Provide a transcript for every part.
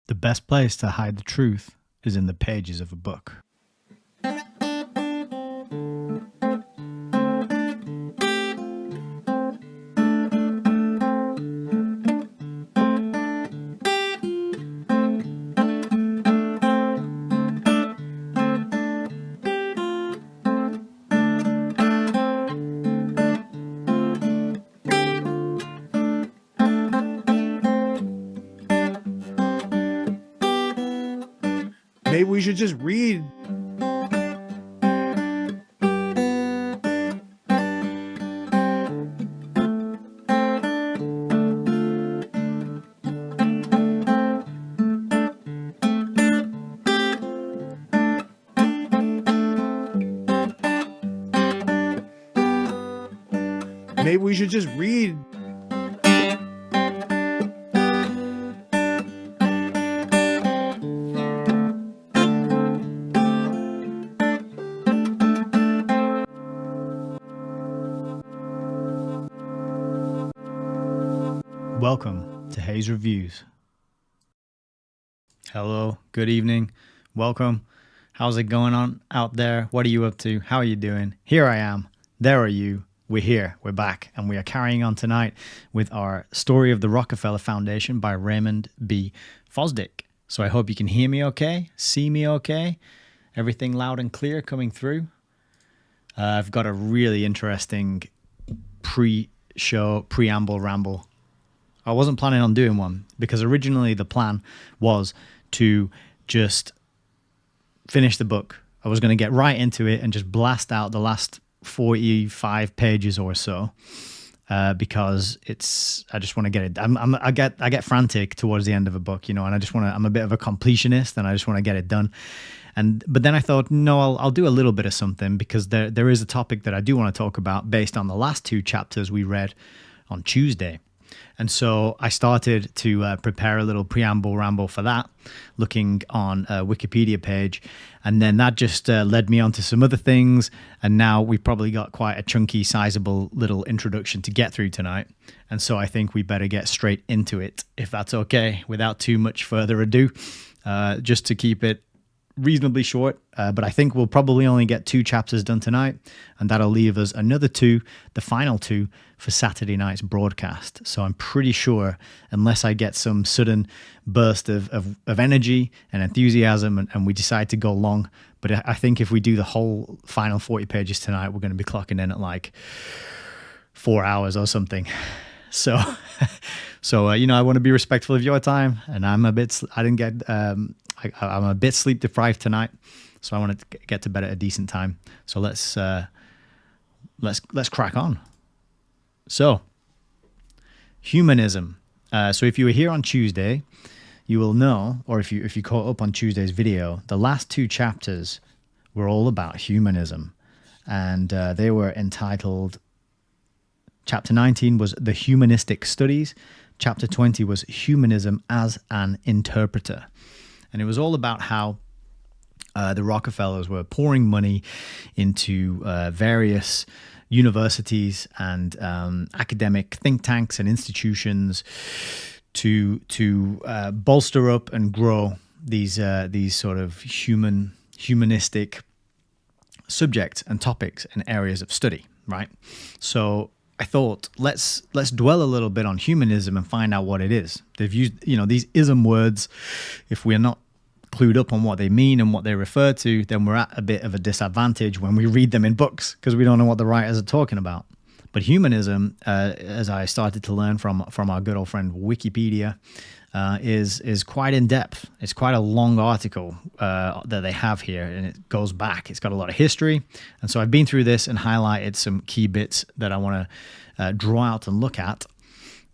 The best place to hide the truth is in the pages of a book. Maybe we should just read. Maybe we should just read. Welcome to Hayes Reviews. Hello, good evening, welcome. How's it going on out there? What are you up to? How are you doing? Here I am. There are you. We're here. We're back. And we are carrying on tonight with our story of the Rockefeller Foundation by Raymond B. Fosdick. So I hope you can hear me okay, see me okay. Everything loud and clear coming through. I've got a really interesting pre-show, preamble ramble. I wasn't planning on doing one because originally the plan was to just finish the book. I was going to get right into it and just blast out the last 45 pages or so because I just want to get it. I get frantic towards the end of a book, and I'm a bit of a completionist and I just want to get it done. But then I thought, no, I'll do a little bit of something because there is a topic that I do want to talk about based on the last two chapters we read on Tuesday. And so I started to prepare a little preamble ramble for that, looking on a Wikipedia page. And then that just led me on to some other things. And now we've probably got quite a chunky, sizable little introduction to get through tonight. And so I think we better get straight into it, if that's okay, without too much further ado, just to keep it reasonably short, but I think we'll probably only get 2 chapters done tonight, and that'll leave us another 2, the final 2, for Saturday night's broadcast. So I'm pretty sure, unless I get some sudden burst of energy and enthusiasm and we decide to go long, but I think if we do the whole final 40 pages tonight, we're going to be clocking in at like 4 hours or something. So, I want to be respectful of your time, and I'm a bit sleep deprived tonight, so I want to get to bed at a decent time. So let's crack on. So, humanism. So if you were here on Tuesday, you will know, or if you caught up on Tuesday's video, the last 2 chapters were all about humanism, and they were entitled. Chapter 19 was The Humanistic Studies. Chapter 20 was Humanism as an Interpreter. And it was all about how the Rockefellers were pouring money into various universities and academic think tanks and institutions to bolster up and grow these sort of humanistic subjects and topics and areas of study, right? So I thought let's dwell a little bit on humanism and find out what it is. They've used these ism words. If we're not clued up on what they mean and what they refer to, then we're at a bit of a disadvantage when we read them in books because we don't know what the writers are talking about. But humanism, as I started to learn from our good old friend Wikipedia, is quite in depth. It's quite a long article that they have here, and it goes back. It's got a lot of history, and so I've been through this and highlighted some key bits that I want to draw out and look at.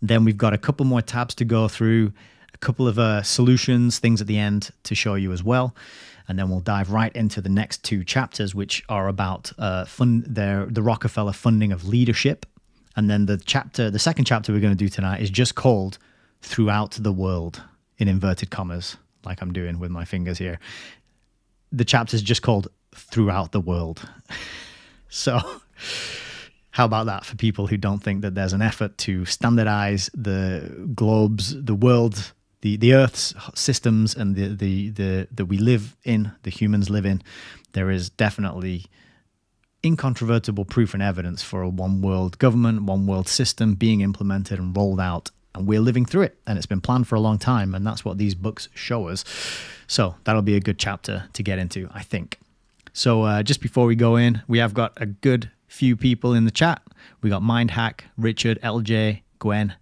Then we've got a couple more tabs to go through, a couple of solutions, things at the end to show you as well, and then we'll dive right into the next 2 chapters, which are about the Rockefeller funding of leadership. And then the second chapter we're going to do tonight is just called Throughout the World, in inverted commas, like I'm doing with my fingers here. The chapter is just called Throughout the World. So how about that for people who don't think that there's an effort to standardize the world the Earth's systems and the that we live in, the humans live in, there is definitely incontrovertible proof and evidence for a one world government, one world system being implemented and rolled out, and we're living through it, and it's been planned for a long time, and that's what these books show us. So that'll be a good chapter to get into, I think. So just before we go in, we have got a good few people in the chat. We got Mindhack, Richard, LJ, Gwen,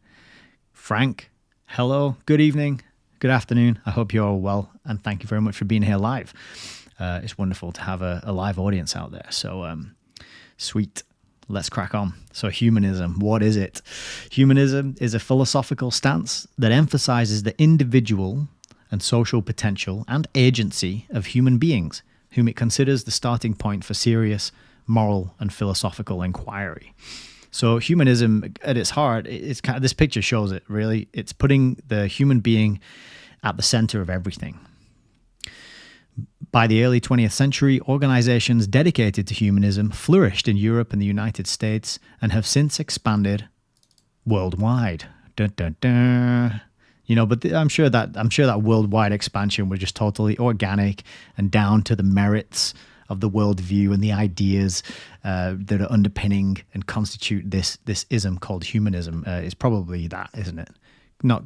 Frank. Hello, good evening, good afternoon. I hope you're all well, and thank you very much for being here live. It's wonderful to have a live audience out there. So sweet. Let's crack on. So humanism, what is it? Humanism is a philosophical stance that emphasizes the individual and social potential and agency of human beings, whom it considers the starting point for serious moral and philosophical inquiry. So humanism, at its heart, it's kind of, this picture shows it really. It's putting the human being at the center of everything. By the early 20th century, organizations dedicated to humanism flourished in Europe and the United States and have since expanded worldwide. Dun, dun, dun. You know, but I'm sure that worldwide expansion was just totally organic and down to the merits of the worldview and the ideas that are underpinning and constitute this ism called humanism. It's probably that, isn't it?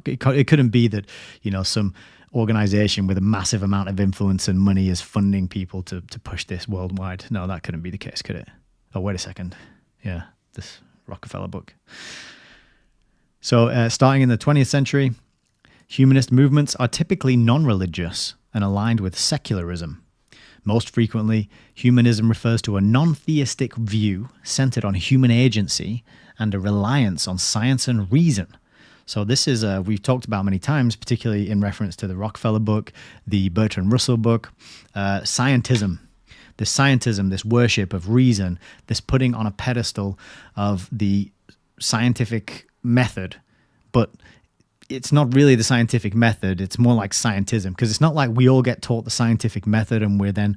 It couldn't be that, you know, some organization with a massive amount of influence and money is funding people to push this worldwide. No, that couldn't be the case, could it? Oh, wait a second. Yeah, this Rockefeller book. So starting in the 20th century, humanist movements are typically non-religious and aligned with secularism. Most frequently, humanism refers to a non-theistic view centered on human agency and a reliance on science and reason. So this is, we've talked about many times, particularly in reference to the Rockefeller book, the Bertrand Russell book, scientism. This scientism, this worship of reason, this putting on a pedestal of the scientific method, but it's not really the scientific method, it's more like scientism, because it's not like we all get taught the scientific method and we're then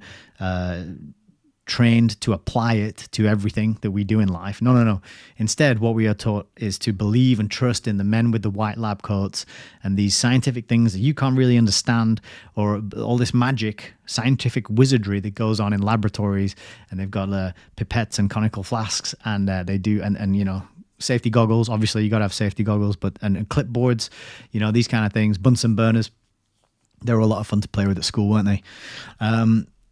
trained to apply it to everything that we do in life. No. Instead, what we are taught is to believe and trust in the men with the white lab coats and these scientific things that you can't really understand, or all this magic, scientific wizardry that goes on in laboratories, and they've got pipettes and conical flasks, and they do, and you know, safety goggles. Obviously, you got to have safety goggles, but and clipboards, you know, these kind of things, Bunsen burners. They were a lot of fun to play with at school, weren't they?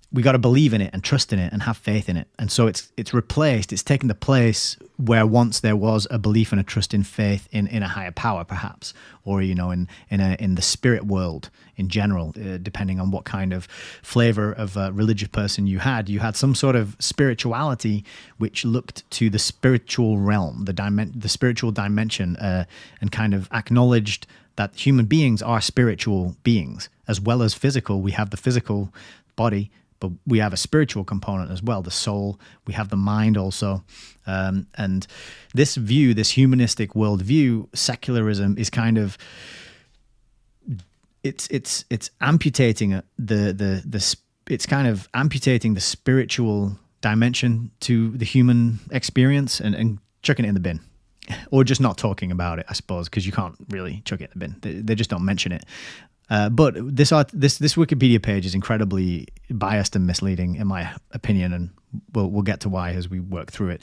We got to believe in it and trust in it and have faith in it. And so it's replaced, it's taken the place where once there was a belief and a trust in faith in a higher power, perhaps, or, you know, in the spirit world in general, depending on what kind of flavor of religious person you had some sort of spirituality which looked to the spiritual realm, the spiritual dimension, and kind of acknowledged that human beings are spiritual beings as well as physical. We have the physical body, but we have a spiritual component as well, the soul. We have the mind also. And this view, this humanistic worldview, secularism, is kind of, it's amputating it's kind of amputating the spiritual dimension to the human experience and chucking it in the bin. Or just not talking about it, I suppose, because you can't really chuck it in the bin. They just don't mention it. But this Wikipedia page is incredibly biased and misleading, in my opinion, and we'll get to why as we work through it.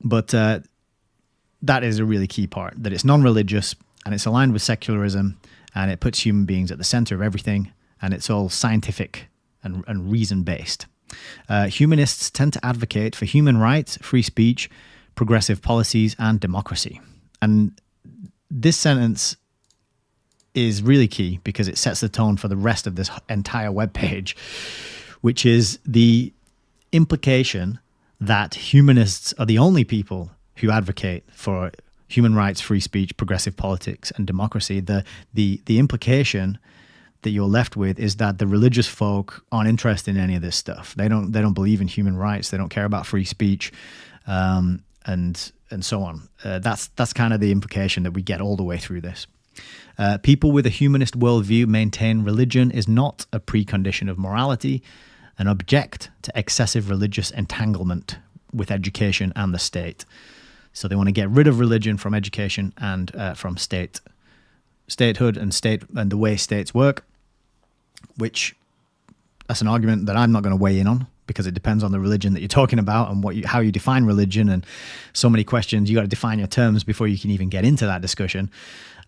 But that is a really key part, that it's non-religious and it's aligned with secularism, and it puts human beings at the center of everything, and it's all scientific and reason-based. Humanists tend to advocate for human rights, free speech, progressive policies, and democracy. And this sentence is really key because it sets the tone for the rest of this entire webpage, which is the implication that humanists are the only people who advocate for human rights, free speech, progressive politics, and democracy. The implication that you're left with is that the religious folk aren't interested in any of this stuff. They don't believe in human rights. They don't care about free speech, and so on. That's kind of the implication that we get all the way through this. People with a humanist worldview maintain religion is not a precondition of morality and object to excessive religious entanglement with education and the state. So they want to get rid of religion from education and from state statehood and the way states work, which that's an argument that I'm not going to weigh in on, because it depends on the religion that you're talking about and how you define religion, and so many questions. You got to define your terms before you can even get into that discussion.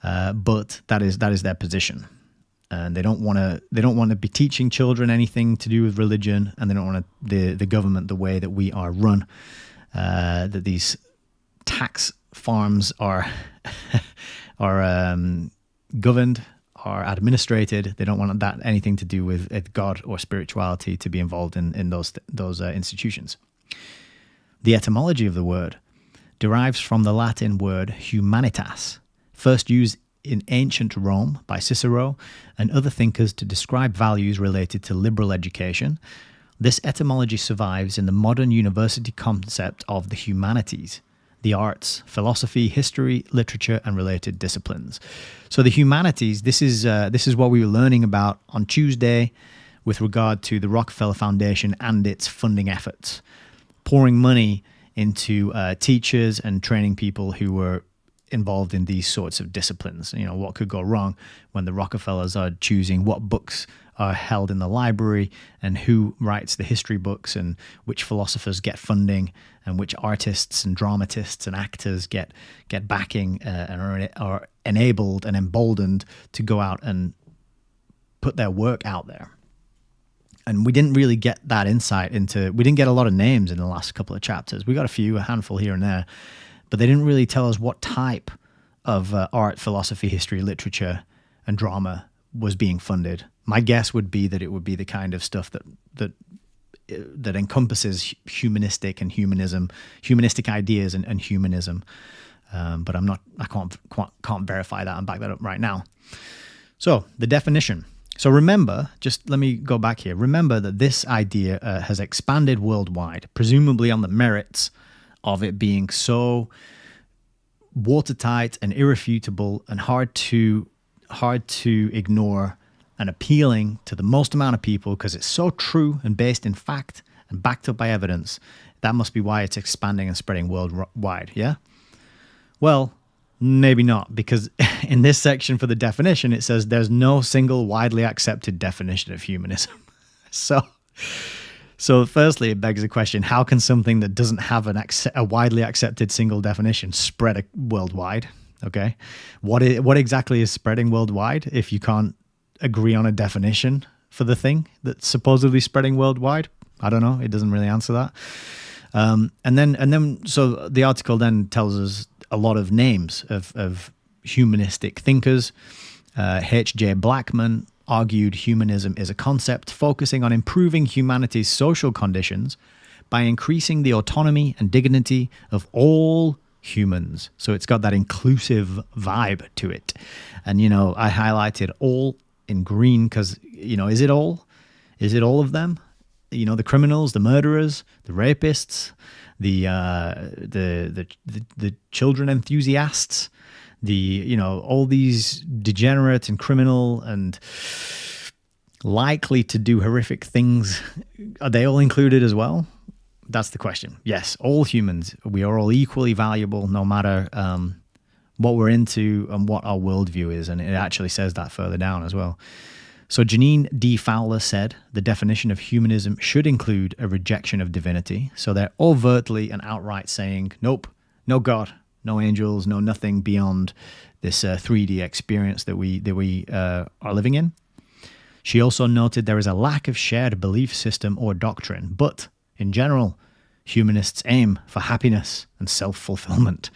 But that is their position, and they don't want to be teaching children anything to do with religion, and they don't want the government, the way that we are run, that these tax farms are governed, are administrated. They don't want that anything to do with God or spirituality to be involved in those institutions. The etymology of the word derives from the Latin word humanitas, first used in ancient Rome by Cicero and other thinkers to describe values related to liberal education. This etymology survives in the modern university concept of the humanities, the arts, philosophy, history, literature, and related disciplines. So the humanities, this is what we were learning about on Tuesday with regard to the Rockefeller Foundation and its funding efforts, pouring money into teachers and training people who were involved in these sorts of disciplines. You know, what could go wrong when the Rockefellers are choosing what books are held in the library and who writes the history books and which philosophers get funding and which artists and dramatists and actors get backing and are enabled and emboldened to go out and put their work out there. And we didn't really get that insight we didn't get a lot of names in the last couple of chapters. We got a handful here and there, but they didn't really tell us what type of art, philosophy, history, literature, and drama was being funded. My guess would be that it would be the kind of stuff that encompasses humanistic and humanistic ideas and humanism. But I can't verify that and back that up right now. So the definition. So remember, just let me go back here. Remember that this idea has expanded worldwide, presumably on the merits of it being so watertight and irrefutable and hard to ignore and appealing to the most amount of people because it's so true and based in fact and backed up by evidence. That must be why it's expanding and spreading worldwide, yeah? Well, maybe not, because in this section for the definition, it says there's no single widely accepted definition of humanism. So firstly, it begs the question, how can something that doesn't have a widely accepted single definition spread worldwide? Okay. What exactly is spreading worldwide if you can't agree on a definition for the thing that's supposedly spreading worldwide? I don't know. It doesn't really answer that. And then, so the article then tells us a lot of names of humanistic thinkers. H.J. Blackman argued humanism is a concept focusing on improving humanity's social conditions by increasing the autonomy and dignity of all humans. So it's got that inclusive vibe to it. And, I highlighted all in green because, is it all? Is it all of them? The criminals, the murderers, the rapists, the children enthusiasts, all these degenerate and criminal and likely to do horrific things, are they all included as well? That's the question. Yes, all humans, we are all equally valuable no matter what we're into and what our worldview is. And it actually says that further down as well. So Janine D. Fowler said the definition of humanism should include a rejection of divinity. So they're overtly and outright saying, nope, no God, no angels, no nothing beyond this 3D experience that we are living in. She also noted there is a lack of shared belief system or doctrine, but in general, humanists aim for happiness and self-fulfillment.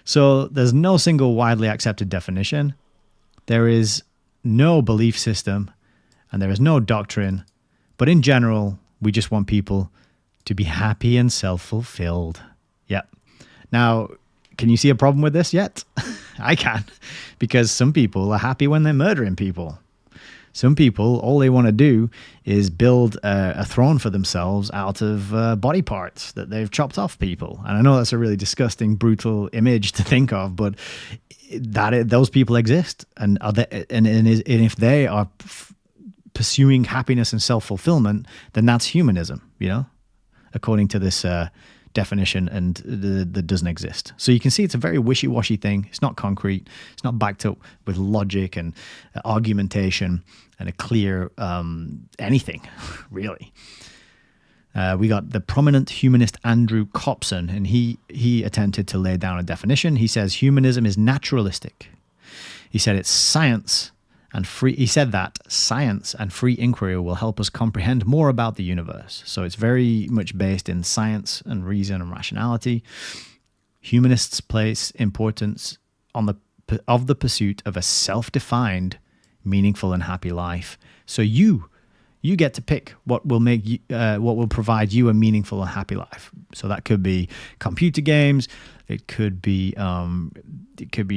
So there's no single widely accepted definition. There is no belief system and there is no doctrine, but in general, we just want people to be happy and self-fulfilled. Yep. Now, can you see a problem with this yet? I can, because some people are happy when they're murdering people. Some people, all they want to do is build a throne for themselves out of body parts that they've chopped off people. And I know that's a really disgusting, brutal image to think of, but those people exist. And if they are pursuing happiness and self-fulfillment, then that's humanism, according to this definition and that doesn't exist. So you can see it's a very wishy-washy thing. It's not concrete. It's not backed up with logic and argumentation and a clear anything, really. We got the prominent humanist Andrew Copson, and he attempted to lay down a definition. He says humanism is naturalistic. He said it's science and free. He said that science and free inquiry will help us comprehend more about the universe. So it's very much based in science and reason and rationality. Humanists place importance on the pursuit of a self-defined, meaningful, and happy life. So you get to pick what will make you, what will provide you a meaningful and happy life. So that could be computer games. It could be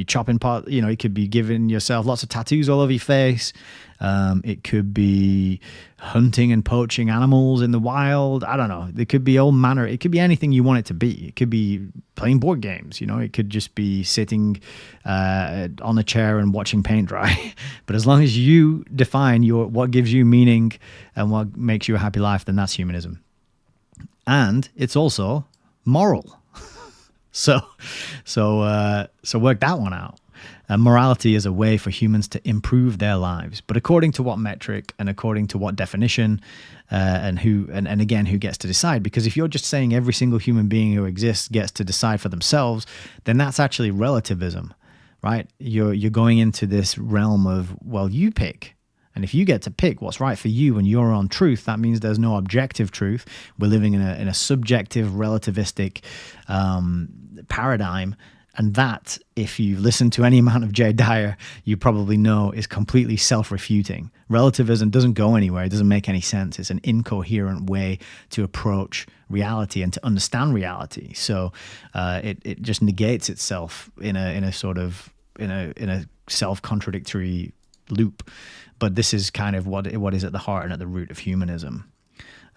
chopping part. It could be giving yourself lots of tattoos all over your face. It could be hunting and poaching animals in the wild. I don't know. It could be all manner. It could be anything you want it to be. It could be playing board games. It could just be sitting on a chair and watching paint dry. But as long as you define what gives you meaning and what makes you a happy life, then that's humanism. And it's also moral. So work that one out. Morality is a way for humans to improve their lives, but according to what metric and according to what definition, and again, who gets to decide? Because if you're just saying every single human being who exists gets to decide for themselves, then that's actually relativism, right? You're going into this realm of, well, you pick. And if you get to pick what's right for you and your own truth, that means there's no objective truth. We're living in a subjective, relativistic paradigm. And that, if you listen to any amount of Jay Dyer, you probably know is completely self-refuting. Relativism doesn't go anywhere. It doesn't make any sense. It's an incoherent way to approach reality and to understand reality. So it just negates itself in a self-contradictory loop. But this is kind of what is at the heart and at the root of humanism.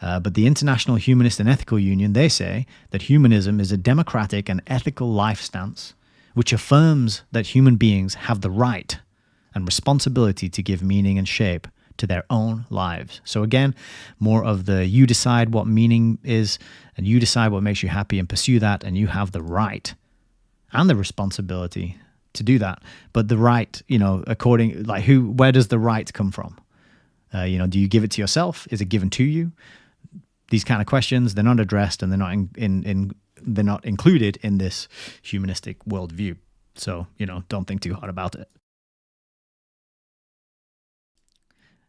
But the International Humanist and Ethical Union, they say that humanism is a democratic and ethical life stance which affirms that human beings have the right and responsibility to give meaning and shape to their own lives. So again, more of the you decide what meaning is and you decide what makes you happy and pursue that, and you have the right and the responsibility to do that. But the right, where does the right come from? Do you give it to yourself? Is it given to you? These kind of questions, they're not addressed, and they're not included in this humanistic worldview. So, don't think too hard about it.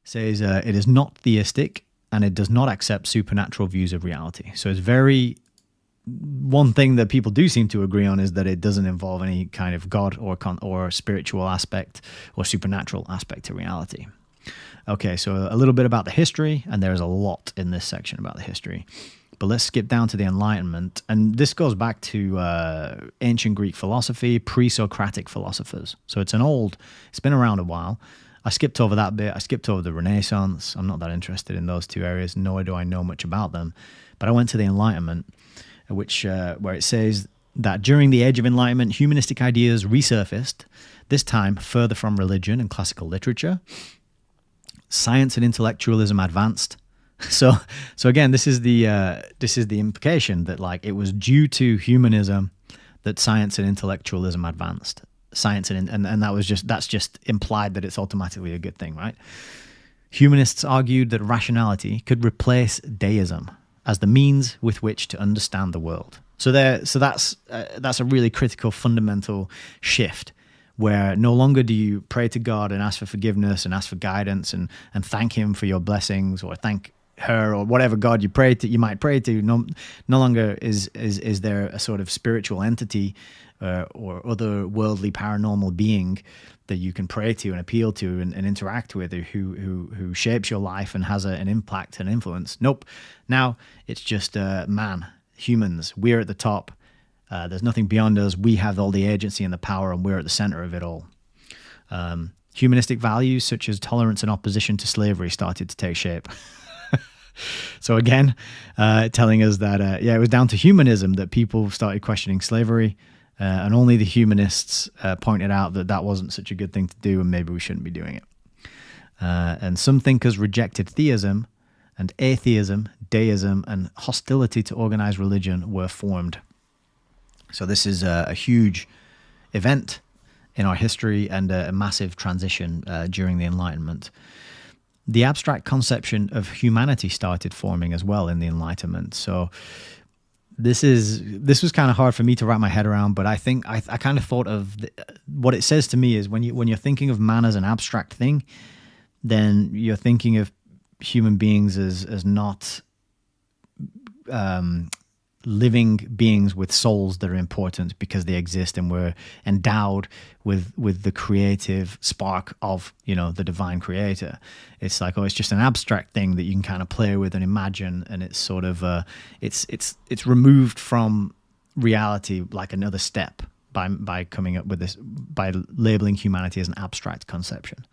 It says it is not theistic and it does not accept supernatural views of reality. So it's one thing that people do seem to agree on is that it doesn't involve any kind of God or spiritual aspect or supernatural aspect to reality. Okay, so a little bit about the history, and there's a lot in this section about the history. But let's skip down to the Enlightenment, and this goes back to ancient Greek philosophy, pre-Socratic philosophers. So it's been around a while. I skipped over that bit. I skipped over the Renaissance. I'm not that interested in those two areas, nor do I know much about them. But I went to the Enlightenment, where it says that during the Age of Enlightenment, humanistic ideas resurfaced, this time further from religion and classical literature. Science and intellectualism advanced. So again, this is the implication that it was due to humanism that science and intellectualism advanced. Science and that's just implied that it's automatically a good thing, right? Humanists argued that rationality could replace deism as the means with which to understand the world. So that's a really critical, fundamental shift, where no longer do you pray to God and ask for forgiveness and ask for guidance and thank him for your blessings, or thank her or whatever God you might pray to. No longer is there a sort of spiritual entity or other worldly paranormal being that you can pray to and appeal to and interact with, who shapes your life and has an impact and influence. Nope. Now it's just man, humans. We're at the top. There's nothing beyond us. We have all the agency and the power, and we're at the center of it all. Humanistic values such as tolerance and opposition to slavery started to take shape. So again, telling us that, it was down to humanism that people started questioning slavery, and only the humanists pointed out that wasn't such a good thing to do, and maybe we shouldn't be doing it. And some thinkers rejected theism and atheism, deism, and hostility to organized religion were formed. So this is a huge event in our history and a massive transition during the Enlightenment. The abstract conception of humanity started forming as well in the Enlightenment. So this was kind of hard for me to wrap my head around, but I think I kind of thought of what it says to me is when you're thinking of man as an abstract thing, then you're thinking of human beings as not living beings with souls that are important because they exist and we're endowed with the creative spark of, the divine creator. It's like, it's just an abstract thing that you can kind of play with and imagine, and it's sort of it's removed from reality like another step by coming up with this, by labeling humanity as an abstract conception.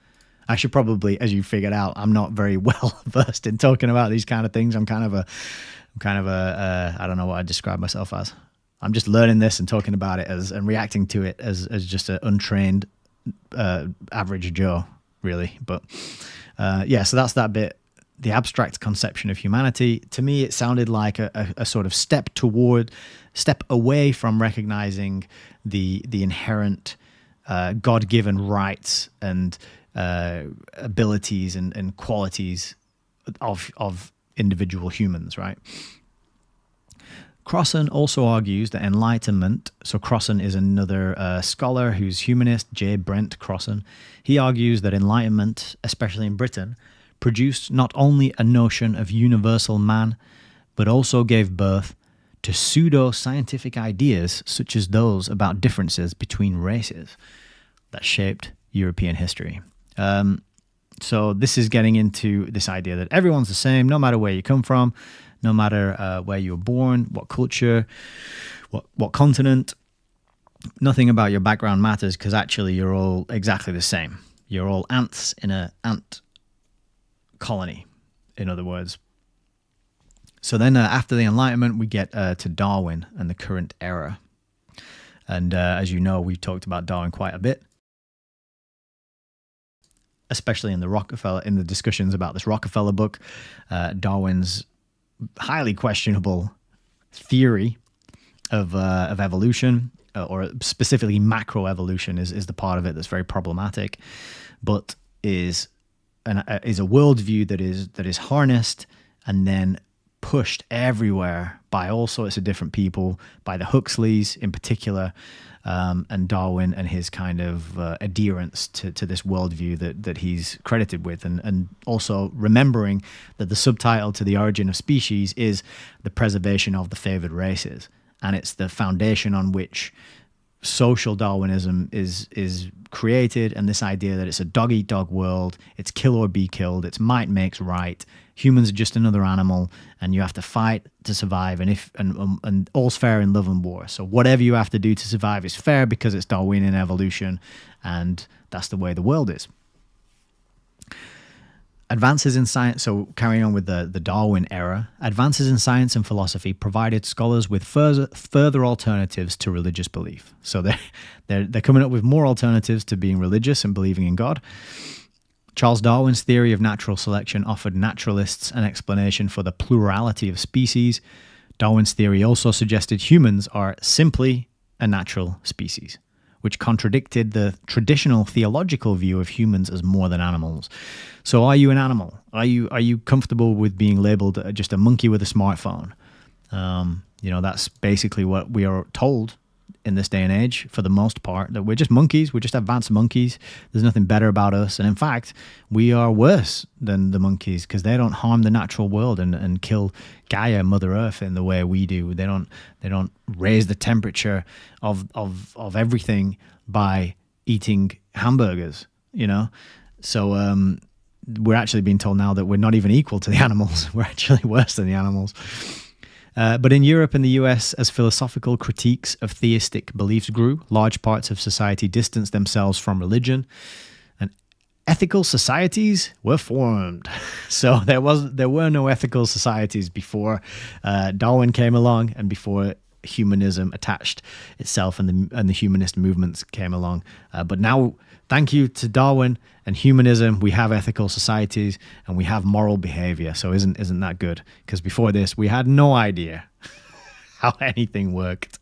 I should probably, as you figured out, I'm not very well versed in talking about these kind of things. I'm kind of a I don't know what I'd describe myself as. I'm just learning this and talking about it and reacting to it as just an untrained average Joe, really. But so that's that bit. The abstract conception of humanity. To me, it sounded like a sort of step away from recognizing the inherent God-given rights and abilities and qualities of individual humans, right? Crossan also argues that enlightenment, so Crossan is another scholar who's humanist, J. Brent Crossan. He argues that enlightenment, especially in Britain, produced not only a notion of universal man, but also gave birth to pseudo-scientific ideas such as those about differences between races that shaped European history. So this is getting into this idea that everyone's the same, no matter where you come from, no matter where you were born, what culture, what continent. Nothing about your background matters because actually you're all exactly the same. You're all ants in an ant colony, in other words. So then after the Enlightenment, we get to Darwin and the current era. And as you know, we've talked about Darwin quite a bit, especially in the discussions about this Rockefeller book. Darwin's highly questionable theory of evolution, or specifically macroevolution, is the part of it that's very problematic, but is a worldview that is harnessed and then pushed everywhere by all sorts of different people, by the Huxleys in particular, and Darwin and his kind of adherence to this worldview that he's credited with. And also remembering that the subtitle to The Origin of Species is the preservation of the favored races. And it's the foundation on which social Darwinism is created, and this idea that it's a dog-eat-dog world, it's kill or be killed, it's might makes right, humans are just another animal, and you have to fight to survive, and all's fair in love and war. So whatever you have to do to survive is fair because it's Darwinian evolution, and that's the way the world is. Advances in science, so carrying on with the Darwin era, advances in science and philosophy provided scholars with further alternatives to religious belief. So they're coming up with more alternatives to being religious and believing in God. Charles Darwin's theory of natural selection offered naturalists an explanation for the plurality of species. Darwin's theory also suggested humans are simply a natural species, which contradicted the traditional theological view of humans as more than animals. So are you an animal? Are you comfortable with being labeled just a monkey with a smartphone? That's basically what we are told in this day and age, for the most part, that we're just monkeys, we're just advanced monkeys, there's nothing better about us, and in fact, we are worse than the monkeys because they don't harm the natural world and kill Gaia, Mother Earth, in the way we do. They don't raise the temperature of everything by eating hamburgers, So we're actually being told now that we're not even equal to the animals. We're actually worse than the animals. But in Europe and the US, as philosophical critiques of theistic beliefs grew, large parts of society distanced themselves from religion, and ethical societies were formed. So there were no ethical societies before Darwin came along and before humanism attached itself, and the humanist movements came along. But now, thank you to Darwin and humanism, we have ethical societies and we have moral behavior. So isn't that good? Because before this, we had no idea how anything worked.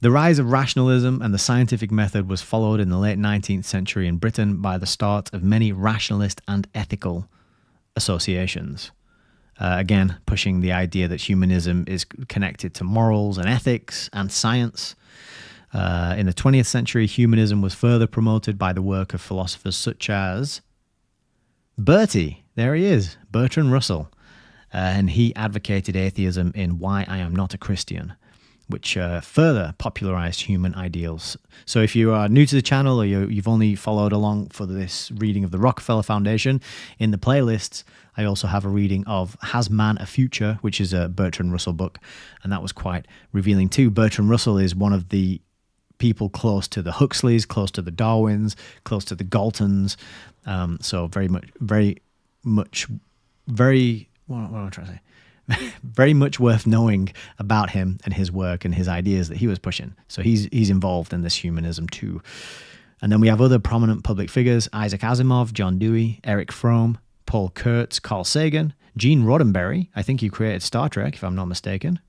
The rise of rationalism and the scientific method was followed in the late 19th century in Britain by the start of many rationalist and ethical associations. Again, pushing the idea that humanism is connected to morals and ethics and science. In the 20th century, humanism was further promoted by the work of philosophers such as Bertie, there he is, Bertrand Russell. And he advocated atheism in Why I Am Not a Christian, which further popularized human ideals. So if you are new to the channel or you've only followed along for this reading of the Rockefeller Foundation, in the playlists, I also have a reading of Has Man a Future, which is a Bertrand Russell book, and that was quite revealing too. Bertrand Russell is one of the people close to the Huxleys, close to the Darwins, close to the Galtons. So very much worth knowing about him and his work and his ideas that he was pushing. So he's involved in this humanism too. And then we have other prominent public figures: Isaac Asimov, John Dewey, Eric Fromm, Paul Kurtz, Carl Sagan, Gene Roddenberry. I think he created Star Trek, if I'm not mistaken.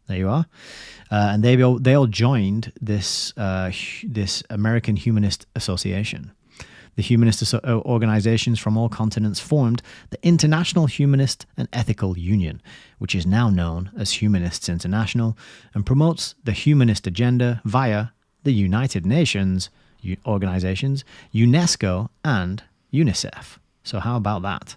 There you are. And they all joined this American Humanist Association. The humanist organizations from all continents formed the International Humanist and Ethical Union, which is now known as Humanists International, and promotes the humanist agenda via the United Nations organizations, UNESCO, and UNICEF. So how about that?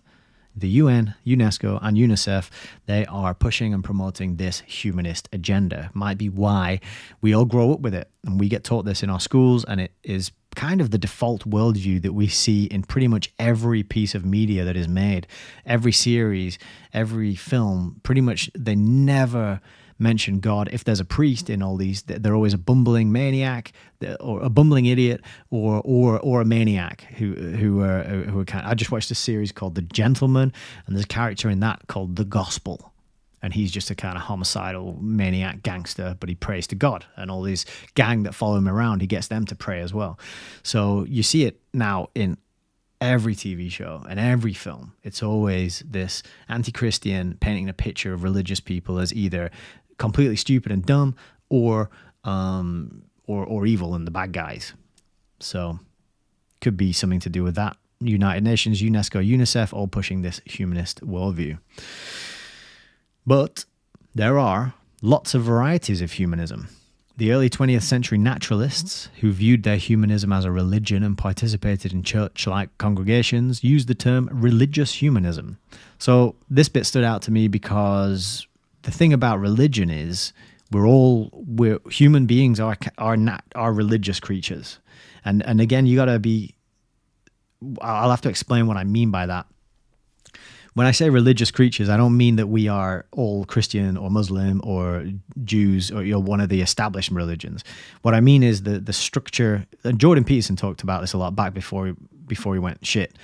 The UN, UNESCO, and UNICEF, they are pushing and promoting this humanist agenda. Might be why we all grow up with it, and we get taught this in our schools, and it is kind of the default worldview that we see in pretty much every piece of media that is made. Every series, every film, pretty much they never mention God. If there's a priest in all these, they're always a bumbling maniac or a bumbling idiot or a maniac who are kind of, I just watched a series called The Gentleman, and there's a character in that called The Gospel. And he's just a kind of homicidal maniac gangster, but he prays to God. And all these gang that follow him around, he gets them to pray as well. So you see it now in every TV show and every film. It's always this anti-Christian painting a picture of religious people as either completely stupid and dumb or evil and the bad guys. So could be something to do with that. United Nations, UNESCO, UNICEF, all pushing this humanist worldview. But there are lots of varieties of humanism. The early 20th century naturalists, who viewed their humanism as a religion and participated in church-like congregations, used the term religious humanism. So this bit stood out to me because the thing about religion is we're human beings are religious creatures. And again, you got to be, I'll have to explain what I mean by that. When I say religious creatures, I don't mean that we are all Christian or Muslim or Jews or one of the established religions. What I mean is the structure, and Jordan Peterson talked about this a lot back before he went shit,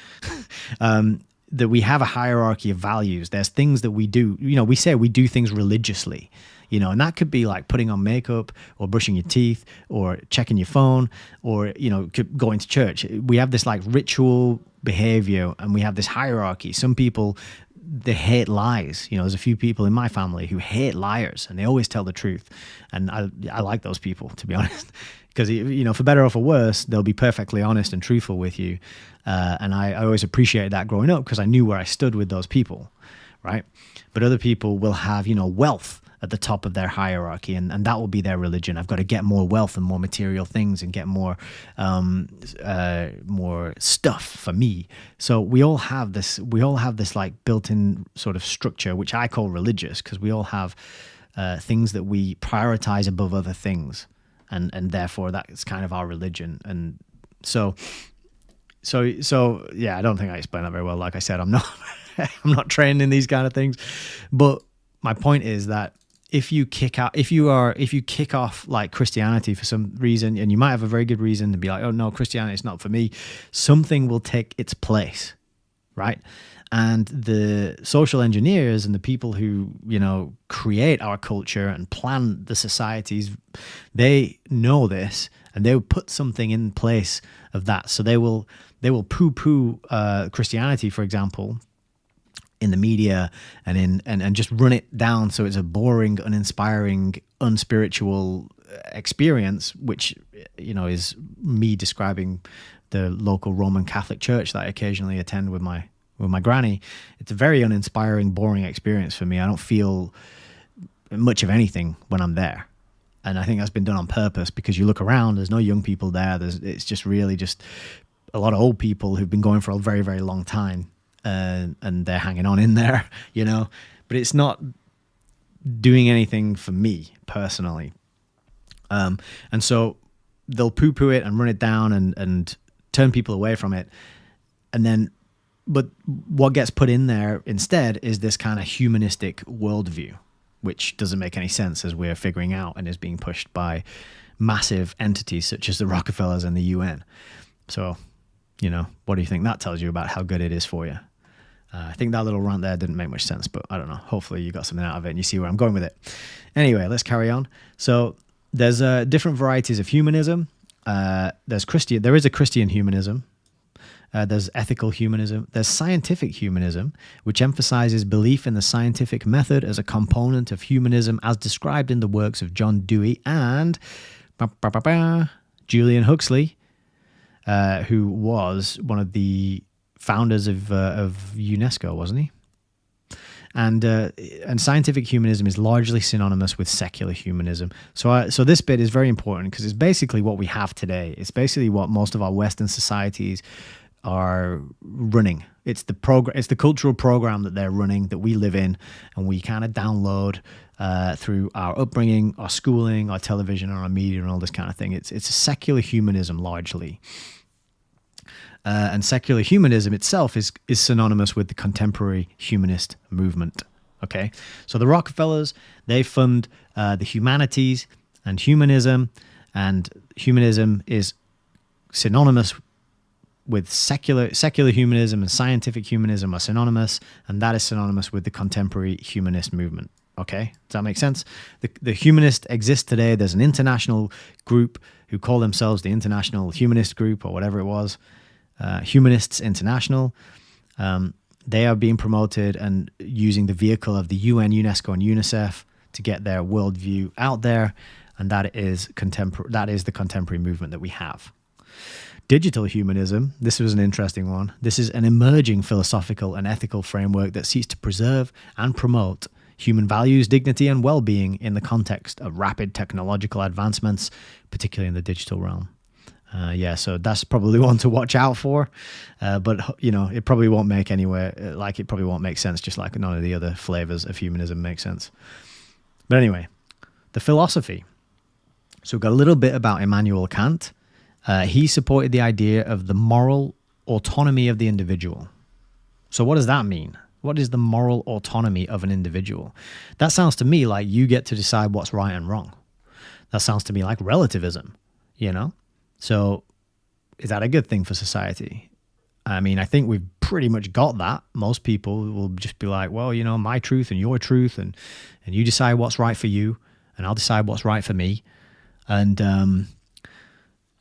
that we have a hierarchy of values. There's things that we do, we say we do things religiously, and that could be like putting on makeup or brushing your teeth or checking your phone or, going to church. We have this like ritual behavior and we have this hierarchy. Some people, they hate lies. There's a few people in my family who hate liars and they always tell the truth. And I like those people, to be honest, because, for better or for worse, they'll be perfectly honest and truthful with you. And I always appreciated that growing up because I knew where I stood with those people, right? But other people will have, wealth at the top of their hierarchy, and that will be their religion. I've got to get more wealth and more material things and get more stuff for me. So we all have this like built-in sort of structure, which I call religious, because we all have things that we prioritize above other things, and therefore that's kind of our religion. And so yeah, I don't think I explained that very well. Like I said, I'm not trained in these kind of things, but my point is that if you kick off like Christianity for some reason, and you might have a very good reason to be like, oh no, Christianity is not for me, something will take its place, right? And the social engineers and the people who, create our culture and plan the societies, they know this, and they will put something in place of that. So they will poo-poo Christianity, for example, in the media and just run it down so it's a boring, uninspiring, unspiritual experience, which is me describing the local Roman Catholic church that I occasionally attend with my granny. It's a very uninspiring, boring experience for me. I don't feel much of anything when I'm there. And I think that's been done on purpose, because you look around, there's no young people there. It's just really just a lot of old people who've been going for a very, very long time, and they're hanging on in there, but it's not doing anything for me personally. And so they'll poo-poo it and run it down and turn people away from it. But what gets put in there instead is this kind of humanistic worldview, which doesn't make any sense, as we're figuring out, and is being pushed by massive entities such as the Rockefellers and the UN. So, what do you think that tells you about how good it is for you? I think that little rant there didn't make much sense, but I don't know. Hopefully you got something out of it and you see where I'm going with it. Anyway, let's carry on. So there's different varieties of humanism. There is a Christian humanism. There's ethical humanism. There's scientific humanism, which emphasizes belief in the scientific method as a component of humanism as described in the works of John Dewey and Julian Huxley, who was one of the founders of UNESCO, wasn't he? And scientific humanism is largely synonymous with secular humanism. So this bit is very important, because it's basically what we have today. It's basically what most of our Western societies are running. It's the cultural program that they're running, that we live in, and we kind of download through our upbringing, our schooling, our television, our media, and all this kind of thing. It's a secular humanism largely. And secular humanism itself is synonymous with the contemporary humanist movement. Okay, so the Rockefellers, they fund the humanities and humanism is synonymous with secular humanism, and scientific humanism are synonymous, and that is synonymous with the contemporary humanist movement. Okay, does that make sense? The humanists exist today. There's an international group who call themselves the International Humanist Group, or whatever it was. Humanists International. They are being promoted and using the vehicle of the UN, UNESCO, and UNICEF to get their worldview out there, and that is the contemporary movement that we have. Digital humanism, this was an interesting one. This is an emerging philosophical and ethical framework that seeks to preserve and promote human values, dignity, and well-being in the context of rapid technological advancements, particularly in the digital realm. So that's probably one to watch out for, but it probably won't make it probably won't make sense, just like none of the other flavors of humanism make sense. But anyway, the philosophy. So we've got a little bit about Immanuel Kant. He supported the idea of the moral autonomy of the individual. So what does that mean? What is the moral autonomy of an individual? That sounds to me like you get to decide what's right and wrong. That sounds to me like relativism, So is that a good thing for society? I mean, I think we've pretty much got that. Most people will just be like, well, my truth and your truth, and you decide what's right for you, and I'll decide what's right for me. And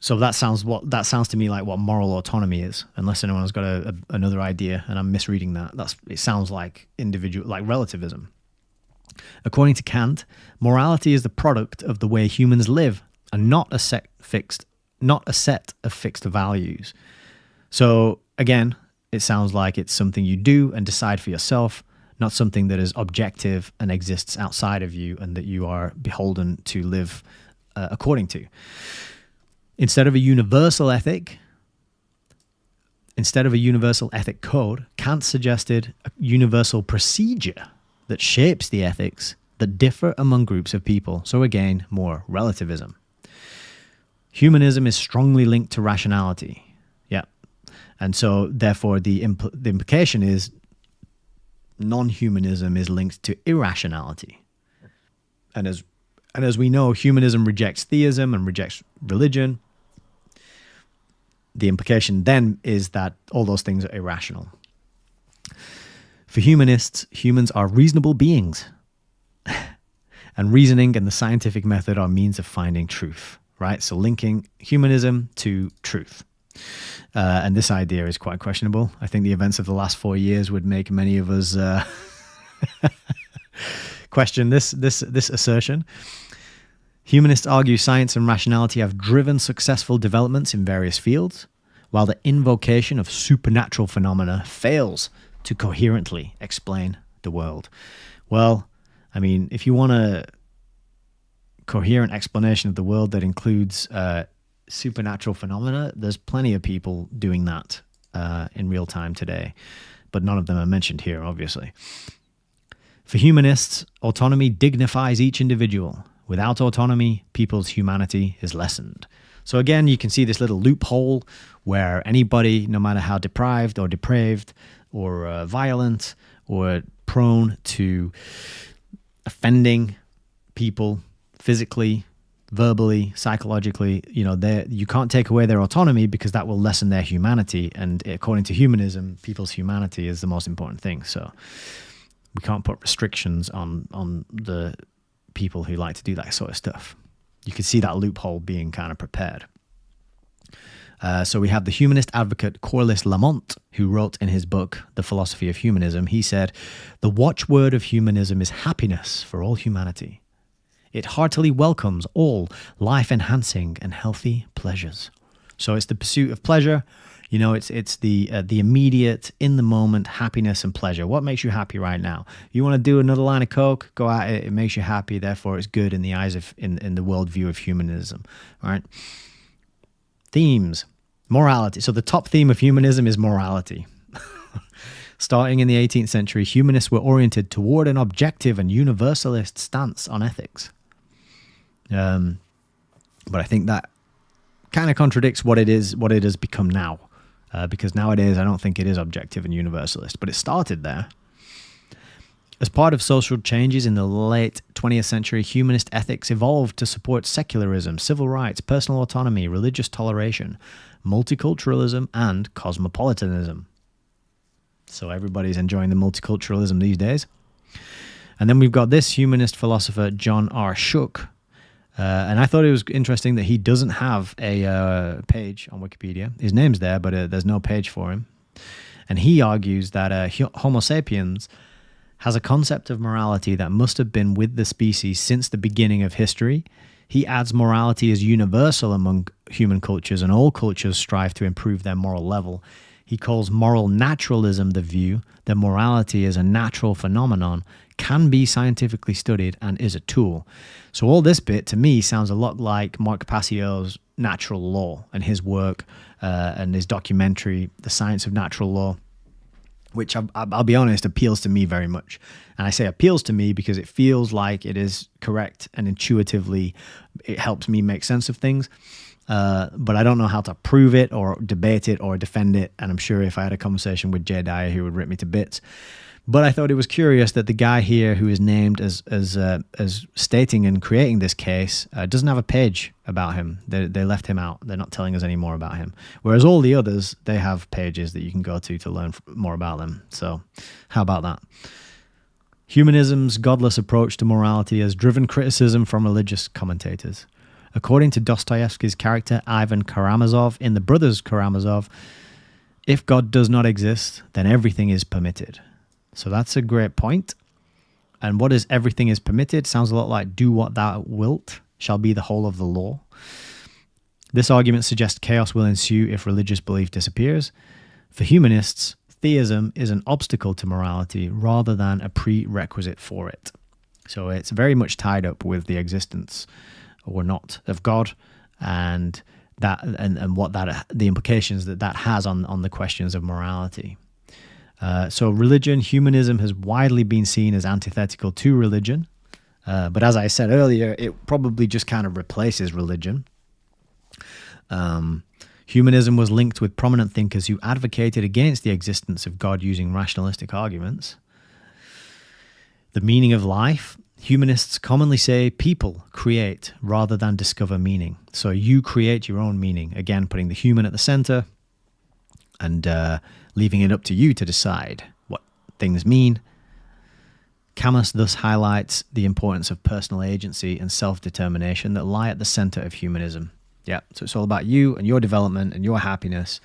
so that sounds to me like what moral autonomy is, unless anyone's got another idea and I'm misreading that. It sounds like relativism. According to Kant, morality is the product of the way humans live, and not a set of fixed values. So again, it sounds like it's something you do and decide for yourself, not something that is objective and exists outside of you and that you are beholden to live according to. Instead of a universal ethic code, Kant suggested a universal procedure that shapes the ethics that differ among groups of people. So again, more relativism. Humanism is strongly linked to rationality. Yeah. And so therefore the implication is non-humanism is linked to irrationality. And as we know, humanism rejects theism and rejects religion. The implication then is that all those things are irrational. For humanists, humans are reasonable beings. And reasoning and the scientific method are means of finding truth, right? So linking humanism to truth. And this idea is quite questionable. I think the events of the last 4 years would make many of us question this assertion. Humanists argue science and rationality have driven successful developments in various fields, while the invocation of supernatural phenomena fails to coherently explain the world. Well, I mean, if you want a coherent explanation of the world that includes supernatural phenomena, there's plenty of people doing that in real time today, but none of them are mentioned here, obviously. For humanists, autonomy dignifies each individual. Without autonomy, people's humanity is lessened. So again, you can see this little loophole where anybody, no matter how deprived or depraved or violent or prone to offending people physically, verbally, psychologically, you can't take away their autonomy because that will lessen their humanity. And according to humanism, people's humanity is the most important thing. So we can't put restrictions on the people who like to do that sort of stuff. You can see that loophole being kind of prepared. So we have the humanist advocate Corliss Lamont, who wrote in his book, The Philosophy of Humanism, he said, "The watchword of humanism is happiness for all humanity. It heartily welcomes all life-enhancing and healthy pleasures." So it's the pursuit of pleasure. It's the immediate, in-the-moment happiness and pleasure. What makes you happy right now? You want to do another line of coke? Go at it. It makes you happy. Therefore, it's good in the eyes of, in the worldview of humanism. All right. Themes. Morality. So the top theme of humanism is morality. Starting in the 18th century, humanists were oriented toward an objective and universalist stance on ethics. But I think that kind of contradicts what it has become now. Because nowadays I don't think it is objective and universalist, but it started there. As part of social changes in the late 20th century, humanist ethics evolved to support secularism, civil rights, personal autonomy, religious toleration, multiculturalism, and cosmopolitanism. So everybody's enjoying the multiculturalism these days. And then we've got this humanist philosopher, John R. Shook. And I thought it was interesting that he doesn't have a page on Wikipedia. His name's there, but there's no page for him. And he argues that Homo sapiens has a concept of morality that must have been with the species since the beginning of history. He adds morality is universal among human cultures, and all cultures strive to improve their moral level. He calls moral naturalism the view that morality is a natural phenomenon, can be scientifically studied, and is a tool. So all this bit, to me, sounds a lot like Mark Passio's Natural Law and his work and his documentary, The Science of Natural Law, which I'll be honest, appeals to me very much. And I say appeals to me because it feels like it is correct and intuitively it helps me make sense of things. But I don't know how to prove it or debate it or defend it. And I'm sure if I had a conversation with Jay Dyer, he would rip me to bits. But I thought it was curious that the guy here who is named as stating and creating this case doesn't have a page about him. They left him out. They're not telling us any more about him. Whereas all the others, they have pages that you can go to learn more about them. So how about that? Humanism's godless approach to morality has driven criticism from religious commentators. According to Dostoevsky's character Ivan Karamazov in The Brothers Karamazov, if God does not exist, then everything is permitted. So that's a great point. And what is everything is permitted sounds a lot like do what thou wilt shall be the whole of the law. This argument suggests chaos will ensue if religious belief disappears. For humanists, theism is an obstacle to morality rather than a prerequisite for it. So it's very much tied up with the existence or not of God and that and what that the implications that has on the questions of morality. So religion, humanism has widely been seen as antithetical to religion. But as I said earlier, it probably just kind of replaces religion. Humanism was linked with prominent thinkers who advocated against the existence of God using rationalistic arguments. The meaning of life. Humanists commonly say people create rather than discover meaning. So you create your own meaning. Again, putting the human at the center and leaving it up to you to decide things mean. Camus thus highlights the importance of personal agency and self-determination that lie at the center of humanism. Yeah, so it's all about you and your development and your happiness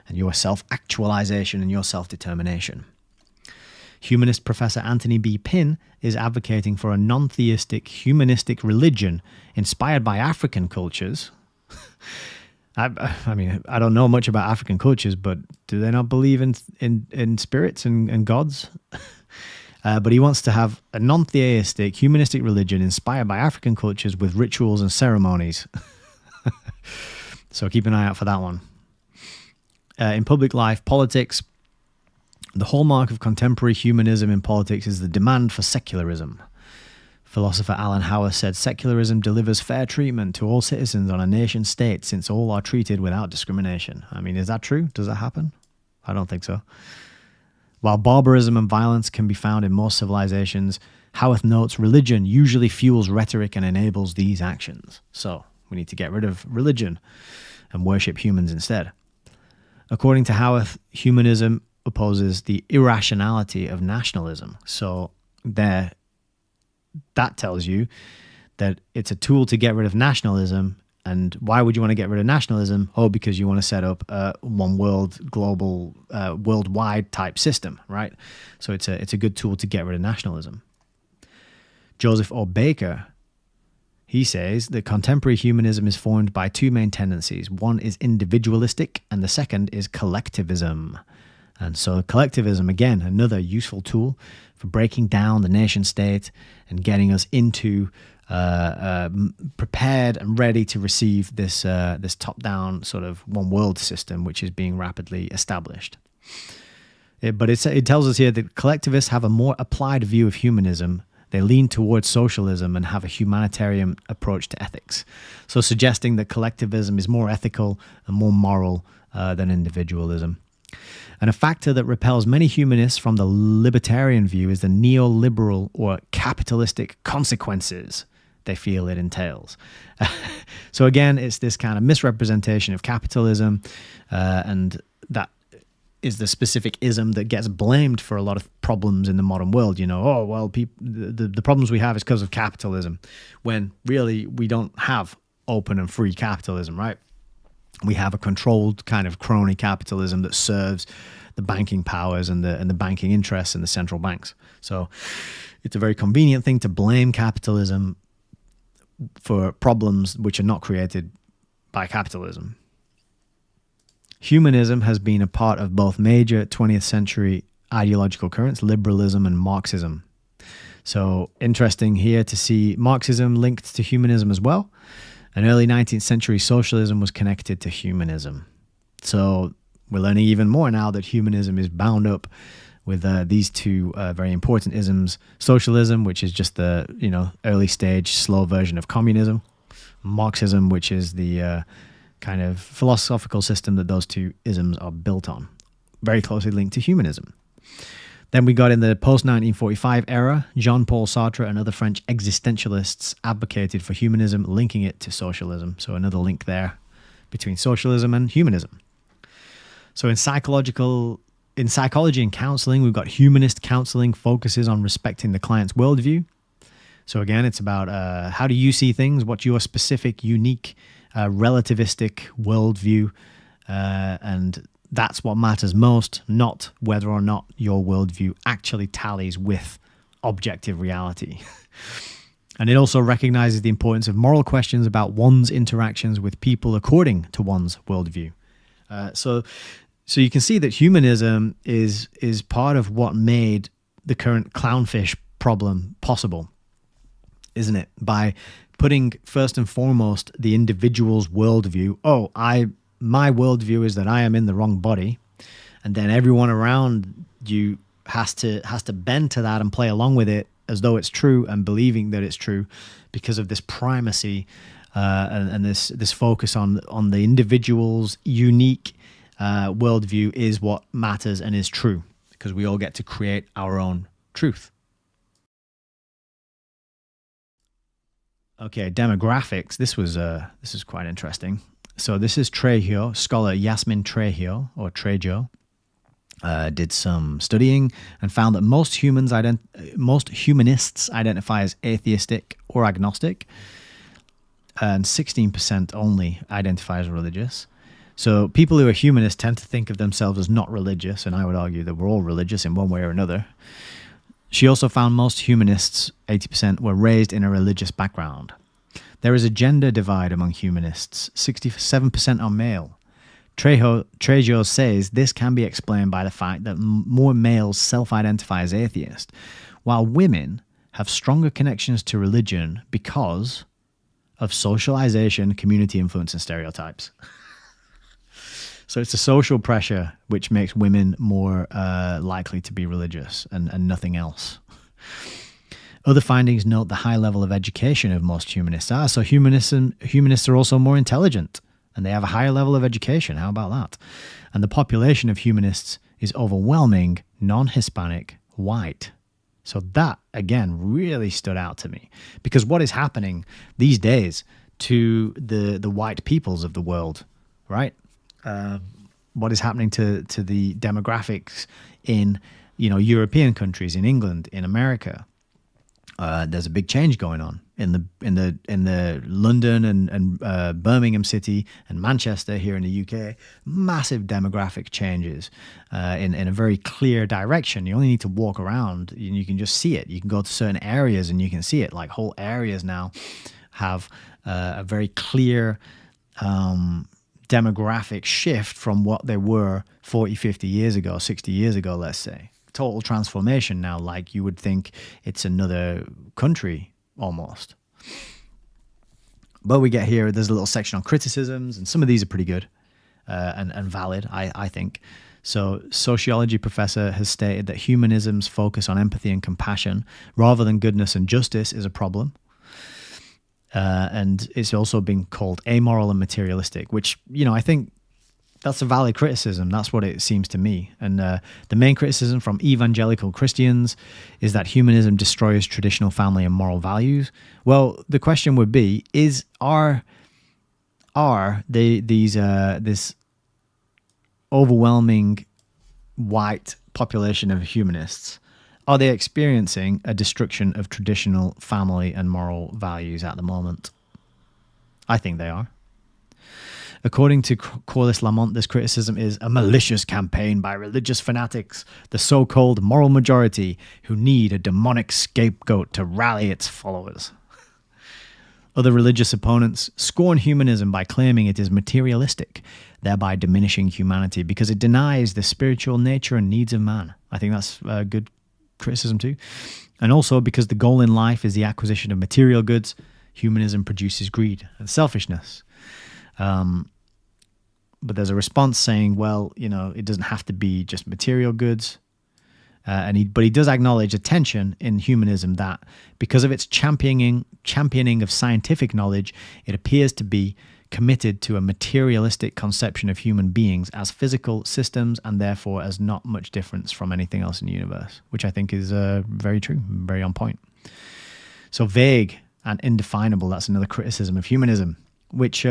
and your self-actualization and your self-determination. Humanist Professor Anthony B. Pinn is advocating for a non-theistic, humanistic religion inspired by African cultures. I mean, I don't know much about African cultures, but do they not believe in spirits and gods? But he wants to have a non-theistic, humanistic religion inspired by African cultures with rituals and ceremonies. So keep an eye out for that one. In public life, politics, the hallmark of contemporary humanism in politics is the demand for secularism. Philosopher Alan Hauer said, secularism delivers fair treatment to all citizens on a nation state since all are treated without discrimination. I mean, is that true? Does that happen? I don't think so. While barbarism and violence can be found in most civilizations, Howarth notes religion usually fuels rhetoric and enables these actions. So we need to get rid of religion and worship humans instead. According to Howarth, humanism opposes the irrationality of nationalism. So that tells you that it's a tool to get rid of nationalism. And why would you want to get rid of nationalism? Oh, because you want to set up a one world, global, worldwide type system, right? So it's a good tool to get rid of nationalism. Joseph O. Baker, he says that contemporary humanism is formed by two main tendencies. One is individualistic, and the second is collectivism. And so collectivism, again, another useful tool for breaking down the nation state and getting us into prepared and ready to receive this top-down sort of one-world system, which is being rapidly established. But it tells us here that collectivists have a more applied view of humanism. They lean towards socialism and have a humanitarian approach to ethics. So suggesting that collectivism is more ethical and more moral than individualism. And a factor that repels many humanists from the libertarian view is the neoliberal or capitalistic consequences they feel it entails. So again, it's this kind of misrepresentation of capitalism, and that is the specific ism that gets blamed for a lot of problems in the modern world. You know, oh, well, the problems we have is because of capitalism, when really we don't have open and free capitalism, right? We have a controlled kind of crony capitalism that serves the banking powers and the banking interests and the central banks. So it's a very convenient thing to blame capitalism for problems which are not created by capitalism. Humanism has been a part of both major 20th century ideological currents, liberalism and Marxism. So interesting here to see Marxism linked to humanism as well. And early 19th century socialism was connected to humanism. So we're learning even more now that humanism is bound up with these two very important isms: socialism, which is just the early stage slow version of communism; Marxism, which is the kind of philosophical system that those two isms are built on, very closely linked to humanism. Then we got in the post-1945 era, Jean-Paul Sartre and other French existentialists advocated for humanism, linking it to socialism. So another link there between socialism and humanism. So in psychology and counseling, we've got humanist counseling focuses on respecting the client's worldview. So again, it's about how do you see things? What's your specific, unique, relativistic worldview? And that's what matters most, not whether or not your worldview actually tallies with objective reality. And it also recognizes the importance of moral questions about one's interactions with people according to one's worldview. So you can see that humanism is part of what made the current clownfish problem possible, isn't it? By putting first and foremost the individual's worldview. Oh, my worldview is that I am in the wrong body, and then everyone around you has to bend to that and play along with it as though it's true and believing that it's true because of this primacy and this focus on the individual's unique worldview is what matters and is true, because we all get to create our own truth. Okay, demographics. This is quite interesting. So this is Trejo, scholar Yasmin Trejo, or Trejo. did some studying and found that most humanists identify as atheistic or agnostic, and 16% only identify as religious. So people who are humanists tend to think of themselves as not religious, and I would argue that we're all religious in one way or another. She also found most humanists, 80%, were raised in a religious background. There is a gender divide among humanists. 67% are male. Trejo says this can be explained by the fact that more males self-identify as atheist, while women have stronger connections to religion because of socialization, community influence, and stereotypes. So it's the social pressure which makes women more likely to be religious and nothing else. Other findings note the high level of education of most humanists. So humanists are also more intelligent and they have a higher level of education. How about that? And the population of humanists is overwhelming non-Hispanic white. So that, again, really stood out to me, because what is happening these days to the white peoples of the world, right? What is happening to the demographics in, European countries, in England, in America? There's a big change going on in the London and Birmingham City and Manchester here in the UK. Massive demographic changes in a very clear direction. You only need to walk around and you can just see it. You can go to certain areas and you can see it. Like whole areas now have a very clear demographic shift from what they were 40, 50 years ago, 60 years ago, let's say. Total transformation now, like you would think it's another country almost. But we get here, there's a little section on criticisms, and some of these are pretty good and valid, I think. So, sociology professor has stated that humanism's focus on empathy and compassion rather than goodness and justice is a problem. And it's also been called amoral and materialistic, which, I think that's a valid criticism. That's what it seems to me. And the main criticism from evangelical Christians is that humanism destroys traditional family and moral values. Well, the question would be: this overwhelming white population of humanists, are they experiencing a destruction of traditional family and moral values at the moment? I think they are. According to Corliss Lamont, this criticism is a malicious campaign by religious fanatics, the so-called moral majority, who need a demonic scapegoat to rally its followers. Other religious opponents scorn humanism by claiming it is materialistic, thereby diminishing humanity because it denies the spiritual nature and needs of man. I think that's a good criticism too. And also because the goal in life is the acquisition of material goods, humanism produces greed and selfishness. But there's a response saying, well, it doesn't have to be just material goods. But he does acknowledge a tension in humanism that because of its championing of scientific knowledge, it appears to be committed to a materialistic conception of human beings as physical systems and therefore as not much difference from anything else in the universe, which I think is very true, very on point. So vague and indefinable, that's another criticism of humanism, which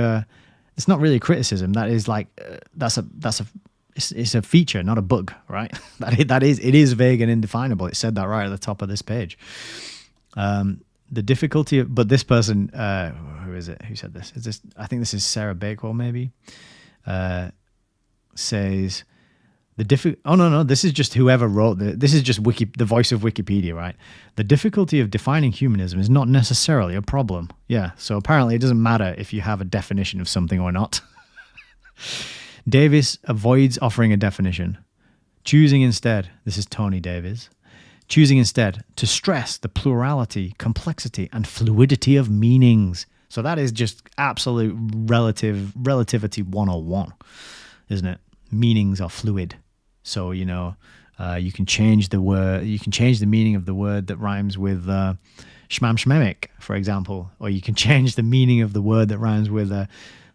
it's not really a criticism. That is like it's a feature, not a bug, right? It is vague and indefinable. It said that right at the top of this page. The difficulty of, but this person, who is it? Who said this? I think this is Sarah Bakewell, maybe. Says oh no, this is just whoever wrote this is just the voice of Wikipedia, right? The difficulty of defining humanism is not necessarily a problem. Yeah, so apparently it doesn't matter if you have a definition of something or not. Davis avoids offering a definition, choosing instead, this is Tony Davis, choosing instead to stress the plurality, complexity, and fluidity of meanings. So that is just absolute relativity 101, isn't it? Meanings are fluid. So, you can change the word, you can change the meaning of the word that rhymes with shmam shmemic, for example, or you can change the meaning of the word that rhymes with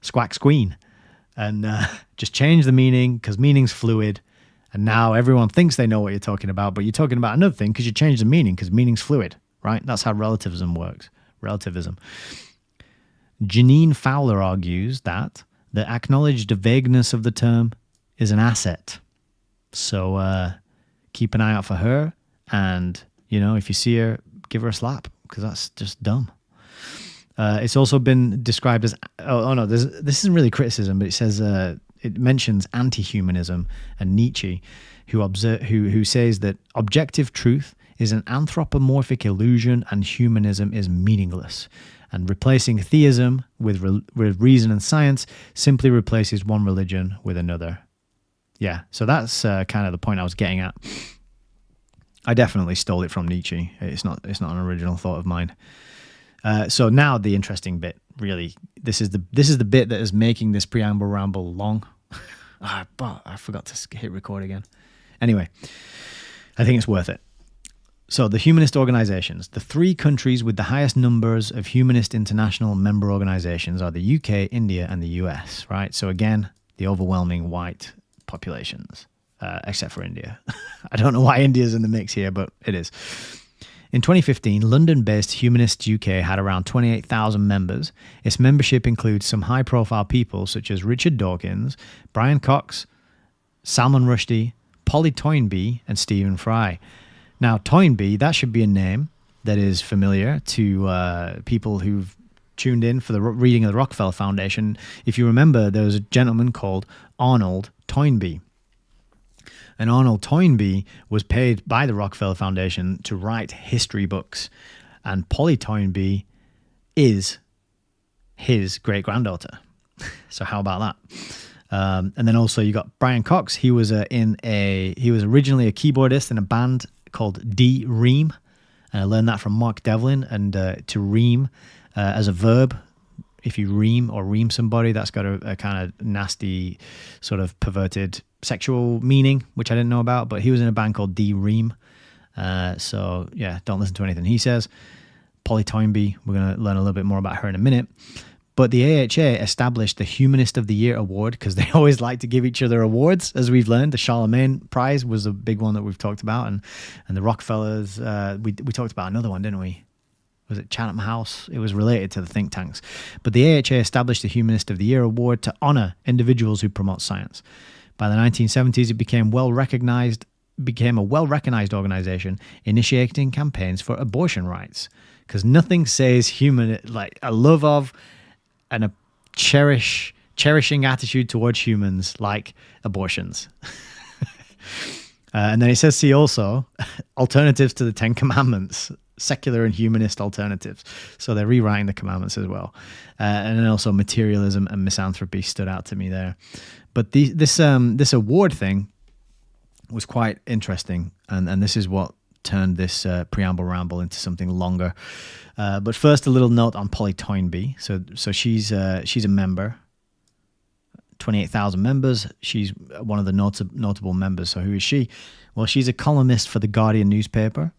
squack squeen. And just change the meaning because meaning's fluid. And now everyone thinks they know what you're talking about, but you're talking about another thing because you changed the meaning because meaning's fluid, right? That's how relativism works. Relativism. Janine Fowler argues that the acknowledged vagueness of the term is an asset. So keep an eye out for her. And, if you see her, give her a slap, because that's just dumb. It's also been described as, this isn't really criticism, but it says, it mentions anti-humanism and Nietzsche, who says that objective truth is an anthropomorphic illusion and humanism is meaningless. And replacing theism with reason and science simply replaces one religion with another. Yeah, so that's kind of the point I was getting at. I definitely stole it from Nietzsche. It's not an original thought of mine. So now the interesting bit, really, this is the bit that is making this preamble ramble long. But I forgot to hit record again. Anyway, I think it's worth it. So the humanist organizations, the 3 countries with the highest numbers of humanist international member organizations are the UK, India, and the US, right? So again, the overwhelming white populations, except for India. I don't know why India's in the mix here, but it is. In 2015, London-based Humanists UK had around 28,000 members. Its membership includes some high-profile people such as Richard Dawkins, Brian Cox, Salman Rushdie, Polly Toynbee, and Stephen Fry. Now, Toynbee, that should be a name that is familiar to people who've tuned in for the reading of the Rockefeller Foundation. If you remember, there was a gentleman called Arnold Toynbee. And Arnold Toynbee was paid by the Rockefeller Foundation to write history books. And Polly Toynbee is his great-granddaughter. So how about that? And then also you got Brian Cox. He was originally a keyboardist in a band called D Ream. And I learned that from Mark Devlin. And to ream as a verb, if you ream somebody, that's got a kind of nasty, sort of perverted sexual meaning, which I didn't know about. But he was in a band called D Ream. So yeah, don't listen to anything he says. Polly Toynbee, we're going to learn a little bit more about her in a minute. But the AHA established the Humanist of the Year award because they always like to give each other awards, as we've learned. The Charlemagne Prize was a big one that we've talked about, and the Rockefellers. We talked about another one, didn't we? Was it Chatham House? It was related to the think tanks. But the AHA established the Humanist of the Year award to honor individuals who promote science. By the 1970s, it became a well-recognized organization initiating campaigns for abortion rights. Because nothing says like a love of and a cherishing attitude towards humans like abortions. And then it says, see also, alternatives to the 10 Commandments, secular and humanist alternatives. So they're rewriting the commandments as well. And then also materialism and misanthropy stood out to me there. But this award thing was quite interesting. And this is what turned this preamble ramble into something longer. But first, a little note on Polly Toynbee. So she's a member, 28,000 members. She's one of the notable members. So who is she? Well, she's a columnist for the Guardian newspaper.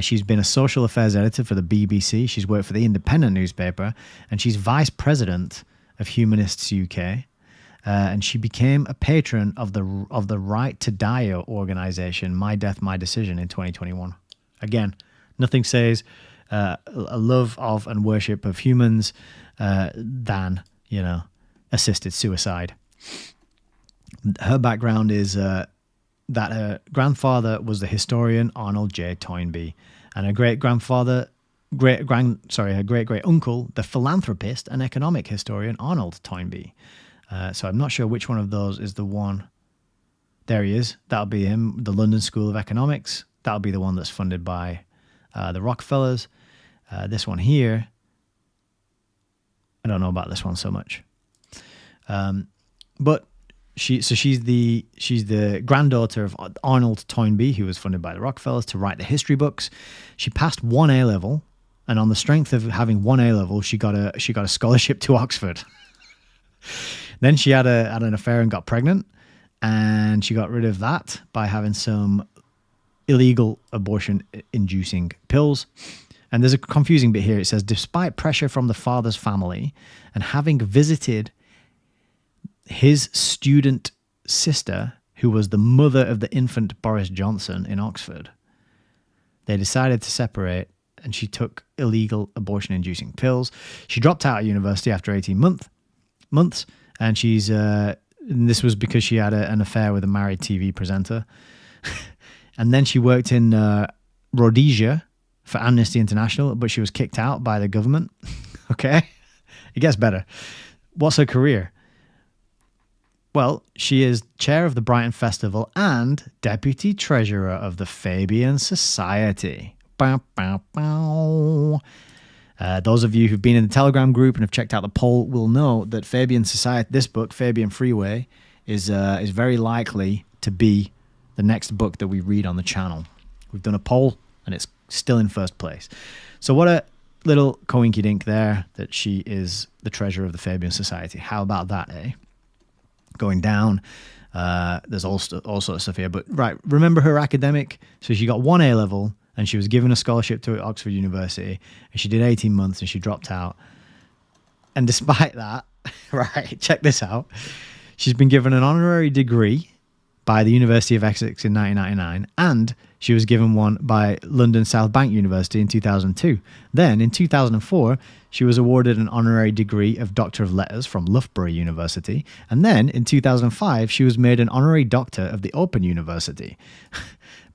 She's been a social affairs editor for the BBC. She's worked for the Independent newspaper, and she's vice president of Humanists UK. And she became a patron of the Right to Die organization, My Death, My Decision, in 2021. Again, nothing says a love of and worship of humans than, assisted suicide. Her background is that her grandfather was the historian Arnold J. Toynbee, and her great-grandfather, her great-great-uncle, the philanthropist and economic historian Arnold Toynbee. So I'm not sure which one of those is the one. There he is. That'll be him, the London School of Economics. That'll be the one that's funded by the Rockefellers. This one here, I don't know about this one so much. But she's the granddaughter of Arnold Toynbee, who was funded by the Rockefellers to write the history books. She passed one A level, and on the strength of having one A level, she got a scholarship to Oxford. Then she had an affair and got pregnant, and she got rid of that by having some illegal abortion-inducing pills. And there's a confusing bit here. It says, despite pressure from the father's family and having visited his student sister, who was the mother of the infant Boris Johnson in Oxford, they decided to separate, and she took illegal abortion-inducing pills. She dropped out of university after 18 months, and she's And this was because she had an affair with a married TV presenter. And then she worked in Rhodesia for Amnesty International, but she was kicked out by the government. Okay? It gets better. What's her career? Well, she is chair of the Brighton Festival and deputy treasurer of the Fabian Society. Bow, bow, bow. Those of you who've been in the Telegram group and have checked out the poll will know that Fabian Society, this book, Fabian Freeway, is very likely to be the next book that we read on the channel. We've done a poll and it's still in first place. So what a little coinky-dink there that she is the treasurer of the Fabian Society. How about that, eh? Going down. There's all sorts of stuff here. But right, remember her academic? So she got 1 A-level and she was given a scholarship to Oxford University. And she did 18 months and she dropped out. And despite that, right, check this out. She's been given an honorary degree by the University of Essex in 1999, and she was given one by London South Bank University in 2002. Then, in 2004, she was awarded an honorary degree of Doctor of Letters from Loughborough University, and then, in 2005, she was made an honorary doctor of the Open University.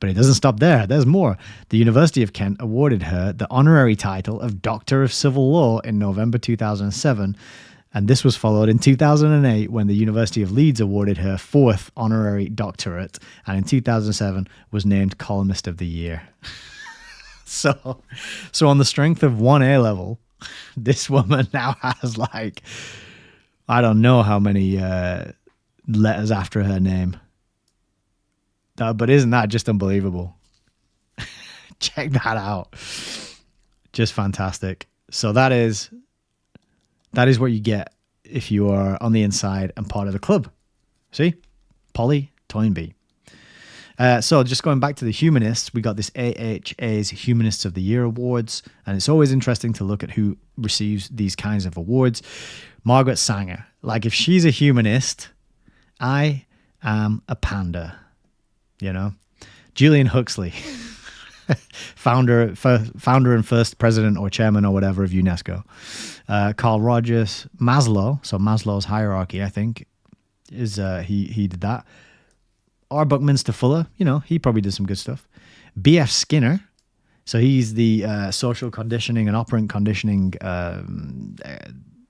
But it doesn't stop there. There's more. The University of Kent awarded her the honorary title of Doctor of Civil Law in November 2007, and this was followed in 2008 when the University of Leeds awarded her 4th honorary doctorate, and in 2007 was named Columnist of the Year. So on the strength of 1 A-level, this woman now has like, I don't know how many letters after her name. But isn't that just unbelievable? Check that out. Just fantastic. So that is what you get if you are on the inside and part of the club. See? Polly Toynbee. So just going back to the humanists, we got this AHA's Humanists of the Year Awards, and it's always interesting to look at who receives these kinds of awards. Margaret Sanger. Like, if she's a humanist, I am a panda. You know? Julian Huxley. founder and first president or chairman or whatever of UNESCO. Carl Rogers, Maslow, so Maslow's hierarchy, I think, is he did that. R. Buckminster Fuller, you know, he probably did some good stuff. B.F. Skinner, so he's the social conditioning and operant conditioning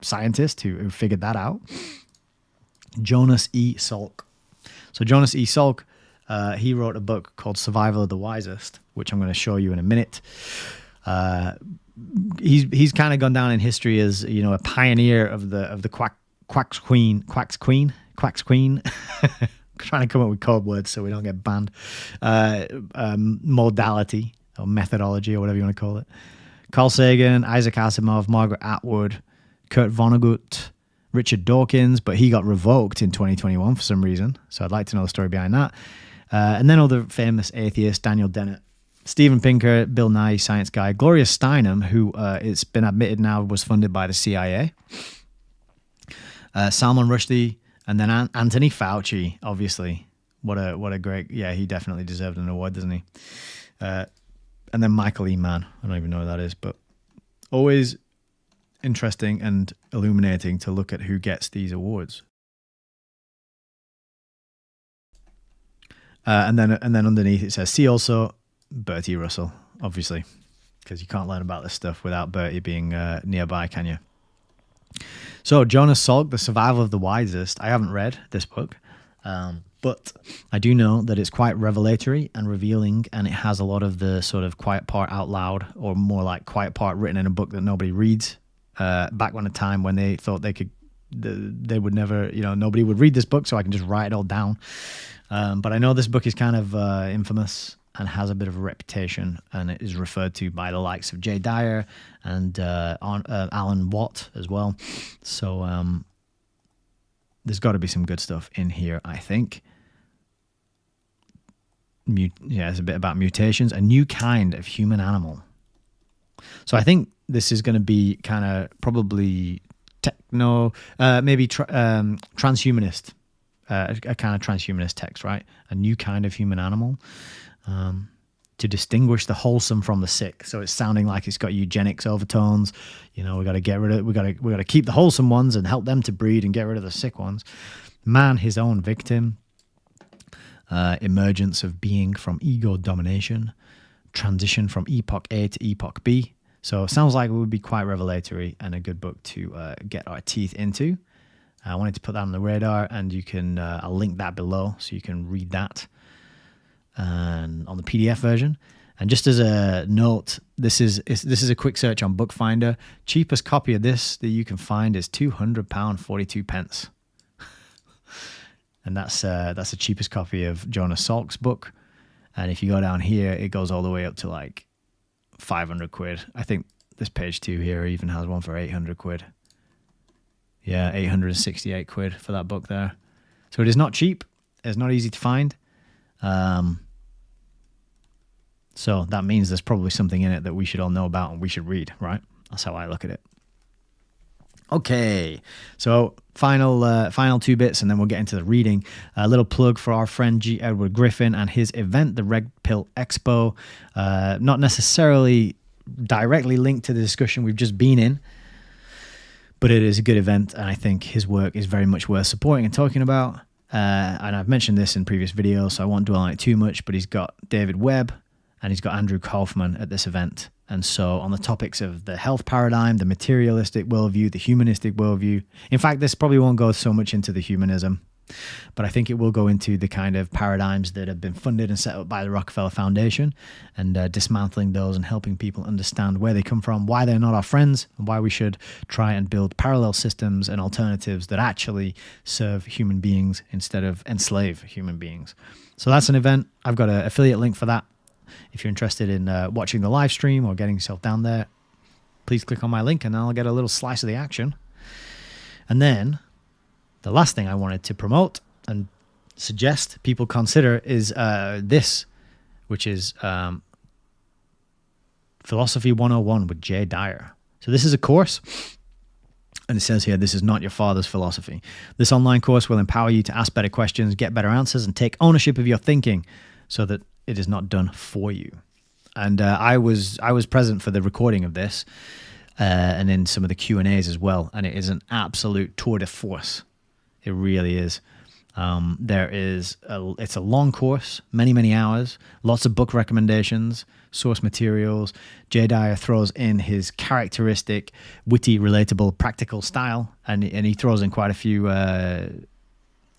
scientist who figured that out. Jonas E. Salk. So Jonas E. Salk, he wrote a book called Survival of the Wisest, which I'm going to show you in a minute. He's kind of gone down in history as, you know, a pioneer of the quacks queen. Trying to come up with code words so we don't get banned. Modality or methodology or whatever you want to call it. Carl Sagan, Isaac Asimov, Margaret Atwood, Kurt Vonnegut, Richard Dawkins, but he got revoked in 2021 for some reason. So I'd like to know the story behind that. And then other famous atheists, Daniel Dennett, Steven Pinker, Bill Nye, Science Guy, Gloria Steinem, who it's been admitted now was funded by the CIA, Salman Rushdie, and then Anthony Fauci, obviously. What a great, yeah, he definitely deserved an award, doesn't he? And then Michael E. Mann. I don't even know who that is, but always interesting and illuminating to look at who gets these awards. And then underneath it says, see also Bertie Russell, obviously, because you can't learn about this stuff without Bertie being nearby, can you? So Jonas Salk, The Survival of the Wisest. I haven't read this book, but I do know that it's quite revelatory and revealing, and it has a lot of the sort of quiet part out loud, or more like quiet part written in a book that nobody reads. Back when a time when they thought they would never, you know, nobody would read this book, so I can just write it all down. But I know this book is kind of infamous and has a bit of a reputation, and it is referred to by the likes of Jay Dyer and Alan Watt as well. So there's got to be some good stuff in here, I think. It's a bit about mutations, a new kind of human animal. So I think this is going to be kind of probably transhumanist. A kind of transhumanist text, right? A new kind of human animal. to distinguish the wholesome from the sick. So it's sounding like it's got eugenics overtones. You know, we got to get rid of, we got to keep the wholesome ones and help them to breed and get rid of the sick ones. Man, his own victim. Emergence of being from ego domination. Transition from epoch A to epoch B. So it sounds like it would be quite revelatory and a good book to get our teeth into. I wanted to put that on the radar, and you can, I'll link that below so you can read that on the PDF version. And just as a note, this is a quick search on Bookfinder. Cheapest copy of this that you can find is £200.42. And that's the cheapest copy of Jonas Salk's book. And if you go down here, it goes all the way up to like 500 quid. I think this page 2 here even has one for 800 quid. Yeah, 868 quid for that book there. So it is not cheap. It's not easy to find. So that means there's probably something in it that we should all know about and we should read, right? That's how I look at it. Okay, so final 2 bits, and then we'll get into the reading. A little plug for our friend G. Edward Griffin and his event, the Red Pill Expo. Not necessarily directly linked to the discussion we've just been in, but it is a good event, and I think his work is very much worth supporting and talking about. And I've mentioned this in previous videos, so I won't dwell on it too much, but he's got David Webb and he's got Andrew Kaufman at this event. And so on the topics of the health paradigm, the materialistic worldview, the humanistic worldview. In fact, this probably won't go so much into the humanism, but I think it will go into the kind of paradigms that have been funded and set up by the Rockefeller Foundation, and dismantling those and helping people understand where they come from, why they're not our friends, and why we should try and build parallel systems and alternatives that actually serve human beings instead of enslave human beings. So that's an event. I've got an affiliate link for that. If you're interested in watching the live stream or getting yourself down there, please click on my link and I'll get a little slice of the action. And then the last thing I wanted to promote and suggest people consider is this, which is Philosophy 101 with Jay Dyer. So this is a course, and it says here, this is not your father's philosophy. This online course will empower you to ask better questions, get better answers, and take ownership of your thinking so that it is not done for you. And I was present for the recording of this and in some of the Q&As as well. And it is an absolute tour de force. It really is. It's a long course, many hours, lots of book recommendations, source materials. Jay Dyer throws in his characteristic, witty, relatable, practical style. And he throws in quite a few, what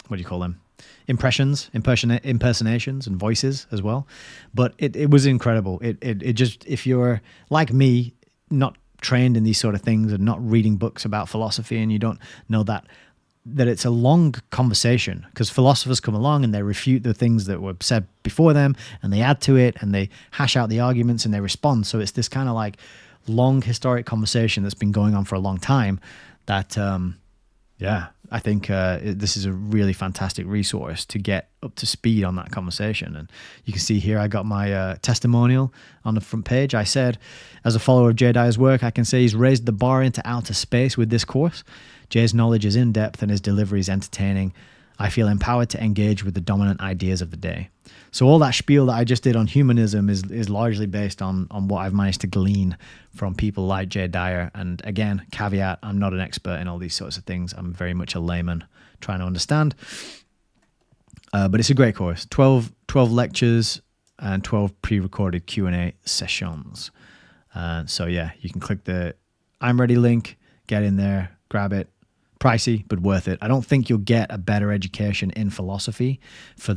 do you call them? Impersonations and voices as well. But it was incredible. It just, if you're like me, not trained in these sort of things and not reading books about philosophy, and you don't know that it's a long conversation, because philosophers come along and they refute the things that were said before them, and they add to it and they hash out the arguments and they respond. So it's this kind of like long historic conversation that's been going on for a long time that, I think this is a really fantastic resource to get up to speed on that conversation. And you can see here I got my testimonial on the front page. I said, as a follower of Jay Dyer's work, I can say he's raised the bar into outer space with this course. Jay's knowledge is in-depth and his delivery is entertaining. I feel empowered to engage with the dominant ideas of the day. So all that spiel that I just did on humanism is largely based on what I've managed to glean from people like Jay Dyer. And again, caveat, I'm not an expert in all these sorts of things. I'm very much a layman trying to understand. But it's a great course. 12 lectures and 12 pre-recorded Q&A sessions. So yeah, you can click the I'm ready link, get in there, grab it. Pricey, but worth it. I don't think you'll get a better education in philosophy for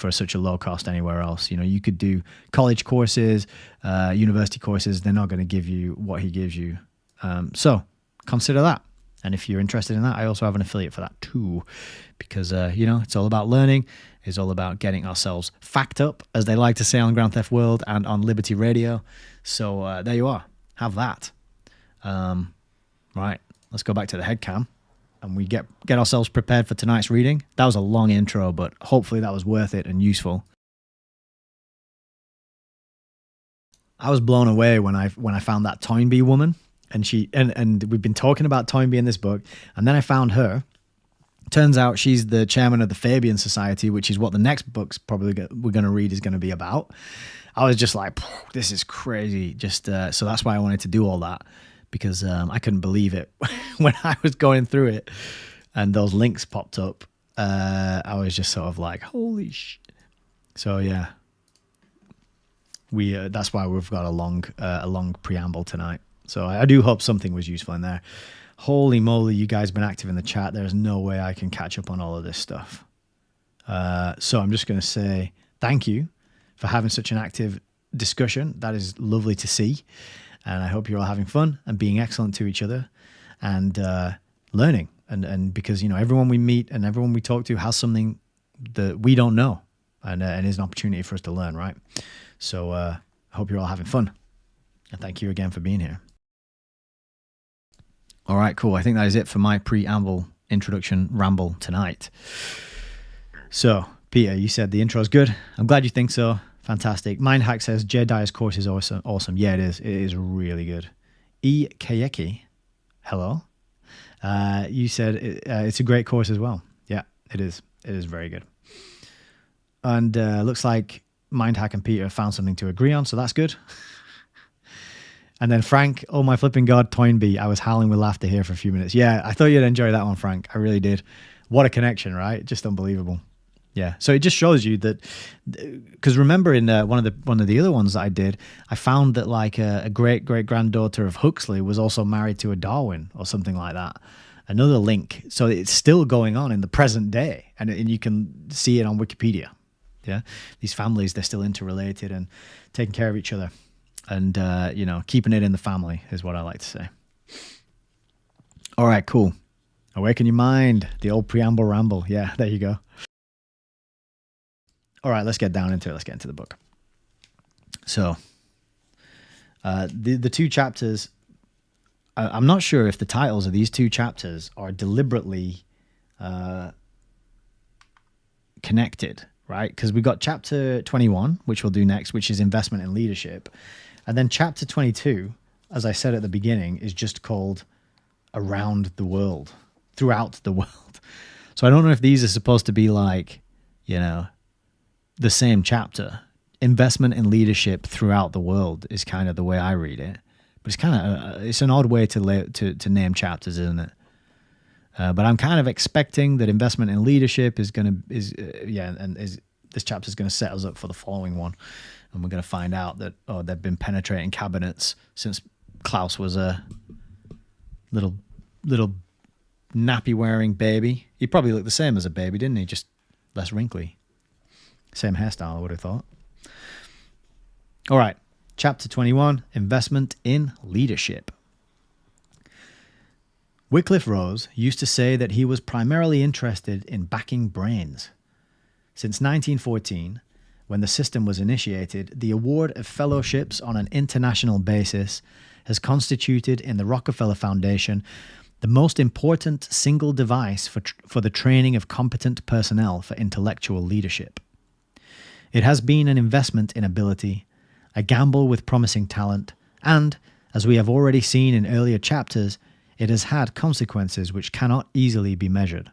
such a low cost anywhere else. You know, you could do college courses, university courses. They're not going to give you what he gives you. So consider that. And if you're interested in that, I also have an affiliate for that too, because, it's all about learning. It's all about getting ourselves fact up, as they like to say on Grand Theft World and on Liberty Radio. So there you are. Have that. Right. Let's go back to the headcam and we get ourselves prepared for tonight's reading. That was a long intro, but hopefully that was worth it and useful. I was blown away when I found that Toynbee woman, and we've been talking about Toynbee in this book, and then I found her, Turns out she's the chairman of the Fabian Society, which is what the next book's probably we're going to read is going to be about. I was just like, this is crazy. Just so that's why I wanted to do all that, because I couldn't believe it when I was going through it and those links popped up. I was just sort of like, holy shit. So yeah, that's why we've got a long preamble tonight. So I do hope something was useful in there. Holy moly, you guys have been active in the chat. There's no way I can catch up on all of this stuff. So I'm just going to say thank you for having such an active discussion. That is lovely to see. And I hope you're all having fun and being excellent to each other and learning. And because, everyone we meet and everyone we talk to has something that we don't know and is an opportunity for us to learn, right? So I hope you're all having fun. And thank you again for being here. All right, cool. I think that is it for my preamble introduction ramble tonight. So, Peter, you said the intro is good. I'm glad you think so. Fantastic. Mindhack says Jedi's course is awesome. Yeah, it is. It is really good. E. Kayeki, hello. You said it's a great course as well. Yeah, it is. It is very good. And looks like Mindhack and Peter found something to agree on, so that's good. And then Frank, oh my flipping God, Toynbee. I was howling with laughter here for a few minutes. Yeah, I thought you'd enjoy that one, Frank. I really did. What a connection, right? Just unbelievable. Yeah. So it just shows you that, because remember in one of the other ones that I did, I found that like a great granddaughter of Huxley was also married to a Darwin or something like that. Another link. So it's still going on in the present day, and you can see it on Wikipedia. Yeah, these families, they're still interrelated and taking care of each other. And, keeping it in the family is what I like to say. All right, cool. Awaken your mind. The old preamble ramble. Yeah, there you go. All right, let's get down into it. Let's get into the book. So, the two chapters, I'm not sure if the titles of these two chapters are deliberately connected, right? Because we've got chapter 21, which we'll do next, which is investment in leadership. And then chapter 22, as I said at the beginning, is just called Around the World, Throughout the World. So I don't know if these are supposed to be like, the same chapter. Investment in leadership throughout the world is kind of the way I read it. But it's an odd way to name chapters, isn't it? But I'm kind of expecting that investment in leadership this chapter is going to set us up for the following one. And we're going to find out that, they've been penetrating cabinets since Klaus was a little nappy-wearing baby. He probably looked the same as a baby, didn't he? Just less wrinkly. Same hairstyle, I would have thought. All right. Chapter 21, Investment in Leadership. Wycliffe Rose used to say that he was primarily interested in backing brains. Since 1914, when the system was initiated, the award of fellowships on an international basis has constituted in the Rockefeller Foundation the most important single device for the training of competent personnel for intellectual leadership. It has been an investment in ability, a gamble with promising talent, and, as we have already seen in earlier chapters, it has had consequences which cannot easily be measured.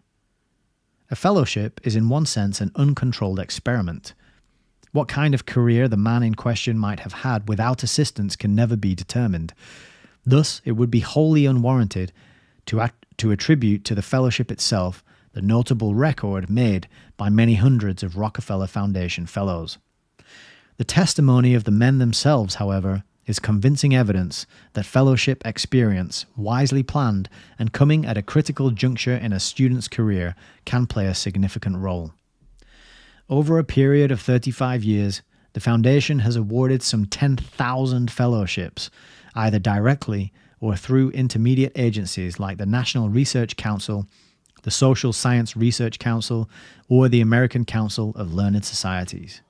A fellowship is in one sense an uncontrolled experiment. What kind of career the man in question might have had without assistance can never be determined. Thus, it would be wholly unwarranted to attribute to the fellowship itself the notable record made by many hundreds of Rockefeller Foundation fellows. The testimony of the men themselves, however, is convincing evidence that fellowship experience, wisely planned and coming at a critical juncture in a student's career, can play a significant role. Over a period of 35 years, the Foundation has awarded some 10,000 fellowships, either directly or through intermediate agencies like the National Research Council, the Social Science Research Council, or the American Council of Learned Societies.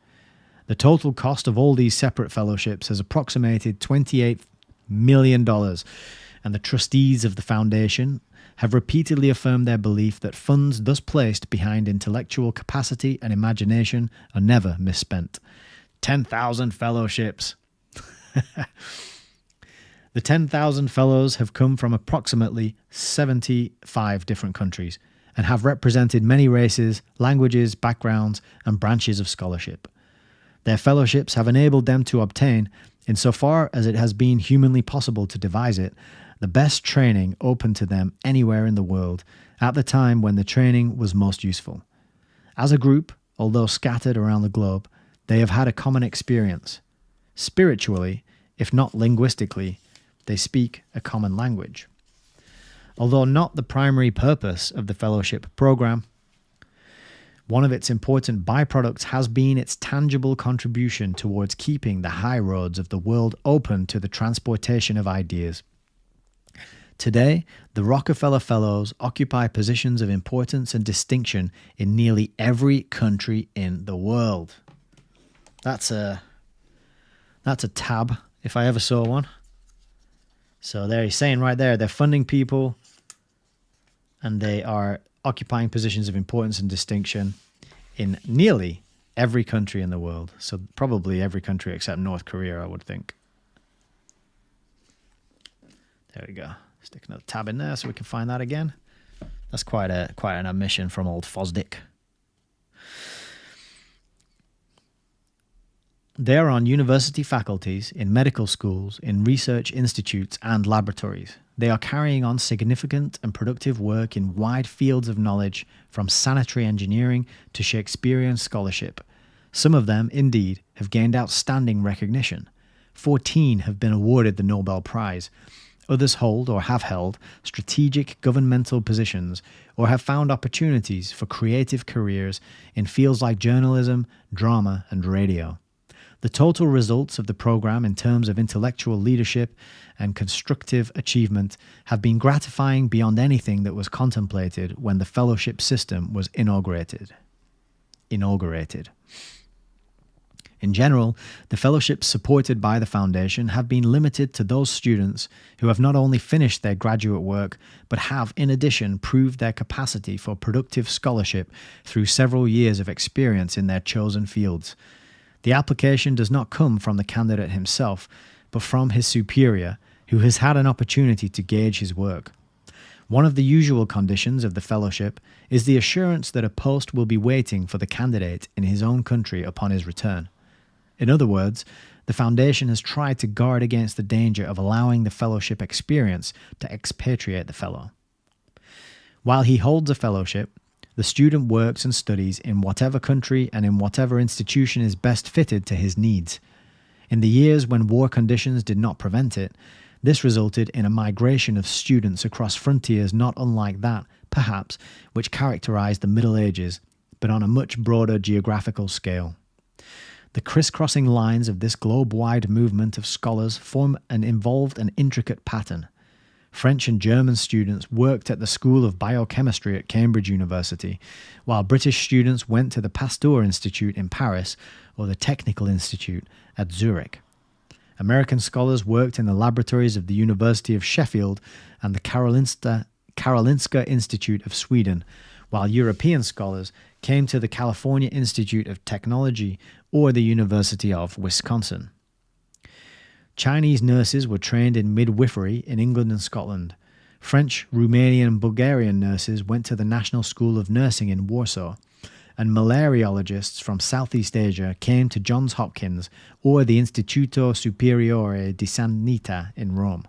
The total cost of all these separate fellowships has approximated $28 million, and the trustees of the Foundation have repeatedly affirmed their belief that funds thus placed behind intellectual capacity and imagination are never misspent. 10,000 fellowships. The 10,000 fellows have come from approximately 75 different countries and have represented many races, languages, backgrounds, and branches of scholarship. Their fellowships have enabled them to obtain, insofar as it has been humanly possible to devise it, the best training open to them anywhere in the world at the time when the training was most useful. As a group, although scattered around the globe, they have had a common experience. Spiritually, if not linguistically, they speak a common language. Although not the primary purpose of the fellowship program, one of its important byproducts has been its tangible contribution towards keeping the high roads of the world open to the transportation of ideas. Today, the Rockefeller Fellows occupy positions of importance and distinction in nearly every country in the world. That's a tab, if I ever saw one. So there he's saying right there, they're funding people and they are occupying positions of importance and distinction in nearly every country in the world. So probably every country except North Korea, I would think. There we go. Stick another tab in there so we can find that again. That's quite an admission from old Fosdick. They are on university faculties, in medical schools, in research institutes and laboratories. They are carrying on significant and productive work in wide fields of knowledge, from sanitary engineering to Shakespearean scholarship. Some of them, indeed, have gained outstanding recognition. 14 have been awarded the Nobel Prize. Others hold or have held strategic governmental positions or have found opportunities for creative careers in fields like journalism, drama, and radio. The total results of the program in terms of intellectual leadership and constructive achievement have been gratifying beyond anything that was contemplated when the fellowship system was inaugurated. In general, the fellowships supported by the Foundation have been limited to those students who have not only finished their graduate work, but have, in addition, proved their capacity for productive scholarship through several years of experience in their chosen fields. The application does not come from the candidate himself, but from his superior, who has had an opportunity to gauge his work. One of the usual conditions of the fellowship is the assurance that a post will be waiting for the candidate in his own country upon his return. In other words, the Foundation has tried to guard against the danger of allowing the fellowship experience to expatriate the fellow. While he holds a fellowship, the student works and studies in whatever country and in whatever institution is best fitted to his needs. In the years when war conditions did not prevent it, this resulted in a migration of students across frontiers not unlike that, perhaps, which characterized the Middle Ages, but on a much broader geographical scale. The crisscrossing lines of this globe-wide movement of scholars form an involved and intricate pattern. French and German students worked at the School of Biochemistry at Cambridge University, while British students went to the Pasteur Institute in Paris or the Technical Institute at Zurich. American scholars worked in the laboratories of the University of Sheffield and the Karolinska Institute of Sweden, while European scholars came to the California Institute of Technology or the University of Wisconsin. Chinese nurses were trained in midwifery in England and Scotland. French, Romanian, and Bulgarian nurses went to the National School of Nursing in Warsaw, and malariologists from Southeast Asia came to Johns Hopkins or the Istituto Superiore di Sanità in Rome.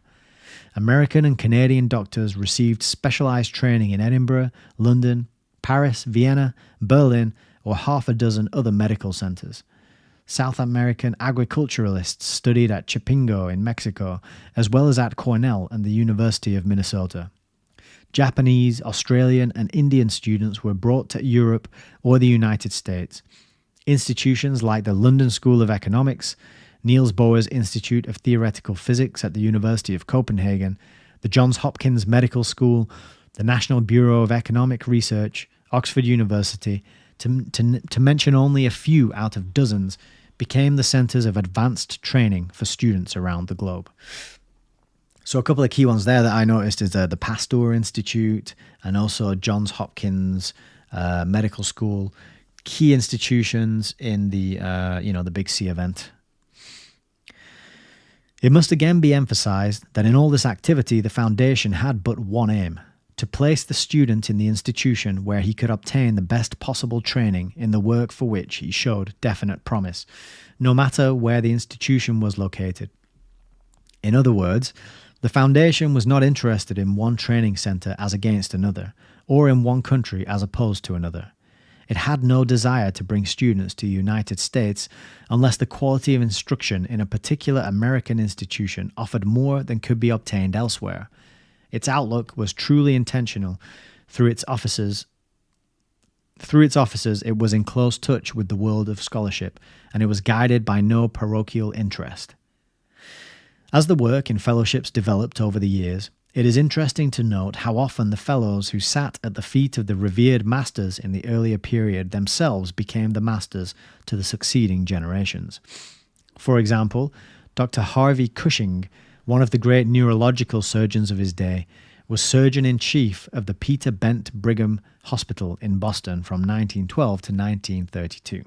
American and Canadian doctors received specialized training in Edinburgh, London, Paris, Vienna, Berlin, or half a dozen other medical centers. South American agriculturalists studied at Chapingo in Mexico, as well as at Cornell and the University of Minnesota. Japanese, Australian, and Indian students were brought to Europe or the United States. Institutions like the London School of Economics, Niels Bohr's Institute of Theoretical Physics at the University of Copenhagen, the Johns Hopkins Medical School, the National Bureau of Economic Research, Oxford University, to mention only a few out of dozens, became the centers of advanced training for students around the globe. So a couple of key ones there that I noticed is the Pasteur Institute and also Johns Hopkins Medical School, key institutions in the the Big C event. It must again be emphasized that in all this activity, the Foundation had but one aim: to place the student in the institution where he could obtain the best possible training in the work for which he showed definite promise, no matter where the institution was located. In other words, the foundation was not interested in one training center as against another, or in one country as opposed to another. It had no desire to bring students to the United States unless the quality of instruction in a particular American institution offered more than could be obtained elsewhere. Its outlook was truly intentional. Through its offices, it was in close touch with the world of scholarship, and it was guided by no parochial interest. As the work in fellowships developed over the years, it is interesting to note how often the fellows who sat at the feet of the revered masters in the earlier period themselves became the masters to the succeeding generations. For example, Dr. Harvey Cushing, one of the great neurological surgeons of his day, was surgeon-in-chief of the Peter Bent Brigham Hospital in Boston from 1912 to 1932.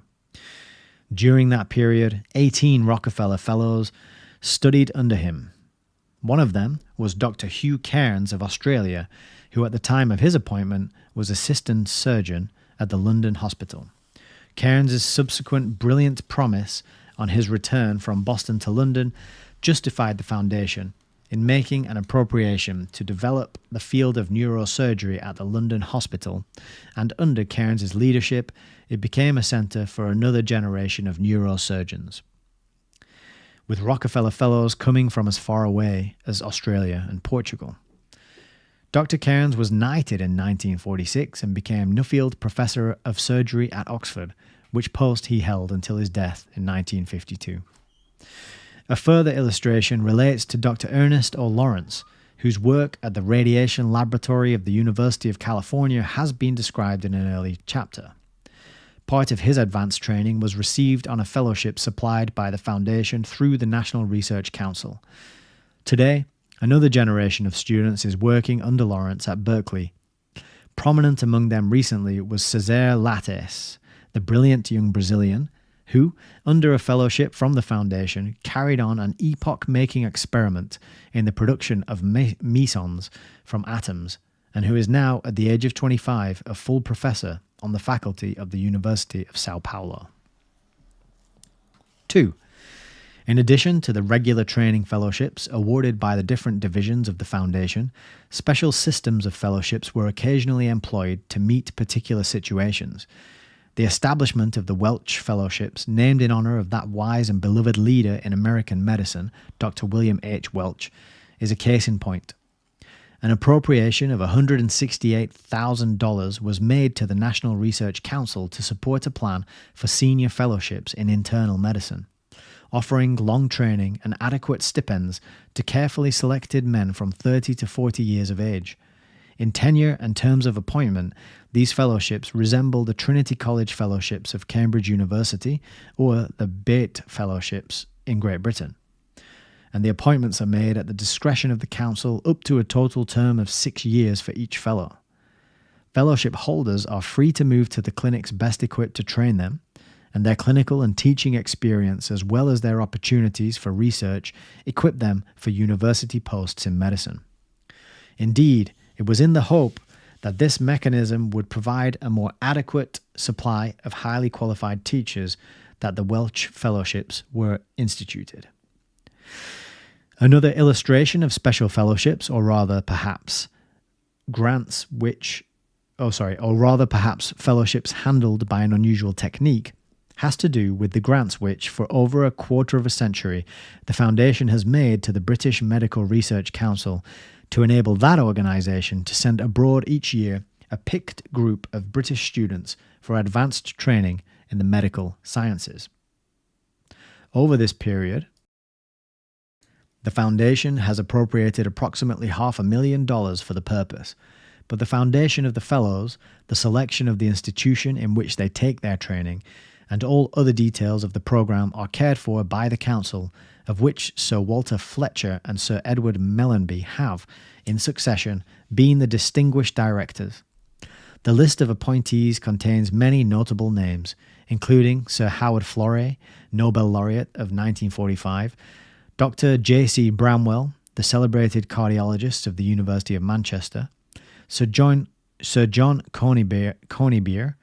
During that period, 18 Rockefeller fellows studied under him. One of them was Dr. Hugh Cairns of Australia, who at the time of his appointment was assistant surgeon at the London Hospital. Cairns' subsequent brilliant promise on his return from Boston to London justified the foundation in making an appropriation to develop the field of neurosurgery at the London Hospital, and under Cairns' leadership, it became a centre for another generation of neurosurgeons, with Rockefeller Fellows coming from as far away as Australia and Portugal. Dr. Cairns was knighted in 1946 and became Nuffield Professor of Surgery at Oxford, which post he held until his death in 1952. A further illustration relates to Dr. Ernest O. Lawrence, whose work at the Radiation Laboratory of the University of California has been described in an early chapter. Part of his advanced training was received on a fellowship supplied by the Foundation through the National Research Council. Today, another generation of students is working under Lawrence at Berkeley. Prominent among them recently was Cesar Lattes, the brilliant young Brazilian, who, under a fellowship from the Foundation, carried on an epoch-making experiment in the production of mesons from atoms, and who is now, at the age of 25, a full professor on the faculty of the University of Sao Paulo. 2. In addition to the regular training fellowships awarded by the different divisions of the Foundation, special systems of fellowships were occasionally employed to meet particular situations. The establishment of the Welch Fellowships, named in honor of that wise and beloved leader in American medicine, Dr. William H. Welch, is a case in point. An appropriation of $168,000 was made to the National Research Council to support a plan for senior fellowships in internal medicine, offering long training and adequate stipends to carefully selected men from 30 to 40 years of age. In tenure and terms of appointment, these fellowships resemble the Trinity College Fellowships of Cambridge University or the Bate Fellowships in Great Britain, and the appointments are made at the discretion of the Council up to a total term of 6 years for each fellow. Fellowship holders are free to move to the clinics best equipped to train them, and their clinical and teaching experience, as well as their opportunities for research, equip them for university posts in medicine. Indeed, it was in the hope that this mechanism would provide a more adequate supply of highly qualified teachers that the Welch Fellowships were instituted. Another illustration of special fellowships, or rather perhaps fellowships handled by an unusual technique, has to do with the grants which, for over a quarter of a century, the Foundation has made to the British Medical Research Council to enable that organisation to send abroad each year a picked group of British students for advanced training in the medical sciences. Over this period, the Foundation has appropriated approximately $500,000 for the purpose, but the foundation of the Fellows, the selection of the institution in which they take their training, and all other details of the programme are cared for by the Council, of which Sir Walter Fletcher and Sir Edward Mellanby have, in succession, been the distinguished directors. The list of appointees contains many notable names, including Sir Howard Florey, Nobel laureate of 1945, Dr. J.C. Bramwell, the celebrated cardiologist of the University of Manchester, Sir John Conybeare,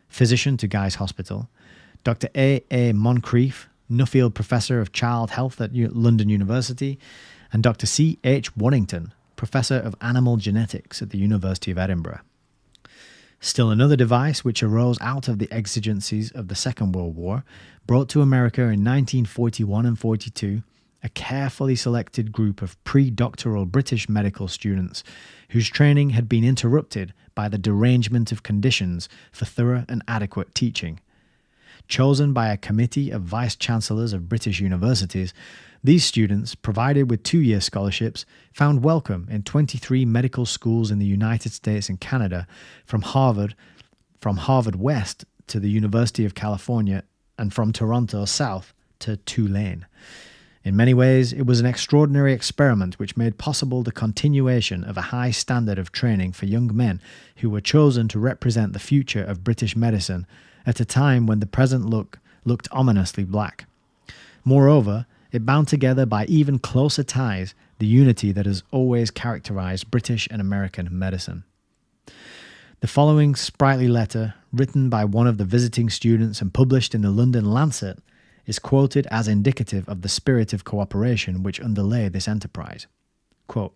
physician to Guy's Hospital, Dr. A. Moncrief, Nuffield Professor of Child Health at London University, and Dr. C. H. Waddington, Professor of Animal Genetics at the University of Edinburgh. Still another device which arose out of the exigencies of the Second World War brought to America in 1941 and 42 a carefully selected group of pre-doctoral British medical students whose training had been interrupted by the derangement of conditions for thorough and adequate teaching. Chosen by a committee of vice-chancellors of British universities, these students, provided with 2-year scholarships, found welcome in 23 medical schools in the United States and Canada, from Harvard West to the University of California, and from Toronto South to Tulane. In many ways, it was an extraordinary experiment which made possible the continuation of a high standard of training for young men who were chosen to represent the future of British medicine at a time when the present looked ominously black. Moreover, it bound together by even closer ties the unity that has always characterized British and American medicine. The following sprightly letter, written by one of the visiting students and published in the London Lancet, is quoted as indicative of the spirit of cooperation which underlay this enterprise. Quote,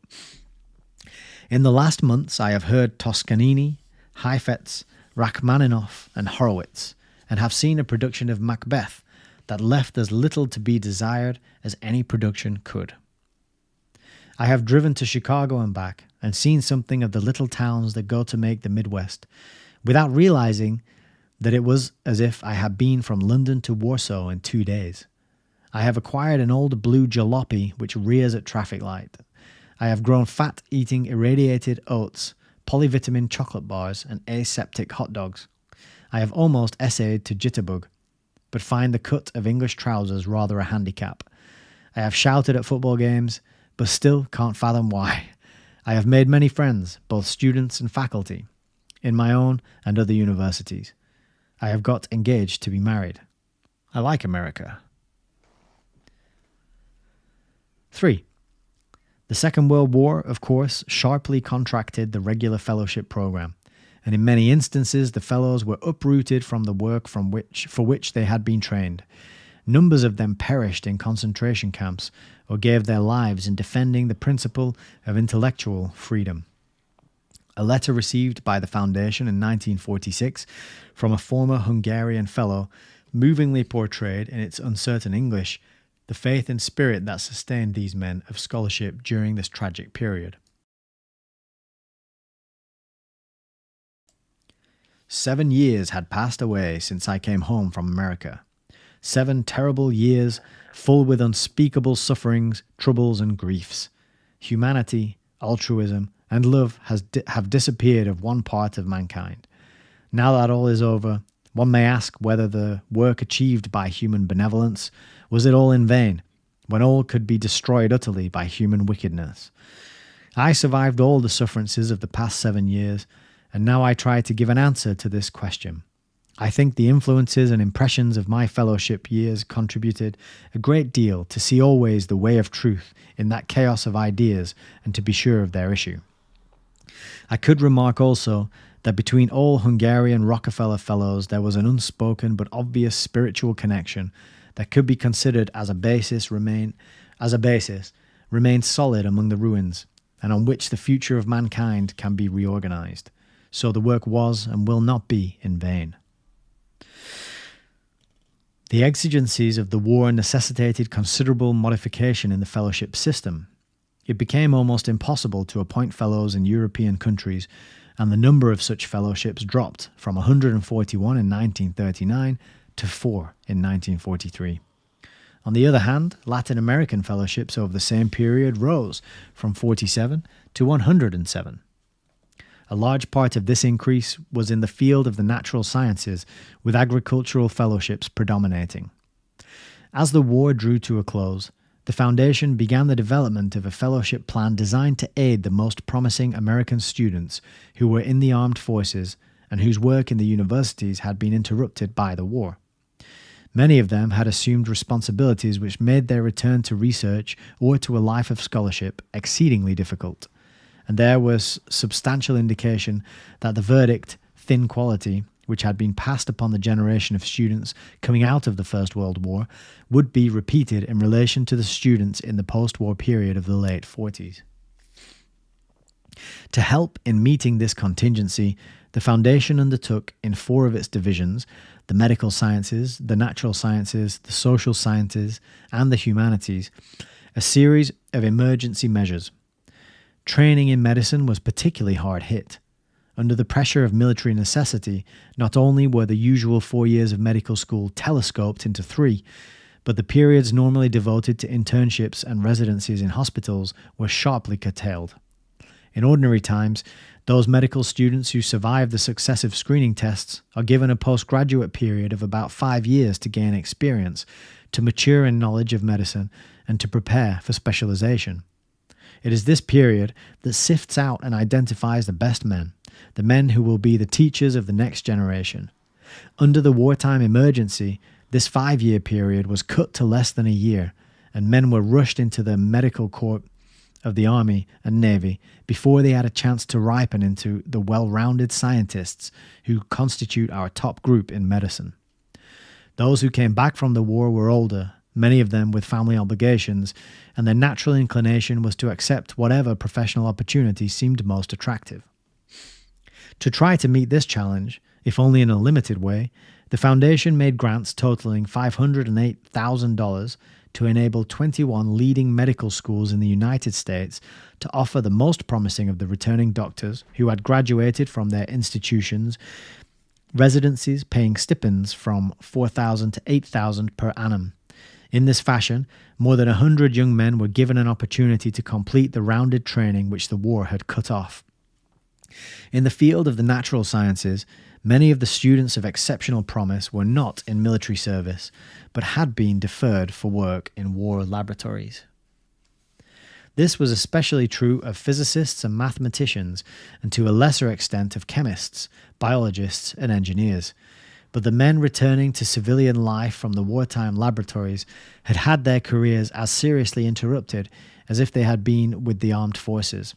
"In the last months I have heard Toscanini, Heifetz, Rachmaninoff and Horowitz, and have seen a production of Macbeth that left as little to be desired as any production could. I have driven to Chicago and back and seen something of the little towns that go to make the Midwest, without realizing that it was as if I had been from London to Warsaw in 2 days. I have acquired an old blue jalopy which rears at traffic light. I have grown fat eating irradiated oats, polyvitamin chocolate bars, and aseptic hot dogs. I have almost essayed to jitterbug, but find the cut of English trousers rather a handicap. I have shouted at football games, but still can't fathom why. I have made many friends, both students and faculty, in my own and other universities. I have got engaged to be married. I like America." 3. The Second World War, of course, sharply contracted the regular fellowship program, and in many instances the fellows were uprooted from the work for which they had been trained. Numbers of them perished in concentration camps or gave their lives in defending the principle of intellectual freedom. A letter received by the Foundation in 1946 from a former Hungarian fellow movingly portrayed in its uncertain English the faith and spirit that sustained these men of scholarship during this tragic period. 7 years had passed away since I came home from America. 7 terrible years, full with unspeakable sufferings, troubles, and griefs. Humanity, altruism, and love have disappeared of one part of mankind. Now that all is over, one may ask whether the work achieved by human benevolence was it all in vain, when all could be destroyed utterly by human wickedness. I survived all the sufferances of the past 7 years, and now I try to give an answer to this question. I think the influences and impressions of my fellowship years contributed a great deal to see always the way of truth in that chaos of ideas and to be sure of their issue. I could remark also that between all Hungarian Rockefeller fellows there was an unspoken but obvious spiritual connection that could be considered as a basis remained solid among the ruins, and on which the future of mankind can be reorganized. So the work was and will not be in vain. The exigencies of the war necessitated considerable modification in the fellowship system. It became almost impossible to appoint fellows in European countries, and the number of such fellowships dropped from 141 in 1939 to 4 in 1943. On the other hand, Latin American fellowships over the same period rose from 47 to 107. A large part of this increase was in the field of the natural sciences, with agricultural fellowships predominating. As the war drew to a close, the Foundation began the development of a fellowship plan designed to aid the most promising American students who were in the armed forces and whose work in the universities had been interrupted by the war. Many of them had assumed responsibilities which made their return to research or to a life of scholarship exceedingly difficult, and there was substantial indication that the verdict, thin quality, which had been passed upon the generation of students coming out of the First World War, would be repeated in relation to the students in the post-war period of the late 40s. To help in meeting this contingency, the Foundation undertook in 4 of its divisions, the medical sciences, the natural sciences, the social sciences, and the humanities, a series of emergency measures. Training in medicine was particularly hard hit. Under the pressure of military necessity, not only were the usual 4 years of medical school telescoped into 3, but the periods normally devoted to internships and residencies in hospitals were sharply curtailed. In ordinary times, those medical students who survive the successive screening tests are given a postgraduate period of about 5 years to gain experience, to mature in knowledge of medicine, and to prepare for specialization. It is this period that sifts out and identifies the best men, the men who will be the teachers of the next generation. Under the wartime emergency, this 5-year period was cut to less than a year, and men were rushed into the medical corps of the Army and Navy before they had a chance to ripen into the well-rounded scientists who constitute our top group in medicine. Those who came back from the war were older, many of them with family obligations, and their natural inclination was to accept whatever professional opportunity seemed most attractive. To try to meet this challenge, if only in a limited way, the Foundation made grants totaling $508,000 to enable 21 leading medical schools in the United States to offer the most promising of the returning doctors who had graduated from their institutions residencies paying stipends from $4,000 to $8,000 per annum. In this fashion, more than 100 young men were given an opportunity to complete the rounded training which the war had cut off. In the field of the natural sciences, many of the students of exceptional promise were not in military service, but had been deferred for work in war laboratories. This was especially true of physicists and mathematicians, and to a lesser extent of chemists, biologists, and engineers. But the men returning to civilian life from the wartime laboratories had had their careers as seriously interrupted as if they had been with the armed forces.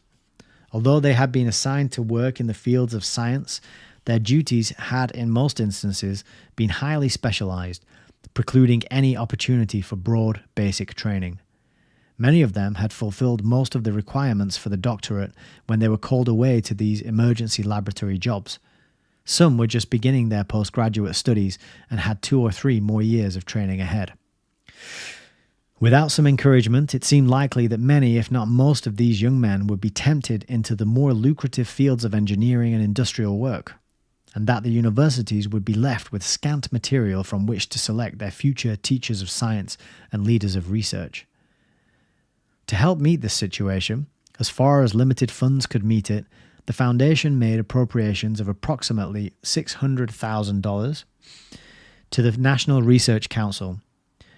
Although they had been assigned to work in the fields of science, their duties had in most instances been highly specialized, precluding any opportunity for broad basic training. Many of them had fulfilled most of the requirements for the doctorate when they were called away to these emergency laboratory jobs. Some were just beginning their postgraduate studies and had 2 or 3 more years of training ahead. Without some encouragement, it seemed likely that many, if not most, of these young men would be tempted into the more lucrative fields of engineering and industrial work, and that the universities would be left with scant material from which to select their future teachers of science and leaders of research. To help meet this situation, as far as limited funds could meet it, the Foundation made appropriations of approximately $600,000 to the National Research Council,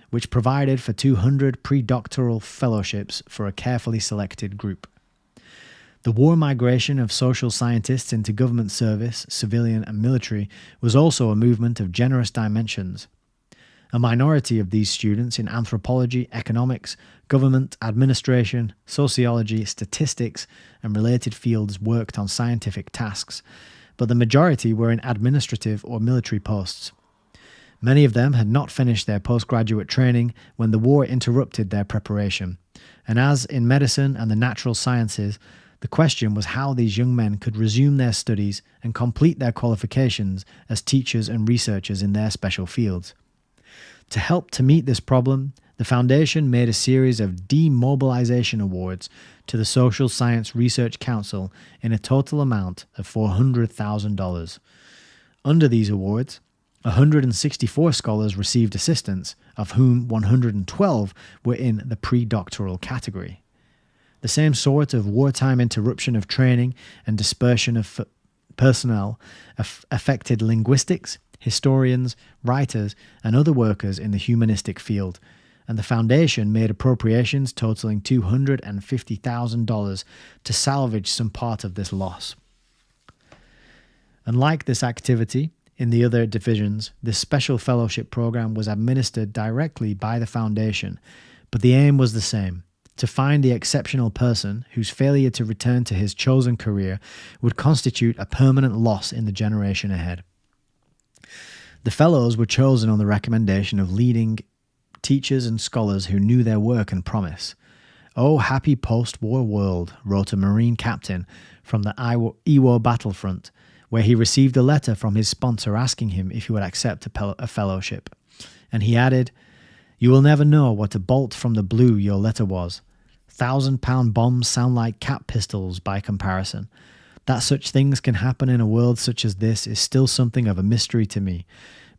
which provided for 200 pre-doctoral fellowships for a carefully selected group. The war migration of social scientists into government service, civilian and military, was also a movement of generous dimensions. A minority of these students in anthropology, economics, government, administration, sociology, statistics, and related fields worked on scientific tasks, but the majority were in administrative or military posts. Many of them had not finished their postgraduate training when the war interrupted their preparation, and as in medicine and the natural sciences, the question was how these young men could resume their studies and complete their qualifications as teachers and researchers in their special fields. To help to meet this problem, the Foundation made a series of demobilization awards to the Social Science Research Council in a total amount of $400,000. Under these awards, 164 scholars received assistance, of whom 112 were in the pre-doctoral category. The same sort of wartime interruption of training and dispersion of personnel affected linguistics, historians, writers, and other workers in the humanistic field, and the Foundation made appropriations totaling $250,000 to salvage some part of this loss. Unlike this activity, in the other divisions, this special fellowship program was administered directly by the Foundation, but the aim was the same: to find the exceptional person whose failure to return to his chosen career would constitute a permanent loss in the generation ahead. The fellows were chosen on the recommendation of leading teachers and scholars who knew their work and promise. "Oh, happy post-war world," wrote a Marine captain from the Iwo battlefront, where he received a letter from his sponsor asking him if he would accept a fellowship. And he added, "You will never know what a bolt from the blue your letter was. 1,000-pound bombs sound like cap pistols by comparison. That such things can happen in a world such as this is still something of a mystery to me.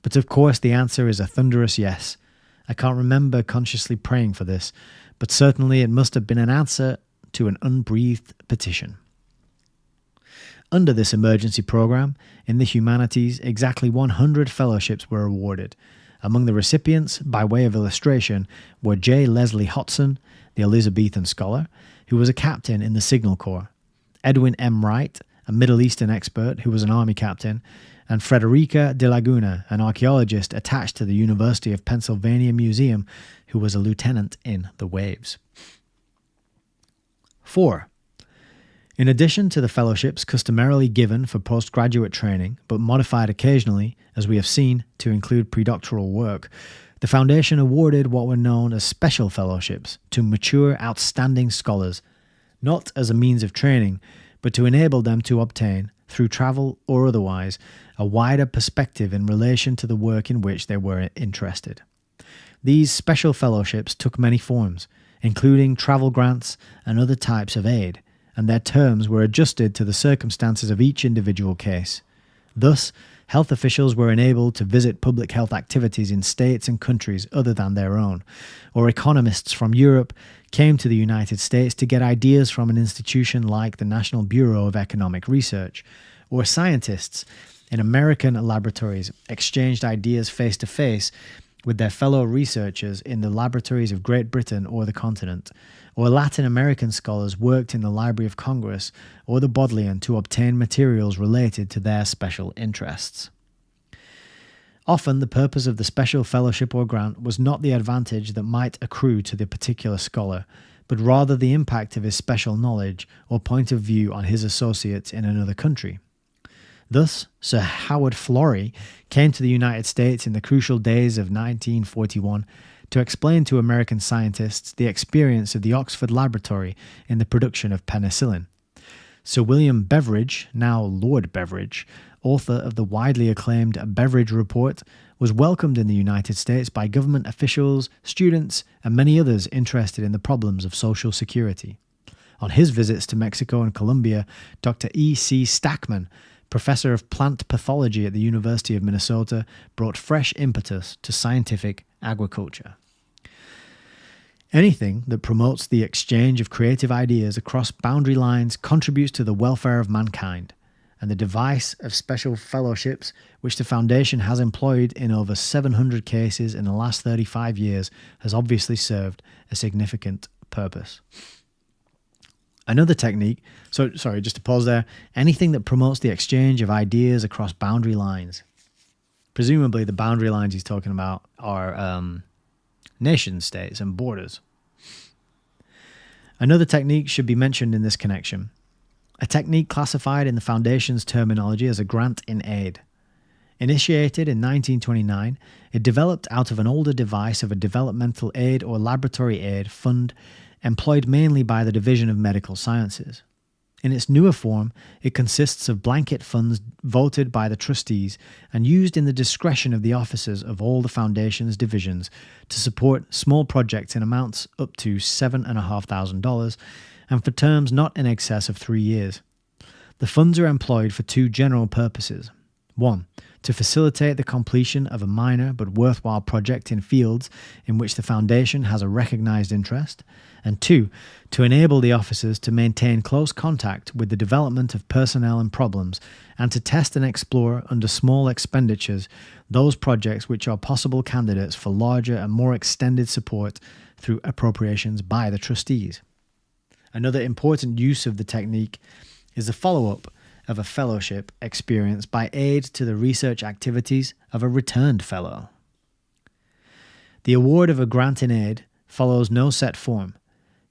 But of course the answer is a thunderous yes. I can't remember consciously praying for this, but certainly it must have been an answer to an unbreathed petition." Under this emergency program, in the humanities, exactly 100 fellowships were awarded. Among the recipients, by way of illustration, were J. Leslie Hodson, the Elizabethan scholar, who was a captain in the Signal Corps, Edwin M. Wright, a Middle Eastern expert who was an army captain, and Frederica de Laguna, an archaeologist attached to the University of Pennsylvania Museum, who was a lieutenant in the Waves. 4. In addition to the fellowships customarily given for postgraduate training, but modified occasionally, as we have seen, to include predoctoral work, the Foundation awarded what were known as special fellowships to mature, outstanding scholars, not as a means of training, but to enable them to obtain, through travel or otherwise, a wider perspective in relation to the work in which they were interested. These special fellowships took many forms, including travel grants and other types of aid, and their terms were adjusted to the circumstances of each individual case. Thus, health officials were enabled to visit public health activities in states and countries other than their own, or economists from Europe came to the United States to get ideas from an institution like the National Bureau of Economic Research, or scientists in American laboratories exchanged ideas face-to-face with their fellow researchers in the laboratories of Great Britain or the continent, or Latin American scholars worked in the Library of Congress or the Bodleian to obtain materials related to their special interests. Often the purpose of the special fellowship or grant was not the advantage that might accrue to the particular scholar, but rather the impact of his special knowledge or point of view on his associates in another country. Thus, Sir Howard Florey came to the United States in the crucial days of 1941 to explain to American scientists the experience of the Oxford Laboratory in the production of penicillin. Sir William Beveridge, now Lord Beveridge, author of the widely acclaimed Beveridge Report, was welcomed in the United States by government officials, students, and many others interested in the problems of social security. On his visits to Mexico and Colombia, Dr. E.C. Stackman, professor of plant pathology at the University of Minnesota, brought fresh impetus to scientific agriculture. Anything that promotes the exchange of creative ideas across boundary lines contributes to the welfare of mankind, and the device of special fellowships, which the Foundation has employed in over 700 cases in the last 35 years, has obviously served a significant purpose. Another technique, just to pause there, anything that promotes the exchange of ideas across boundary lines. Presumably the boundary lines he's talking about are nation states and borders. Another technique should be mentioned in this connection. A technique classified in the Foundation's terminology as a grant in aid. Initiated in 1929, it developed out of an older device of a developmental aid or laboratory aid fund employed mainly by the Division of Medical Sciences. In its newer form, it consists of blanket funds voted by the trustees and used in the discretion of the officers of all the Foundation's divisions to support small projects in amounts up to $7,500 and for terms not in excess of 3 years. The funds are employed for two general purposes. 1. To facilitate the completion of a minor but worthwhile project in fields in which the Foundation has a recognized interest, and 2. To enable the officers to maintain close contact with the development of personnel and problems, and to test and explore under small expenditures those projects which are possible candidates for larger and more extended support through appropriations by the trustees. Another important use of the technique is the follow-up of a fellowship experience by aid to the research activities of a returned fellow. The award of a grant in aid follows no set form.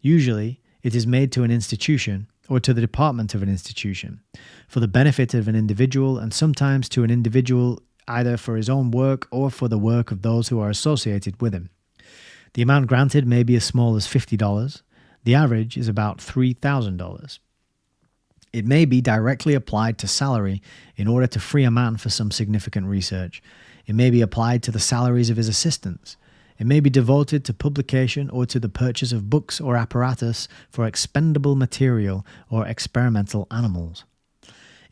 Usually, it is made to an institution or to the department of an institution for the benefit of an individual, and sometimes to an individual either for his own work or for the work of those who are associated with him. The amount granted may be as small as $50. The average is about $3,000. It may be directly applied to salary in order to free a man for some significant research. It may be applied to the salaries of his assistants. It may be devoted to publication or to the purchase of books or apparatus for expendable material or experimental animals.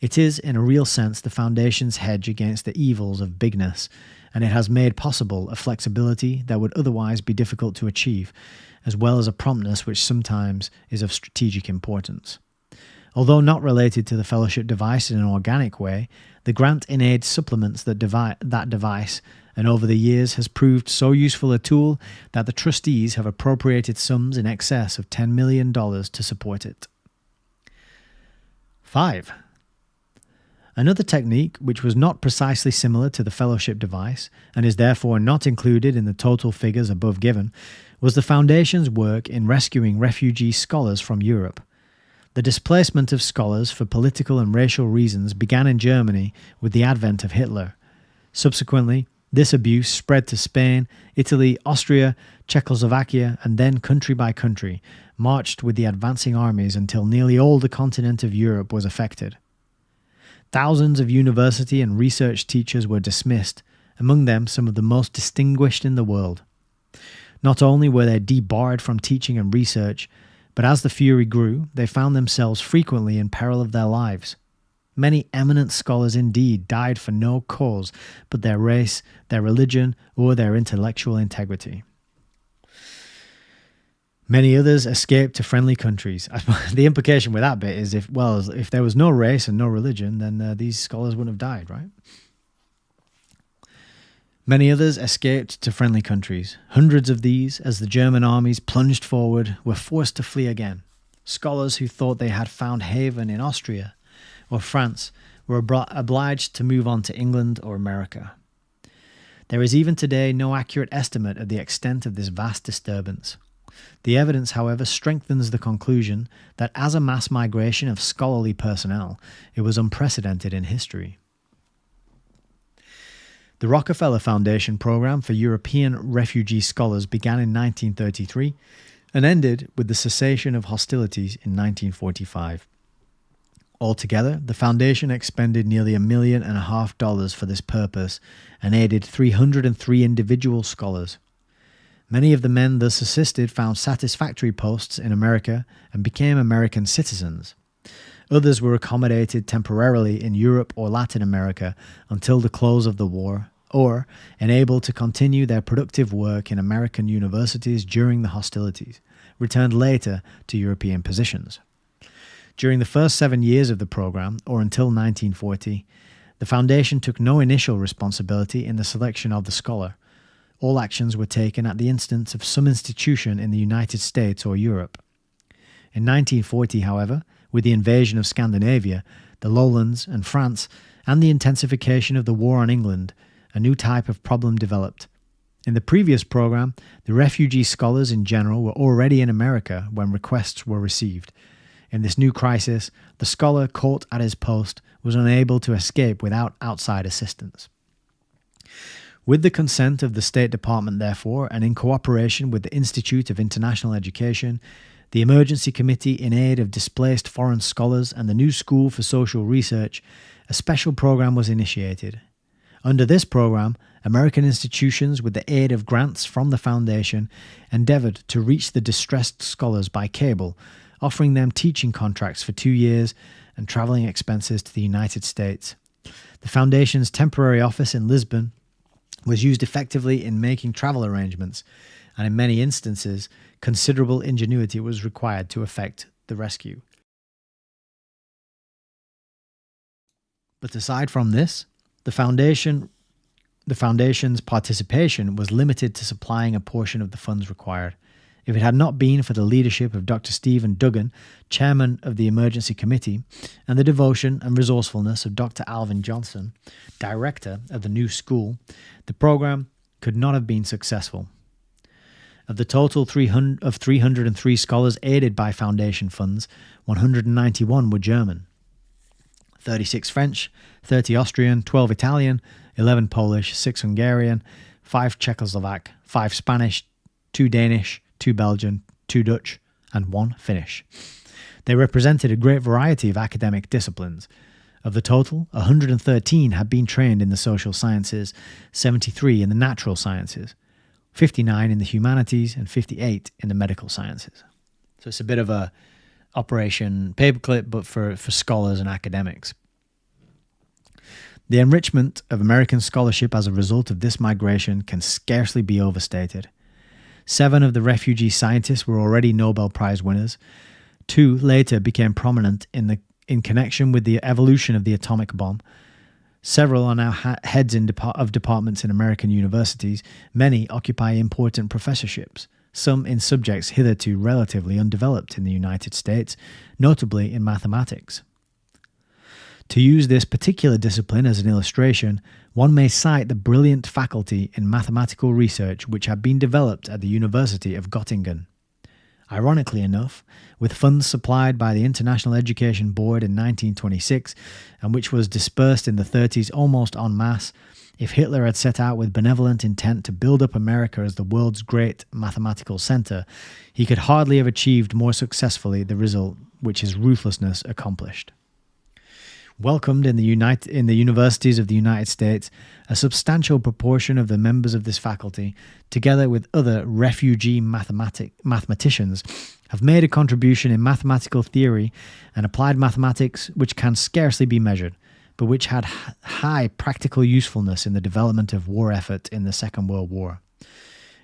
It is, in a real sense, the Foundation's hedge against the evils of bigness, and it has made possible a flexibility that would otherwise be difficult to achieve, as well as a promptness which sometimes is of strategic importance. Although not related to the fellowship device in an organic way, the grant in aid supplements that device, and over the years has proved so useful a tool that the trustees have appropriated sums in excess of $10 million to support it. 5. Another technique, which was not precisely similar to the fellowship device, and is therefore not included in the total figures above given, was the Foundation's work in rescuing refugee scholars from Europe. The displacement of scholars for political and racial reasons began in Germany with the advent of Hitler. Subsequently, this abuse spread to Spain, Italy, Austria, Czechoslovakia, and then country by country, marched with the advancing armies until nearly all the continent of Europe was affected. Thousands of university and research teachers were dismissed, among them some of the most distinguished in the world. Not only were they debarred from teaching and research, but as the fury grew, they found themselves frequently in peril of their lives. Many eminent scholars indeed died for no cause but their race, their religion, or their intellectual integrity. Many others escaped to friendly countries. The implication with that bit is if there was no race and no religion, then these scholars wouldn't have died, right? Many others escaped to friendly countries. Hundreds of these, as the German armies plunged forward, were forced to flee again. Scholars who thought they had found haven in Austria or France were obliged to move on to England or America. There is even today no accurate estimate of the extent of this vast disturbance. The evidence, however, strengthens the conclusion that as a mass migration of scholarly personnel, it was unprecedented in history. The Rockefeller Foundation program for European refugee scholars began in 1933 and ended with the cessation of hostilities in 1945. Altogether, the foundation expended nearly $1.5 million for this purpose and aided 303 individual scholars. Many of the men thus assisted found satisfactory posts in America and became American citizens. Others were accommodated temporarily in Europe or Latin America until the close of the war, or enabled to continue their productive work in American universities during the hostilities, returned later to European positions. During the first 7 years of the program, or until 1940, the Foundation took no initial responsibility in the selection of the scholar. All actions were taken at the instance of some institution in the United States or Europe. In 1940, however, with the invasion of Scandinavia, the lowlands, and France, and the intensification of the war on England, a new type of problem developed. In the previous program, the refugee scholars in general were already in America when requests were received. In this new crisis, the scholar caught at his post was unable to escape without outside assistance. With the consent of the State Department, therefore, and in cooperation with the Institute of International Education, the Emergency Committee in Aid of Displaced Foreign Scholars, and the New School for Social Research, a special program was initiated. Under this program, American institutions, with the aid of grants from the Foundation, endeavored to reach the distressed scholars by cable, offering them teaching contracts for 2 years and traveling expenses to the United States. The Foundation's temporary office in Lisbon was used effectively in making travel arrangements, and in many instances, considerable ingenuity was required to effect the rescue. But aside from this, the Foundation's participation was limited to supplying a portion of the funds required. If it had not been for the leadership of Dr. Stephen Duggan, chairman of the Emergency Committee, and the devotion and resourcefulness of Dr. Alvin Johnson, director of the New School, the program could not have been successful. Of the total 303 scholars aided by foundation funds, 191 were German, 36 French, 30 Austrian, 12 Italian, 11 Polish, 6 Hungarian, 5 Czechoslovak, 5 Spanish, 2 Danish, 2 Belgian, 2 Dutch, and 1 Finnish. They represented a great variety of academic disciplines. Of the total, 113 had been trained in the social sciences, 73 in the natural sciences, 59 in the humanities, and 58 in the medical sciences. So it's a bit of a Operation Paperclip, but for scholars and academics. The enrichment of American scholarship as a result of this migration can scarcely be overstated. 7 of the refugee scientists were already Nobel Prize winners. 2 later became prominent in connection with the evolution of the atomic bomb. Several are now heads of departments in American universities. Many occupy important professorships, some in subjects hitherto relatively undeveloped in the United States, notably in mathematics. To use this particular discipline as an illustration, one may cite the brilliant faculty in mathematical research which had been developed at the University of Göttingen. Ironically enough, with funds supplied by the International Education Board in 1926, and which was dispersed in the 30s almost en masse, if Hitler had set out with benevolent intent to build up America as the world's great mathematical center, he could hardly have achieved more successfully the result which his ruthlessness accomplished. Welcomed in the universities of the United States, a substantial proportion of the members of this faculty, together with other refugee mathematicians, have made a contribution in mathematical theory and applied mathematics which can scarcely be measured, but which had high practical usefulness in the development of war effort in the Second World War.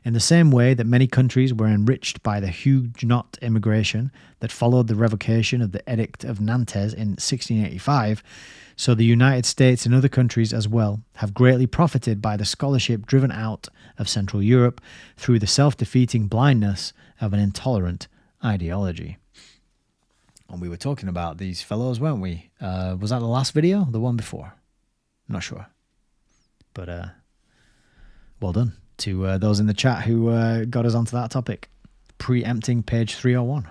In the same way that many countries were enriched by the Huguenot immigration that followed the revocation of the Edict of Nantes in 1685, so the United States and other countries as well have greatly profited by the scholarship driven out of Central Europe through the self-defeating blindness of an intolerant ideology. And we were talking about these fellows, weren't we? Was that the last video? The one before? I'm not sure. But well done to those in the chat who got us onto that topic. Preempting page 301.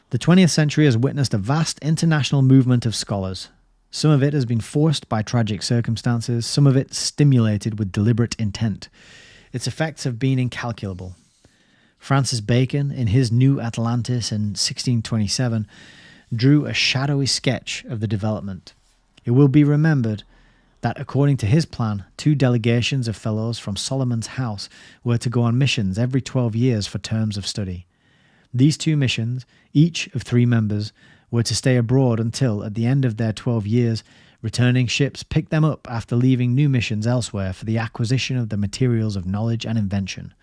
The 20th century has witnessed a vast international movement of scholars. Some of it has been forced by tragic circumstances, some of it stimulated with deliberate intent. Its effects have been incalculable. Francis Bacon, in his New Atlantis in 1627, drew a shadowy sketch of the development. It will be remembered that according to his plan, 2 delegations of fellows from Solomon's house were to go on missions every 12 years for terms of study. These 2 missions, each of 3 members, were to stay abroad until, at the end of their 12 years, returning ships picked them up after leaving new missions elsewhere for the acquisition of the materials of knowledge and invention.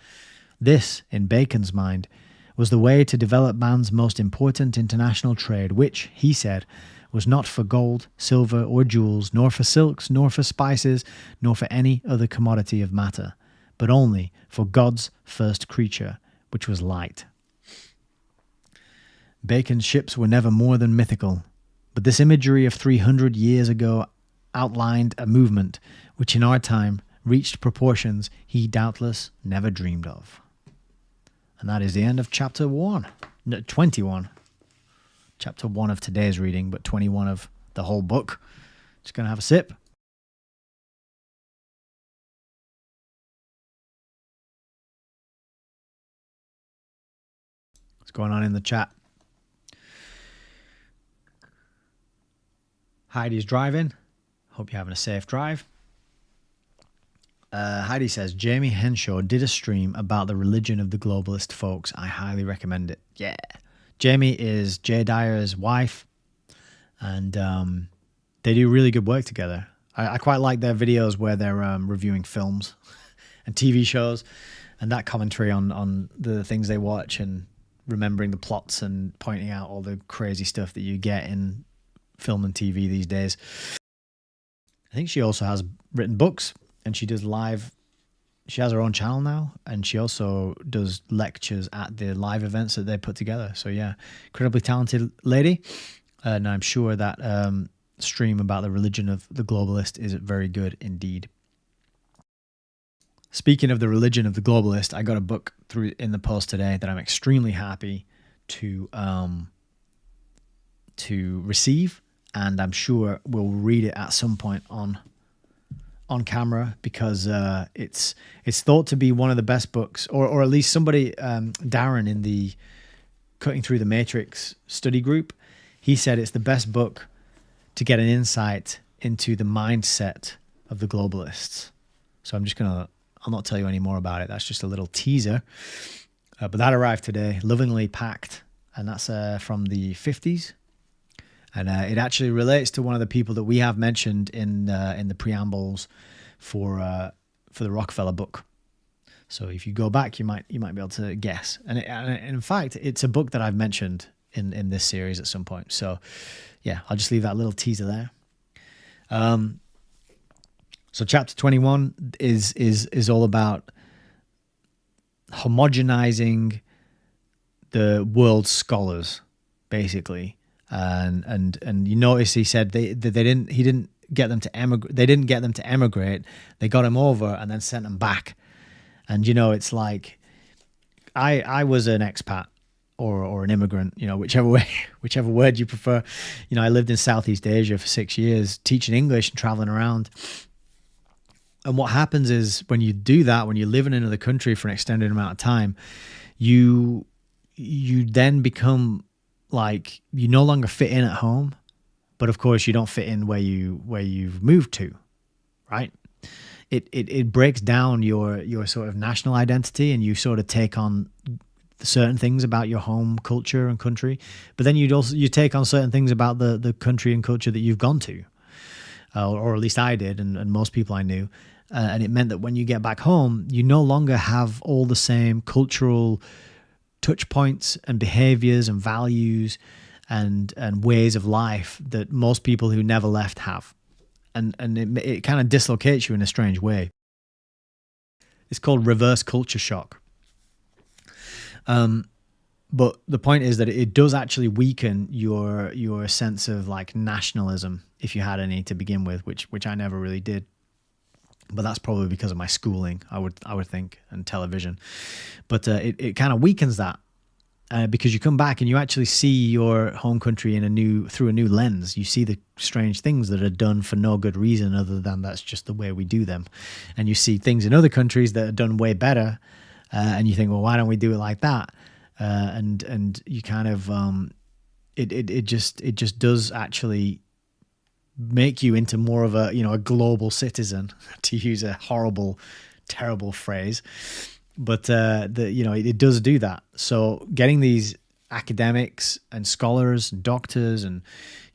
This, in Bacon's mind, was the way to develop man's most important international trade, which, he said, was not for gold, silver, or jewels, nor for silks, nor for spices, nor for any other commodity of matter, but only for God's first creature, which was light. Bacon's ships were never more than mythical, but this imagery of 300 years ago outlined a movement which in our time reached proportions he doubtless never dreamed of. And that is the end of chapter 1. No, 21. Chapter 1 of today's reading, but 21 of the whole book. Just going to have a sip. What's going on in the chat? Heidi's driving. Hope you're having a safe drive. Heidi says, Jamie Henshaw did a stream about the religion of the globalist folks. I highly recommend it. Yeah. Jamie is Jay Dyer's wife, and they do really good work together. I quite like their videos where they're reviewing films and TV shows, and that commentary on the things they watch and remembering the plots and pointing out all the crazy stuff that you get in film and TV these days. I think she also has written books, and she does live. She has her own channel now, and she also does lectures at the live events that they put together. So yeah, incredibly talented lady. And I'm sure that stream about the religion of the globalist is very good indeed. Speaking of the religion of the globalist, I got a book through in the post today that I'm extremely happy to receive, and I'm sure we'll read it at some point on camera, because it's thought to be one of the best books, or at least somebody, Darren in the Cutting Through the Matrix study group, he said it's the best book to get an insight into the mindset of the globalists. So I'll not tell you any more about it. That's just a little teaser. But that arrived today, lovingly packed, and that's from the 50s. And it actually relates to one of the people that we have mentioned in the preambles for the Rockefeller book. So if you go back, you might be able to guess. And in fact, it's a book that I've mentioned in this series at some point. So yeah, I'll just leave that little teaser there. So chapter 21 is all about homogenizing the world's scholars, basically. And you notice he said he didn't get them to emigrate. They didn't get them to emigrate. They got them over and then sent them back. And it's like I was an expat or an immigrant, whichever word you prefer. I lived in Southeast Asia for 6 years, teaching English and traveling around. And what happens is when you do that, when you live in another country for an extended amount of time, you then become like, you no longer fit in at home, but of course you don't fit in where you've moved to, right? It breaks down your sort of national identity, and you sort of take on certain things about your home culture and country, but then you take on certain things about the country and culture that you've gone to, or at least I did, and most people I knew, and it meant that when you get back home, you no longer have all the same cultural touch points and behaviors and values and ways of life that most people who never left have. And it kind of dislocates you in a strange way. It's called reverse culture shock. But the point is that it does actually weaken your sense of like nationalism, if you had any to begin with, which I never really did. But that's probably because of my schooling, I would think, and television. But it kind of weakens that. Because you come back and you actually see your home country through a new lens. You see the strange things that are done for no good reason other than that's just the way we do them. And you see things in other countries that are done way better, and you think, well, why don't we do it like that? And you kind of it just does actually make you into more of a global citizen, to use a horrible, terrible phrase. But it does do that. So getting these academics and scholars and doctors and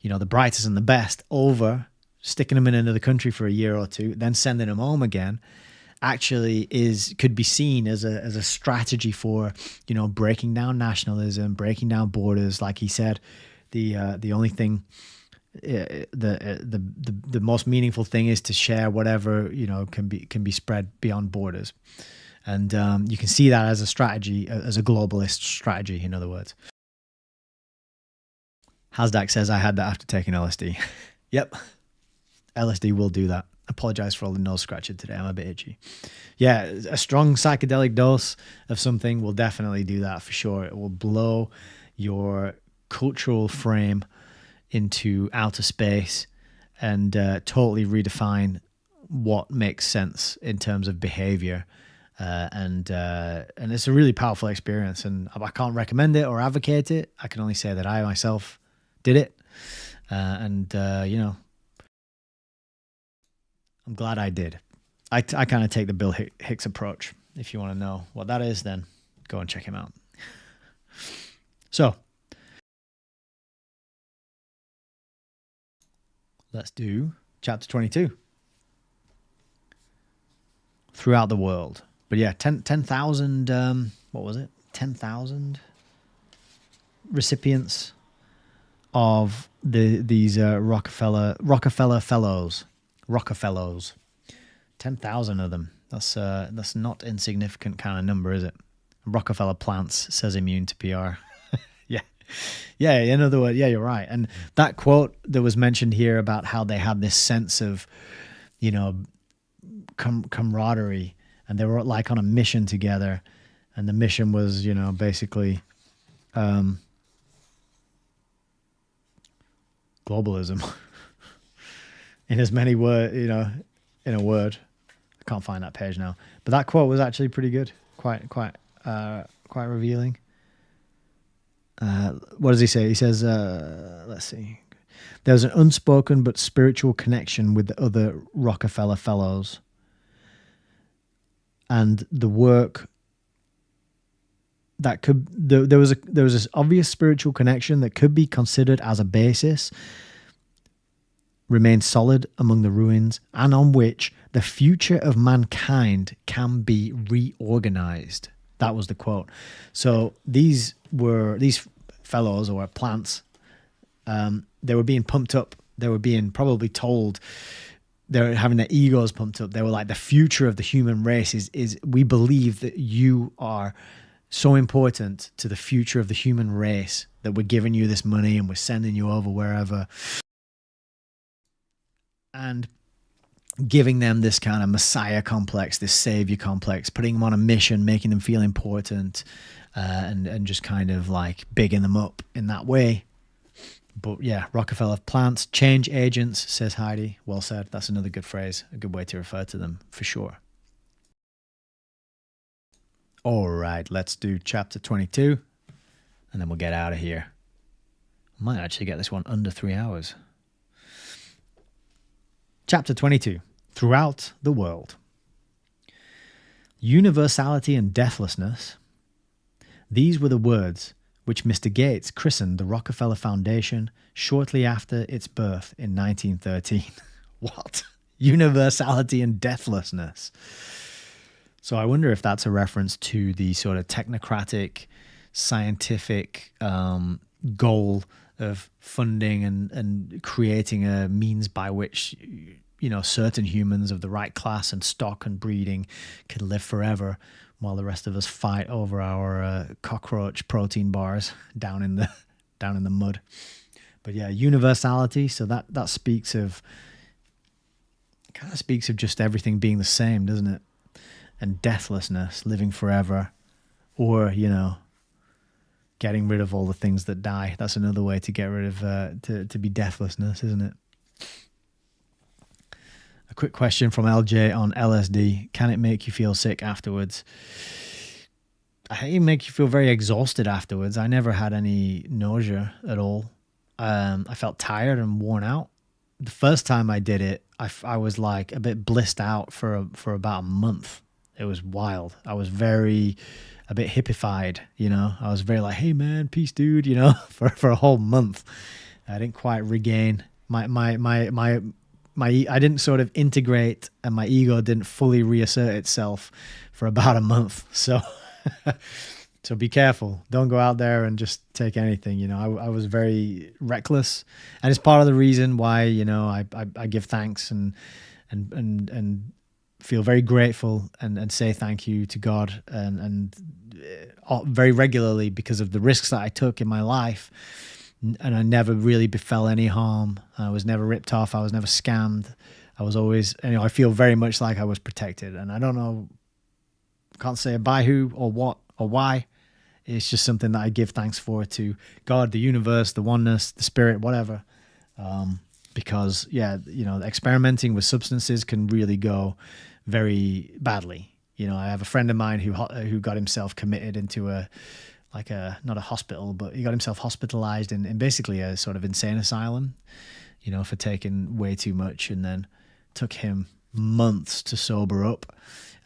the brightest and the best over, sticking them in another country for a year or two, then sending them home again, actually could be seen as a strategy for breaking down nationalism, breaking down borders. Like he said, the only thing, the most meaningful thing is to share whatever can be spread beyond borders. And you can see that as a strategy, as a globalist strategy, in other words. Hasdak says, I had that after taking LSD. Yep, LSD will do that. Apologize for all the nose scratching today. I'm a bit itchy. Yeah, a strong psychedelic dose of something will definitely do that for sure. It will blow your cultural frame into outer space and totally redefine what makes sense in terms of behavior. And it's a really powerful experience, and I can't recommend it or advocate it. I can only say that I myself did it, and I'm glad I did. I kind of take the Bill Hicks approach. If you want to know what that is, then go and check him out. So let's do chapter 22. Throughout the world. But yeah, 10,000, what was it? 10,000 recipients of these Rockefeller fellows. 10,000 of them. That's not insignificant kind of number, is it? Rockefeller plants says immune to PR. Yeah. In other words, yeah, you're right. And that quote that was mentioned here about how they had this sense of, camaraderie and they were like on a mission together, and the mission was, basically globalism. In as many words, in a word. I can't find that page now, but that quote was actually pretty good, quite revealing. What does he say? He says, let's see. There was an unspoken but spiritual connection with the other Rockefeller fellows, and the work that could there was this obvious spiritual connection that could be considered as a basis remained solid among the ruins, and on which the future of mankind can be reorganized. That was the quote. So these fellows, or plants, they were being pumped up. They were being probably told, they were having their egos pumped up. They were like, the future of the human race is we believe that you are so important to the future of the human race that we're giving you this money and we're sending you over wherever, and giving them this kind of messiah complex, this savior complex, putting them on a mission, making them feel important, and just kind of like bigging them up in that way. But yeah, Rockefeller plants, change agents, says Heidi. Well said. That's another good phrase, a good way to refer to them for sure. All right, let's do chapter 22, and then we'll get out of here. Might actually get this one under 3 hours. Chapter 22, throughout the world. Universality and deathlessness. These were the words which Mr. Gates christened the Rockefeller Foundation shortly after its birth in 1913. What? Universality and deathlessness. So I wonder if that's a reference to the sort of technocratic, scientific goal of funding and creating a means by which, certain humans of the right class and stock and breeding can live forever, while the rest of us fight over our cockroach protein bars down in the mud. But yeah, universality. So that speaks of just everything being the same, doesn't it? And deathlessness, living forever, or getting rid of all the things that die. That's another way to get rid of to be deathlessness, isn't it? A quick question from LJ on LSD. Can it make you feel sick afterwards? I think it makes you feel very exhausted afterwards. I never had any nausea at all. I felt tired and worn out. The first time I did it, I was like a bit blissed out for about a month. It was wild. I was a bit hippified, I was very like, hey man, peace dude, for a whole month. I didn't quite regain I didn't sort of integrate, and my ego didn't fully reassert itself for about a month. So so be careful. Don't go out there and just take anything. I was very reckless, and it's part of the reason why, I give thanks and feel very grateful and say thank you to God and very regularly, because of the risks that I took in my life, and I never really befell any harm. I was never ripped off. I was never scammed. I was always, I feel very much like I was protected, and I don't know, can't say by who or what or why. It's just something that I give thanks for to God, the universe, the oneness, the spirit, whatever. Because experimenting with substances can really go very badly. I have a friend of mine who got himself committed into not a hospital, but he got himself hospitalized in basically a sort of insane asylum, for taking way too much, and then took him months to sober up.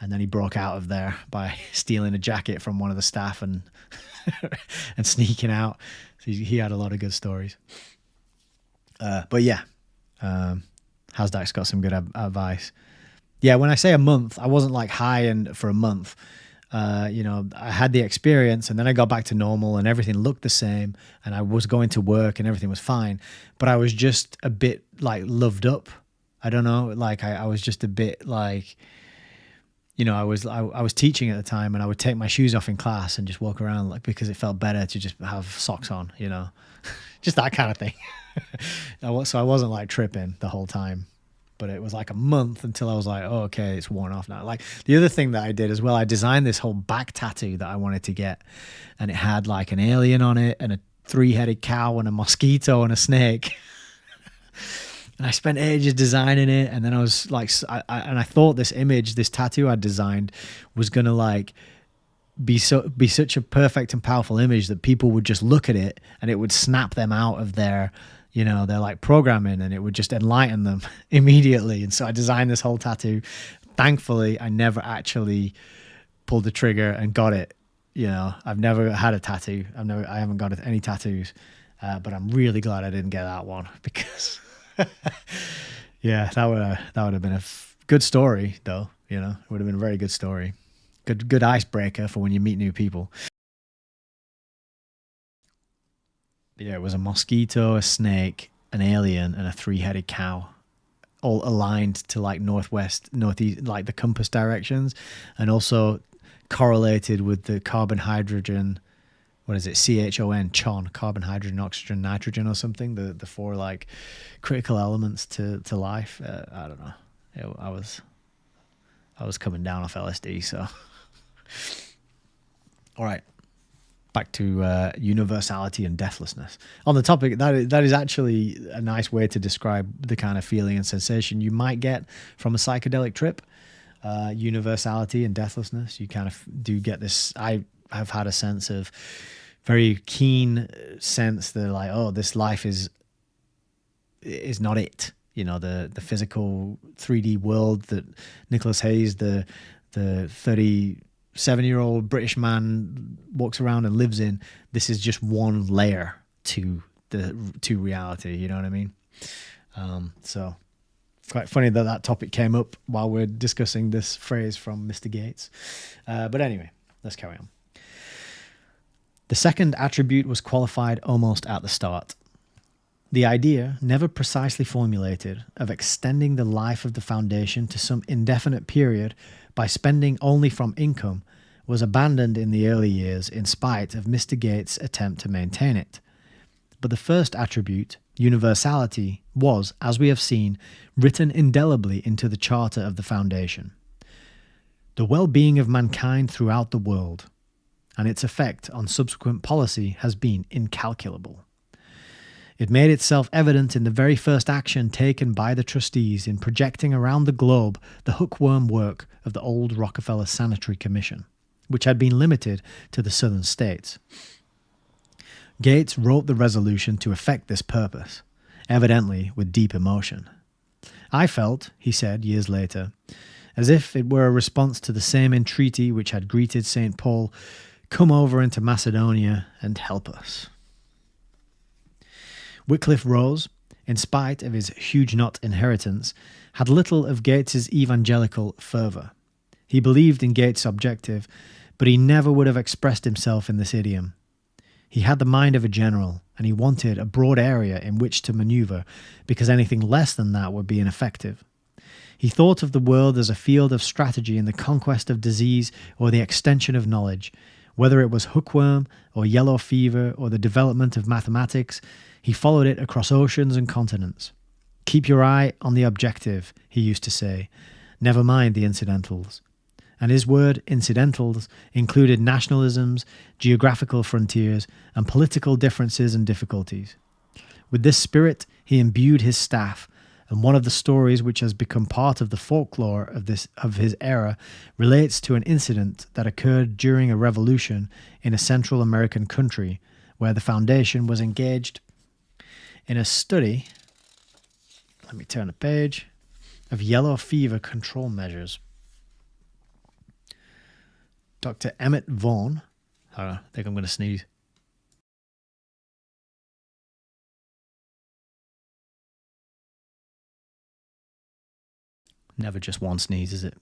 And then he broke out of there by stealing a jacket from one of the staff and and sneaking out. So he had a lot of good stories. But yeah, Hasdack's got some good advice. Yeah, when I say a month, I wasn't like high for a month. I had the experience, and then I got back to normal, and everything looked the same, and I was going to work, and everything was fine. But I was just a bit like loved up. I don't know, like I was just a bit like, I was teaching at the time, and I would take my shoes off in class and just walk around, like, because it felt better to just have socks on, just that kind of thing. So I wasn't like tripping the whole time. but it was like a month until I was like, oh, okay, it's worn off now. Like the other thing that I did as well, I designed this whole back tattoo that I wanted to get, and it had like an alien on it and a 3-headed cow and a mosquito and a snake. And I spent ages designing it, and then I was like, I thought this image, this tattoo I designed, was gonna like be such a perfect and powerful image that people would just look at it and it would snap them out of their, you know, their like programming, and it would just enlighten them immediately. And so I designed this whole tattoo. Thankfully, I never actually pulled the trigger and got it. You know, I've never had a tattoo. I haven't got any tattoos, but I'm really glad I didn't get that one because, yeah, that would have been a good story though. You know, it would have been a very good story. Good icebreaker for when you meet new people. But yeah, it was a mosquito, a snake, an alien, and a 3-headed cow, all aligned to like northwest, northeast, like the compass directions, and also correlated with the carbon, hydrogen, what is it, CHON, carbon, hydrogen, oxygen, nitrogen, or something. The 4 like critical elements to life. I don't know. I was coming down off LSD, so. All right, back to universality and deathlessness. On the topic, that is actually a nice way to describe the kind of feeling and sensation you might get from a psychedelic trip. Universality and deathlessness. You kind of do get this. I have had a sense of very keen sense that like, oh, this life is not it. You know, the physical 3D world that Nicholas Hayes, the 37-year-old British man, walks around and lives in. This is just one layer to reality. You know what I mean? So quite funny that topic came up while we're discussing this phrase from Mr. Gates. But anyway, let's carry on. The second attribute was qualified almost at the start. The idea, never precisely formulated, of extending the life of the foundation to some indefinite period by spending only from income was abandoned in the early years in spite of Mr. Gates' attempt to maintain it. But the first attribute, universality, was, as we have seen, written indelibly into the charter of the foundation. The well-being of mankind throughout the world, and its effect on subsequent policy has been incalculable. It made itself evident in the very first action taken by the trustees in projecting around the globe the hookworm work of the old Rockefeller Sanitary Commission, which had been limited to the southern states. Gates wrote the resolution to effect this purpose, evidently with deep emotion. I felt, he said years later, as if it were a response to the same entreaty which had greeted St. Paul, "Come over into Macedonia and help us." Wycliffe Rose, in spite of his Huguenot inheritance, had little of Gates's evangelical fervour. He believed in Gates's objective, but he never would have expressed himself in this idiom. He had the mind of a general, and he wanted a broad area in which to manoeuvre, because anything less than that would be ineffective. He thought of the world as a field of strategy in the conquest of disease or the extension of knowledge. Whether it was hookworm or yellow fever or the development of mathematics, he followed it across oceans and continents. "Keep your eye on the objective," he used to say. "Never mind the incidentals." And his word incidentals included nationalisms, geographical frontiers, and political differences and difficulties. With this spirit, he imbued his staff, and one of the stories which has become part of the folklore of his era relates to an incident that occurred during a revolution in a Central American country where the foundation was engaged in a study, let me turn the page, of yellow fever control measures. Dr. Emmett Vaughan, I think I'm going to sneeze. Never just one sneeze, is it?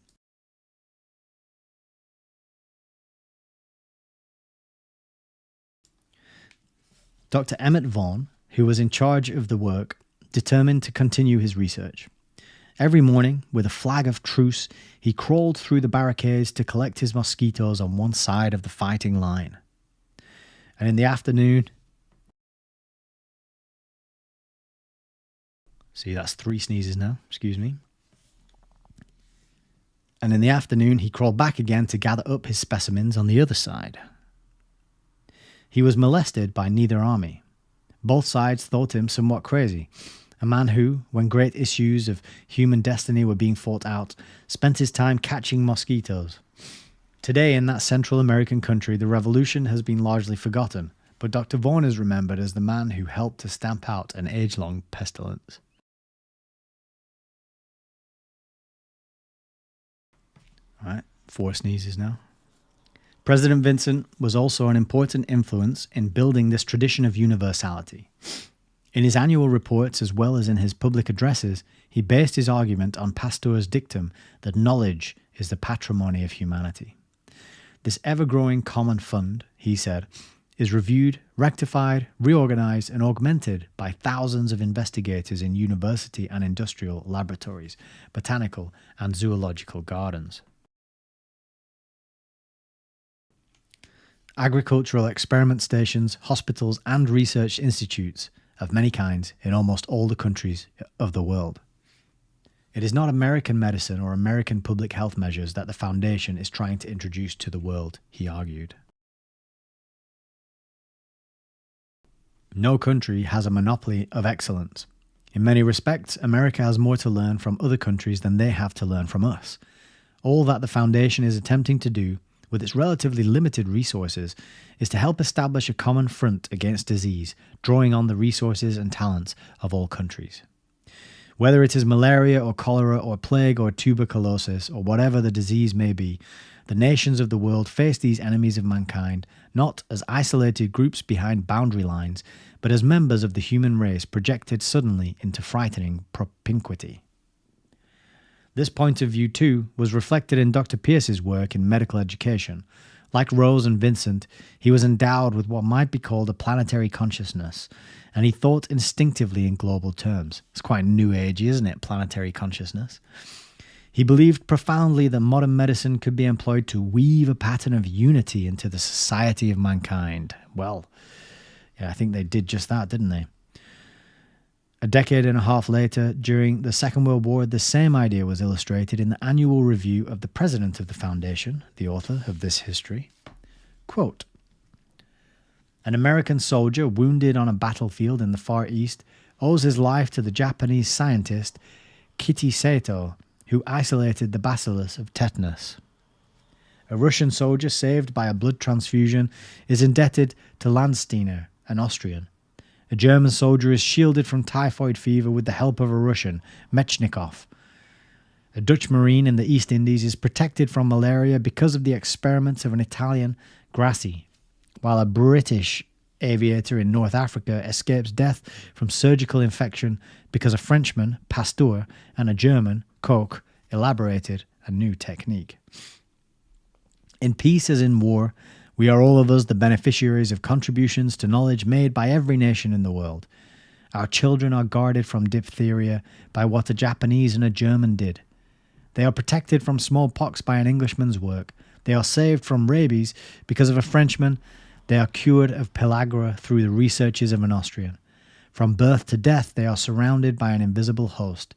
Dr. Emmett Vaughan, who was in charge of the work, determined to continue his research. Every morning, with a flag of truce, he crawled through the barricades to collect his mosquitoes on one side of the fighting line. And in the afternoon... See, that's 3 sneezes now, excuse me. and in the afternoon he crawled back again to gather up his specimens on the other side. He was molested by neither army. Both sides thought him somewhat crazy, a man who, when great issues of human destiny were being fought out, spent his time catching mosquitoes. Today, in that Central American country, the revolution has been largely forgotten, but Dr. Vaughan is remembered as the man who helped to stamp out an age-long pestilence. All right, 4 sneezes now. President Vincent was also an important influence in building this tradition of universality. In his annual reports, as well as in his public addresses, he based his argument on Pasteur's dictum that knowledge is the patrimony of humanity. This ever-growing common fund, he said, is reviewed, rectified, reorganized, and augmented by thousands of investigators in university and industrial laboratories, botanical and zoological gardens. Agricultural experiment stations, hospitals, and research institutes of many kinds in almost all the countries of the world. It is not American medicine or American public health measures that the Foundation is trying to introduce to the world, he argued. No country has a monopoly of excellence. In many respects, America has more to learn from other countries than they have to learn from us. All that the Foundation is attempting to do, with its relatively limited resources, is to help establish a common front against disease, drawing on the resources and talents of all countries. Whether it is malaria or cholera or plague or tuberculosis or whatever the disease may be, the nations of the world face these enemies of mankind not as isolated groups behind boundary lines, but as members of the human race projected suddenly into frightening propinquity. This point of view, too, was reflected in Dr. Pierce's work in medical education. Like Rose and Vincent, he was endowed with what might be called a planetary consciousness, and he thought instinctively in global terms. It's quite new agey, isn't it, planetary consciousness? He believed profoundly that modern medicine could be employed to weave a pattern of unity into the society of mankind. Well, yeah, I think they did just that, didn't they? A decade and a half later, during the Second World War, the same idea was illustrated in the annual review of the president of the Foundation, the author of this history. Quote, "An American soldier wounded on a battlefield in the Far East owes his life to the Japanese scientist Kitty Sato, who isolated the bacillus of tetanus. A Russian soldier saved by a blood transfusion is indebted to Landsteiner, an Austrian. A German soldier is shielded from typhoid fever with the help of a Russian, Mechnikov. A Dutch marine in the East Indies is protected from malaria because of the experiments of an Italian, Grassi, while a British aviator in North Africa escapes death from surgical infection because a Frenchman, Pasteur, and a German, Koch, elaborated a new technique. In peace as in war, we are all of us the beneficiaries of contributions to knowledge made by every nation in the world. Our children are guarded from diphtheria by what a Japanese and a German did. They are protected from smallpox by an Englishman's work. They are saved from rabies because of a Frenchman. They are cured of pellagra through the researches of an Austrian. From birth to death, they are surrounded by an invisible host.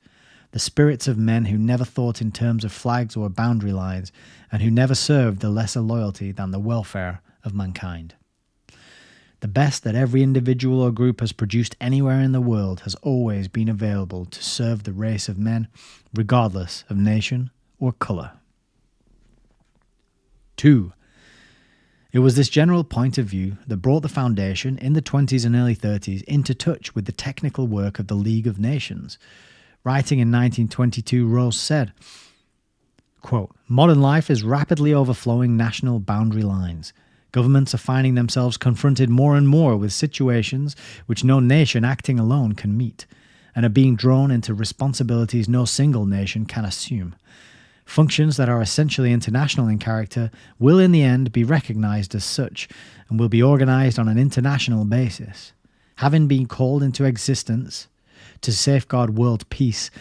The spirits of men who never thought in terms of flags or boundary lines, and who never served the lesser loyalty than the welfare of mankind. The best that every individual or group has produced anywhere in the world has always been available to serve the race of men, regardless of nation or colour." 2. It was this general point of view that brought the Foundation in the 20s and early 30s into touch with the technical work of the League of Nations. Writing in 1922, Rose said, quote, "Modern life is rapidly overflowing national boundary lines. Governments are finding themselves confronted more and more with situations which no nation acting alone can meet, and are being drawn into responsibilities no single nation can assume. Functions that are essentially international in character will in the end be recognized as such, and will be organized on an international basis. Having been called into existence to safeguard world peace,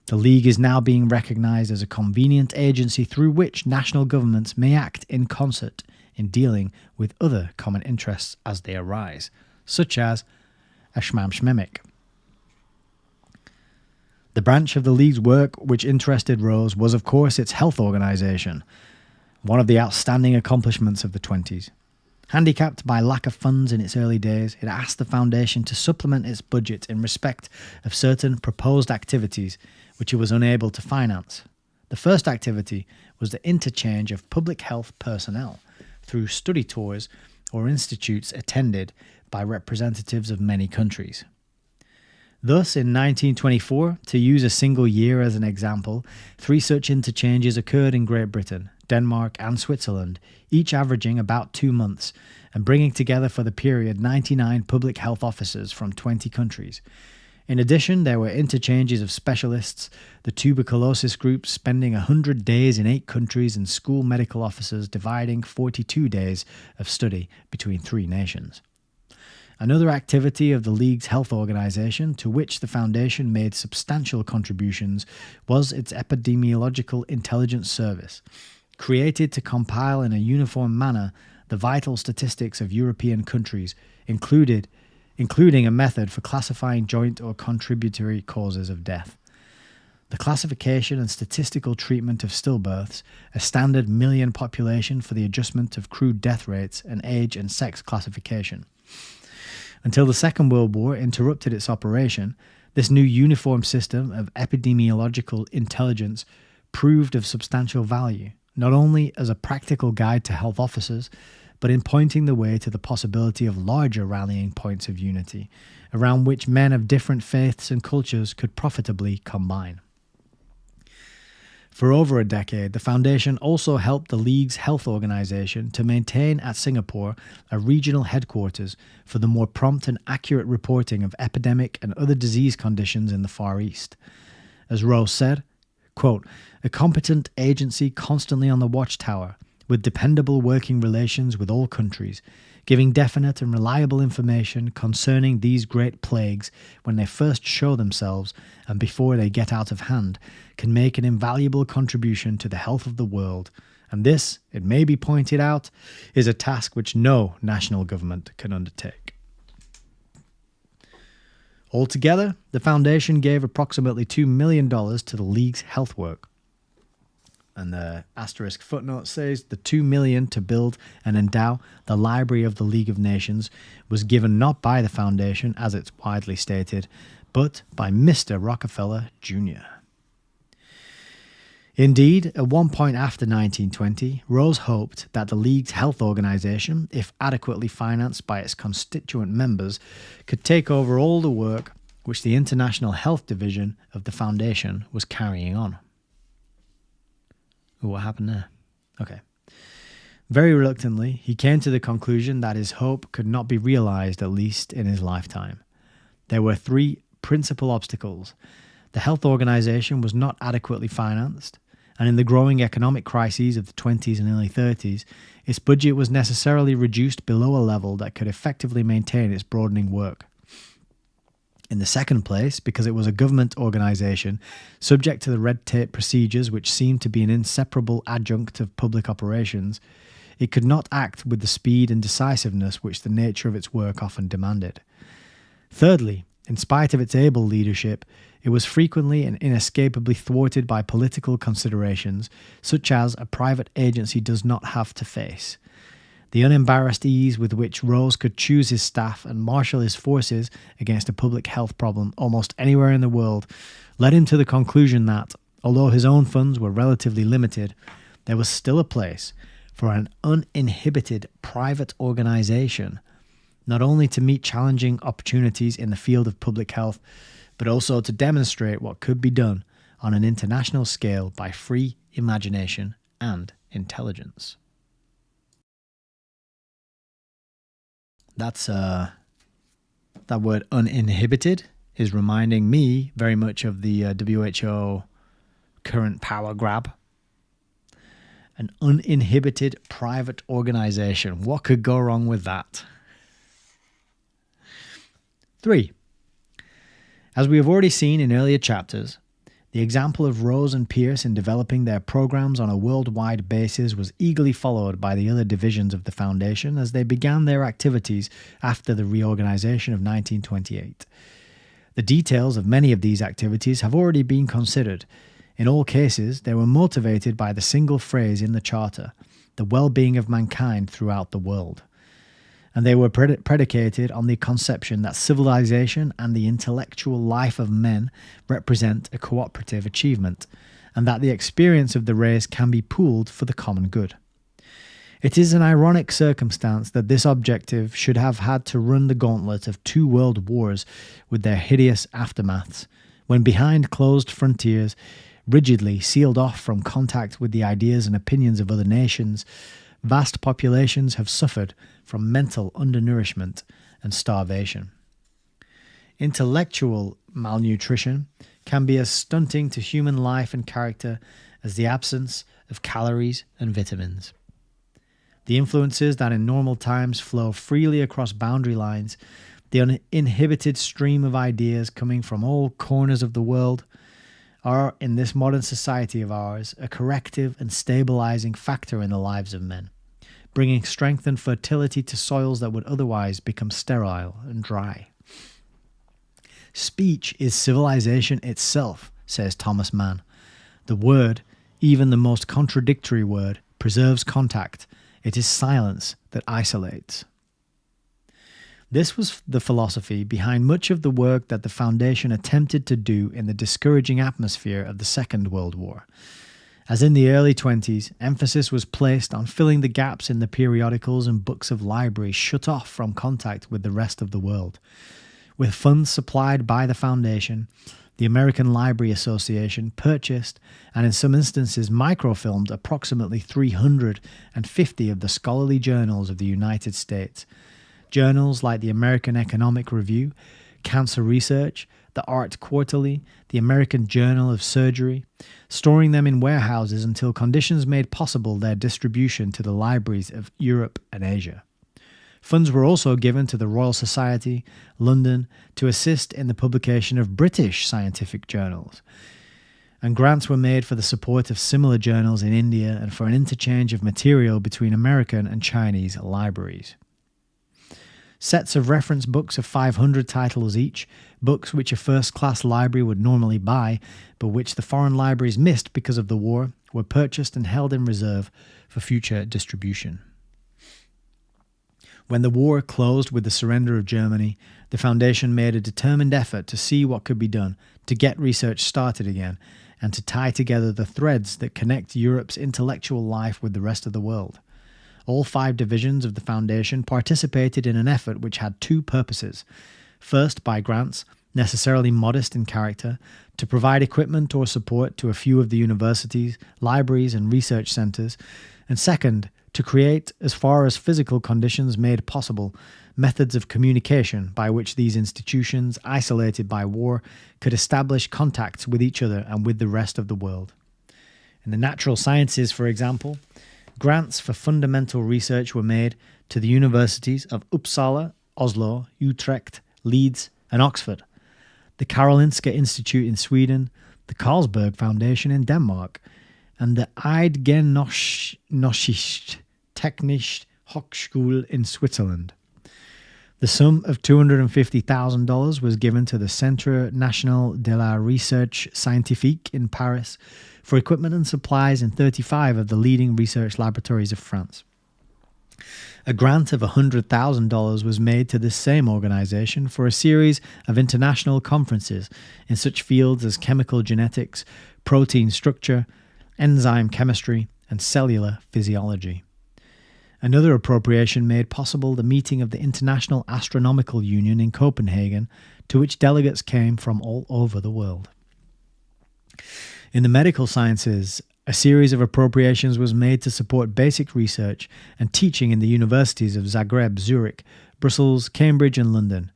the League is now being recognized as a convenient agency through which national governments may act in concert in dealing with other common interests as they arise, such as a shmamshmemic." The branch of the League's work which interested Rose was, of course, its health organisation, one of the outstanding accomplishments of the 20s. Handicapped by lack of funds in its early days, it asked the Foundation to supplement its budget in respect of certain proposed activities which it was unable to finance. The first activity was the interchange of public health personnel through study tours or institutes attended by representatives of many countries. Thus, in 1924, to use a single year as an example, 3 such interchanges occurred in Great Britain, Denmark and Switzerland, each averaging about 2 months, and bringing together for the period 99 public health officers from 20 countries. In addition, there were interchanges of specialists, the tuberculosis group spending 100 days in 8 countries, and school medical officers dividing 42 days of study between 3 nations. Another activity of the League's health organisation, to which the Foundation made substantial contributions, was its epidemiological intelligence service, created to compile in a uniform manner the vital statistics of European countries, including a method for classifying joint or contributory causes of death. The classification and statistical treatment of stillbirths, a standard million population for the adjustment of crude death rates, and age and sex classification. Until the Second World War interrupted its operation, this new uniform system of epidemiological intelligence proved of substantial value, not only as a practical guide to health officers, but in pointing the way to the possibility of larger rallying points of unity, around which men of different faiths and cultures could profitably combine. For over a decade, the Foundation also helped the League's health organisation to maintain at Singapore a regional headquarters for the more prompt and accurate reporting of epidemic and other disease conditions in the Far East. As Rose said, quote, "A competent agency constantly on the watchtower, with dependable working relations with all countries, giving definite and reliable information concerning these great plagues when they first show themselves and before they get out of hand, can make an invaluable contribution to the health of the world, and this, it may be pointed out, is a task which no national government can undertake." Altogether, the Foundation gave approximately $2 million to the League's health work. And the asterisk footnote says the $2 million to build and endow the Library of the League of Nations was given not by the Foundation, as it's widely stated, but by Mr. Rockefeller Jr. Indeed, at one point after 1920, Rose hoped that the League's health organisation, if adequately financed by its constituent members, could take over all the work which the International Health Division of the Foundation was carrying on. Ooh, what happened there? Okay. Very reluctantly, he came to the conclusion that his hope could not be realised, at least in his lifetime. There were 3 principal obstacles. The health organisation was not adequately financed, and in the growing economic crises of the 20s and early 30s, its budget was necessarily reduced below a level that could effectively maintain its broadening work. In the second place, because it was a government organisation, subject to the red tape procedures which seemed to be an inseparable adjunct of public operations, it could not act with the speed and decisiveness which the nature of its work often demanded. Thirdly, in spite of its able leadership, it was frequently and inescapably thwarted by political considerations, such as a private agency does not have to face. The unembarrassed ease with which Rose could choose his staff and marshal his forces against a public health problem almost anywhere in the world led him to the conclusion that, although his own funds were relatively limited, there was still a place for an uninhibited private organisation, not only to meet challenging opportunities in the field of public health, but also to demonstrate what could be done on an international scale by free imagination and intelligence. That's that word uninhibited is reminding me very much of the WHO current power grab. An uninhibited private organization. What could go wrong with that? 3. As we have already seen in earlier chapters, the example of Rose and Pierce in developing their programs on a worldwide basis was eagerly followed by the other divisions of the Foundation as they began their activities after the reorganization of 1928. The details of many of these activities have already been considered. In all cases, they were motivated by the single phrase in the Charter, the well-being of mankind throughout the world. And they were predicated on the conception that civilization and the intellectual life of men represent a cooperative achievement, and that the experience of the race can be pooled for the common good. It is an ironic circumstance that this objective should have had to run the gauntlet of 2 world wars with their hideous aftermaths, when behind closed frontiers, rigidly sealed off from contact with the ideas and opinions of other nations, vast populations have suffered from mental undernourishment and starvation. Intellectual malnutrition can be as stunting to human life and character as the absence of calories and vitamins. The influences that in normal times flow freely across boundary lines, the uninhibited stream of ideas coming from all corners of the world, are, in this modern society of ours, a corrective and stabilizing factor in the lives of men, bringing strength and fertility to soils that would otherwise become sterile and dry. Speech is civilization itself, says Thomas Mann. The word, even the most contradictory word, preserves contact. It is silence that isolates. This was the philosophy behind much of the work that the Foundation attempted to do in the discouraging atmosphere of the Second World War. As in the early 20s, emphasis was placed on filling the gaps in the periodicals and books of libraries shut off from contact with the rest of the world. With funds supplied by the Foundation, the American Library Association purchased and in some instances microfilmed approximately 350 of the scholarly journals of the United States. Journals like the American Economic Review, Cancer Research, the Art Quarterly, the American Journal of Surgery, storing them in warehouses until conditions made possible their distribution to the libraries of Europe and Asia. Funds were also given to the Royal Society, London, to assist in the publication of British scientific journals. And grants were made for the support of similar journals in India and for an interchange of material between American and Chinese libraries. Sets of reference books of 500 titles each, books which a first-class library would normally buy, but which the foreign libraries missed because of the war, were purchased and held in reserve for future distribution. When the war closed with the surrender of Germany, the Foundation made a determined effort to see what could be done to get research started again and to tie together the threads that connect Europe's intellectual life with the rest of the world. All 5 divisions of the Foundation participated in an effort which had 2 purposes. First, by grants, necessarily modest in character, to provide equipment or support to a few of the universities, libraries, and research centers, and second, to create, as far as physical conditions made possible, methods of communication by which these institutions, isolated by war, could establish contacts with each other and with the rest of the world. In the natural sciences, for example, grants for fundamental research were made to the universities of Uppsala, Oslo, Utrecht, Leeds, and Oxford, the Karolinska Institute in Sweden, the Carlsberg Foundation in Denmark, and the Eidgenössische Technische Hochschule in Switzerland. The sum of $250,000 was given to the Centre National de la Recherche Scientifique in Paris for equipment and supplies in 35 of the leading research laboratories of France. A grant of $100,000 was made to this same organization for a series of international conferences in such fields as chemical genetics, protein structure, enzyme chemistry, and cellular physiology. Another appropriation made possible the meeting of the International Astronomical Union in Copenhagen, to which delegates came from all over the world. In the medical sciences, a series of appropriations was made to support basic research and teaching in the universities of Zagreb, Zurich, Brussels, Cambridge, and London.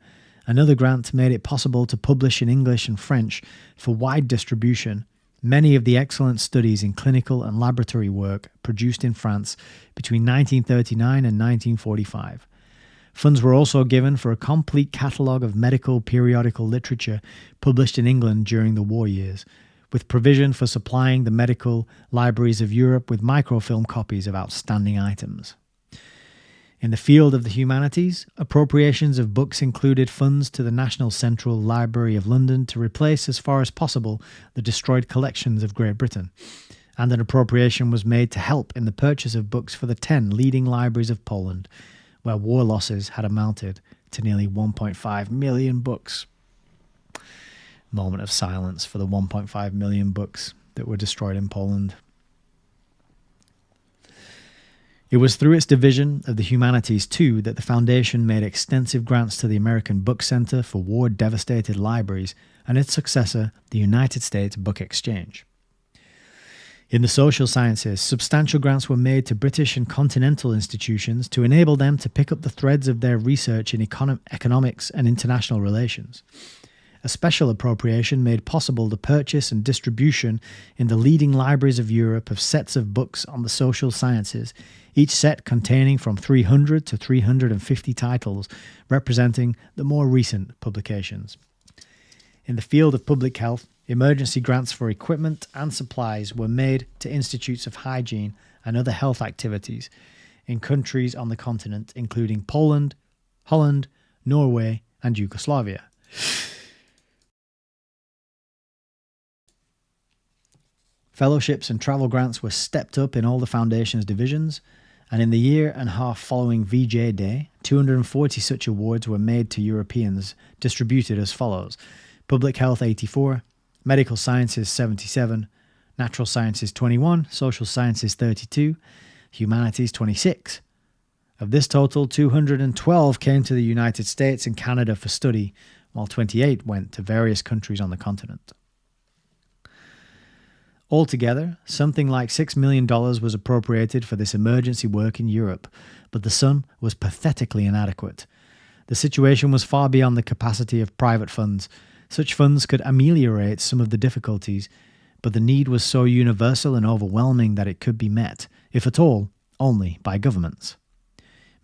Another grant made it possible to publish in English and French for wide distribution many of the excellent studies in clinical and laboratory work produced in France between 1939 and 1945. Funds were also given for a complete catalogue of medical periodical literature published in England during the war years, with provision for supplying the medical libraries of Europe with microfilm copies of outstanding items. In the field of the humanities, appropriations of books included funds to the National Central Library of London to replace as far as possible the destroyed collections of Great Britain, and an appropriation was made to help in the purchase of books for the 10 leading libraries of Poland, where war losses had amounted to nearly 1.5 million books. Moment of silence for the 1.5 million books that were destroyed in Poland. It was through its division of the humanities, too, that the Foundation made extensive grants to the American Book Center for war-devastated libraries and its successor, the United States Book Exchange. In the social sciences, substantial grants were made to British and continental institutions to enable them to pick up the threads of their research in economics and international relations. A special appropriation made possible the purchase and distribution in the leading libraries of Europe of sets of books on the social sciences, each set containing from 300 to 350 titles, representing the more recent publications. In the field of public health, emergency grants for equipment and supplies were made to institutes of hygiene and other health activities in countries on the continent, including Poland, Holland, Norway, and Yugoslavia. Fellowships and travel grants were stepped up in all the Foundation's divisions, and in the year and a half following VJ Day, 240 such awards were made to Europeans, distributed as follows: Public Health 84, Medical Sciences 77, Natural Sciences 21, Social Sciences 32, Humanities 26. Of this total, 212 came to the United States and Canada for study, while 28 went to various countries on the continent. Altogether, something like $6 million was appropriated for this emergency work in Europe, but the sum was pathetically inadequate. The situation was far beyond the capacity of private funds. Such funds could ameliorate some of the difficulties, but the need was so universal and overwhelming that it could be met, if at all, only by governments.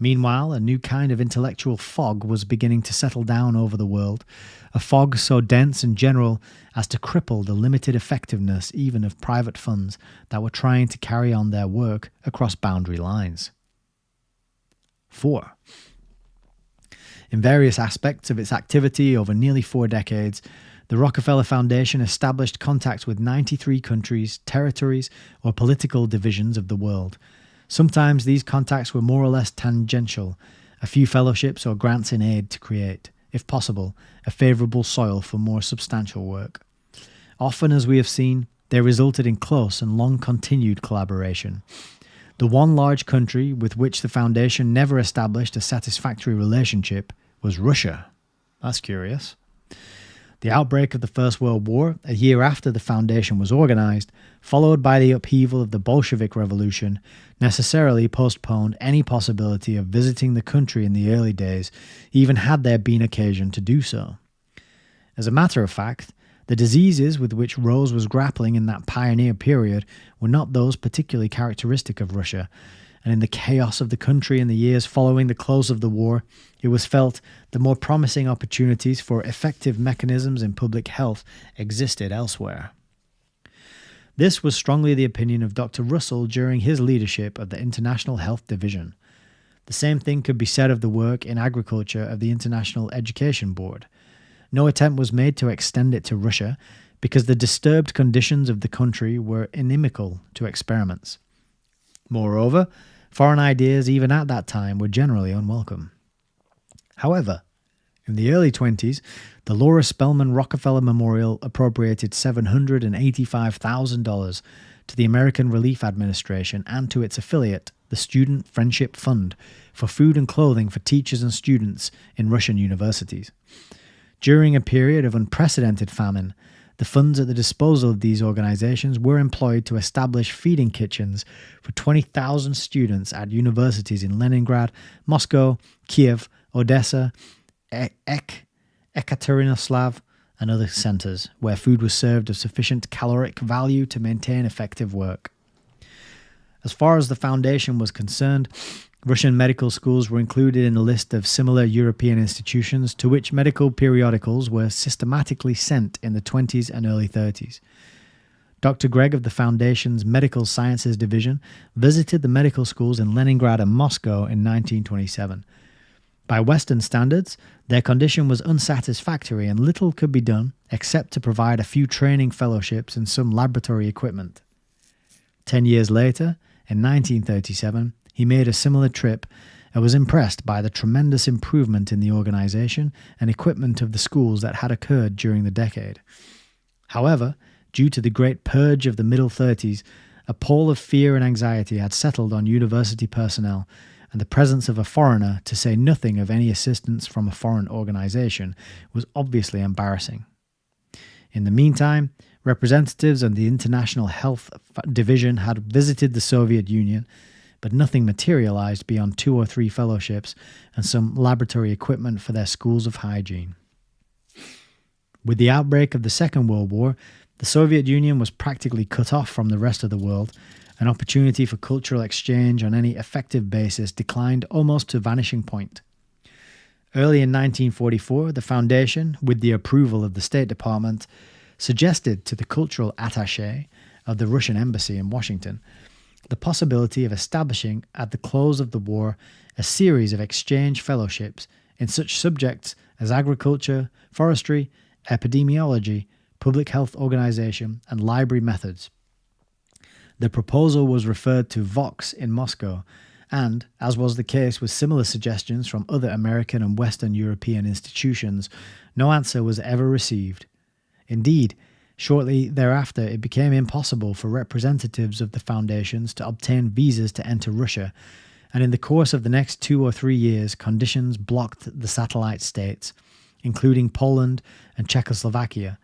Meanwhile, a new kind of intellectual fog was beginning to settle down over the world, a fog so dense and general as to cripple the limited effectiveness even of private funds that were trying to carry on their work across boundary lines. 4. In various aspects of its activity over nearly 4 decades, the Rockefeller Foundation established contacts with 93 countries, territories, or political divisions of the world. Sometimes these contacts were more or less tangential, a few fellowships or grants in aid to create, if possible, a favourable soil for more substantial work. Often, as we have seen, they resulted in close and long-continued collaboration. The one large country with which the Foundation never established a satisfactory relationship was Russia. That's curious. The outbreak of the First World War, a year after the Foundation was organized, followed by the upheaval of the Bolshevik Revolution, necessarily postponed any possibility of visiting the country in the early days, even had there been occasion to do so. As a matter of fact, the diseases with which Rose was grappling in that pioneer period were not those particularly characteristic of Russia, and in the chaos of the country in the years following the close of the war, it was felt the more promising opportunities for effective mechanisms in public health existed elsewhere. This was strongly the opinion of Dr. Russell during his leadership of the International Health Division. The same thing could be said of the work in agriculture of the International Education Board. No attempt was made to extend it to Russia because the disturbed conditions of the country were inimical to experiments. Moreover, foreign ideas even at that time were generally unwelcome. However, in the early 20s, the Laura Spelman Rockefeller Memorial appropriated $785,000 to the American Relief Administration and to its affiliate, the Student Friendship Fund, for food and clothing for teachers and students in Russian universities. During a period of unprecedented famine, the funds at the disposal of these organizations were employed to establish feeding kitchens for 20,000 students at universities in Leningrad, Moscow, Kiev, Odessa, Ekaterinslav, and other centers where food was served of sufficient caloric value to maintain effective work. As far as the Foundation was concerned, Russian medical schools were included in a list of similar European institutions to which medical periodicals were systematically sent in the 20s and early 30s. Dr. Gregg of the Foundation's Medical Sciences Division visited the medical schools in Leningrad and Moscow in 1927. By Western standards, their condition was unsatisfactory and little could be done except to provide a few training fellowships and some laboratory equipment. 10 years later, in 1937, he made a similar trip and was impressed by the tremendous improvement in the organization and equipment of the schools that had occurred during the decade. However, due to the great purge of the middle 30s, a pall of fear and anxiety had settled on university personnel, and the presence of a foreigner, to say nothing of any assistance from a foreign organization, was obviously embarrassing. In the meantime, representatives of the International Health Division had visited the Soviet Union, but nothing materialized beyond 2 or 3 fellowships and some laboratory equipment for their schools of hygiene. With the outbreak of the Second World War, the Soviet Union was practically cut off from the rest of the world. An opportunity for cultural exchange on any effective basis declined almost to vanishing point. Early in 1944, the Foundation, with the approval of the State Department, suggested to the cultural attaché of the Russian embassy in Washington the possibility of establishing, at the close of the war, a series of exchange fellowships in such subjects as agriculture, forestry, epidemiology, public health organization, and library methods. The proposal was referred to Vox in Moscow, and, as was the case with similar suggestions from other American and Western European institutions, no answer was ever received. Indeed, shortly thereafter it became impossible for representatives of the foundations to obtain visas to enter Russia, and in the course of the next 2 or 3 years conditions blocked the satellite states, including Poland and Czechoslovakia,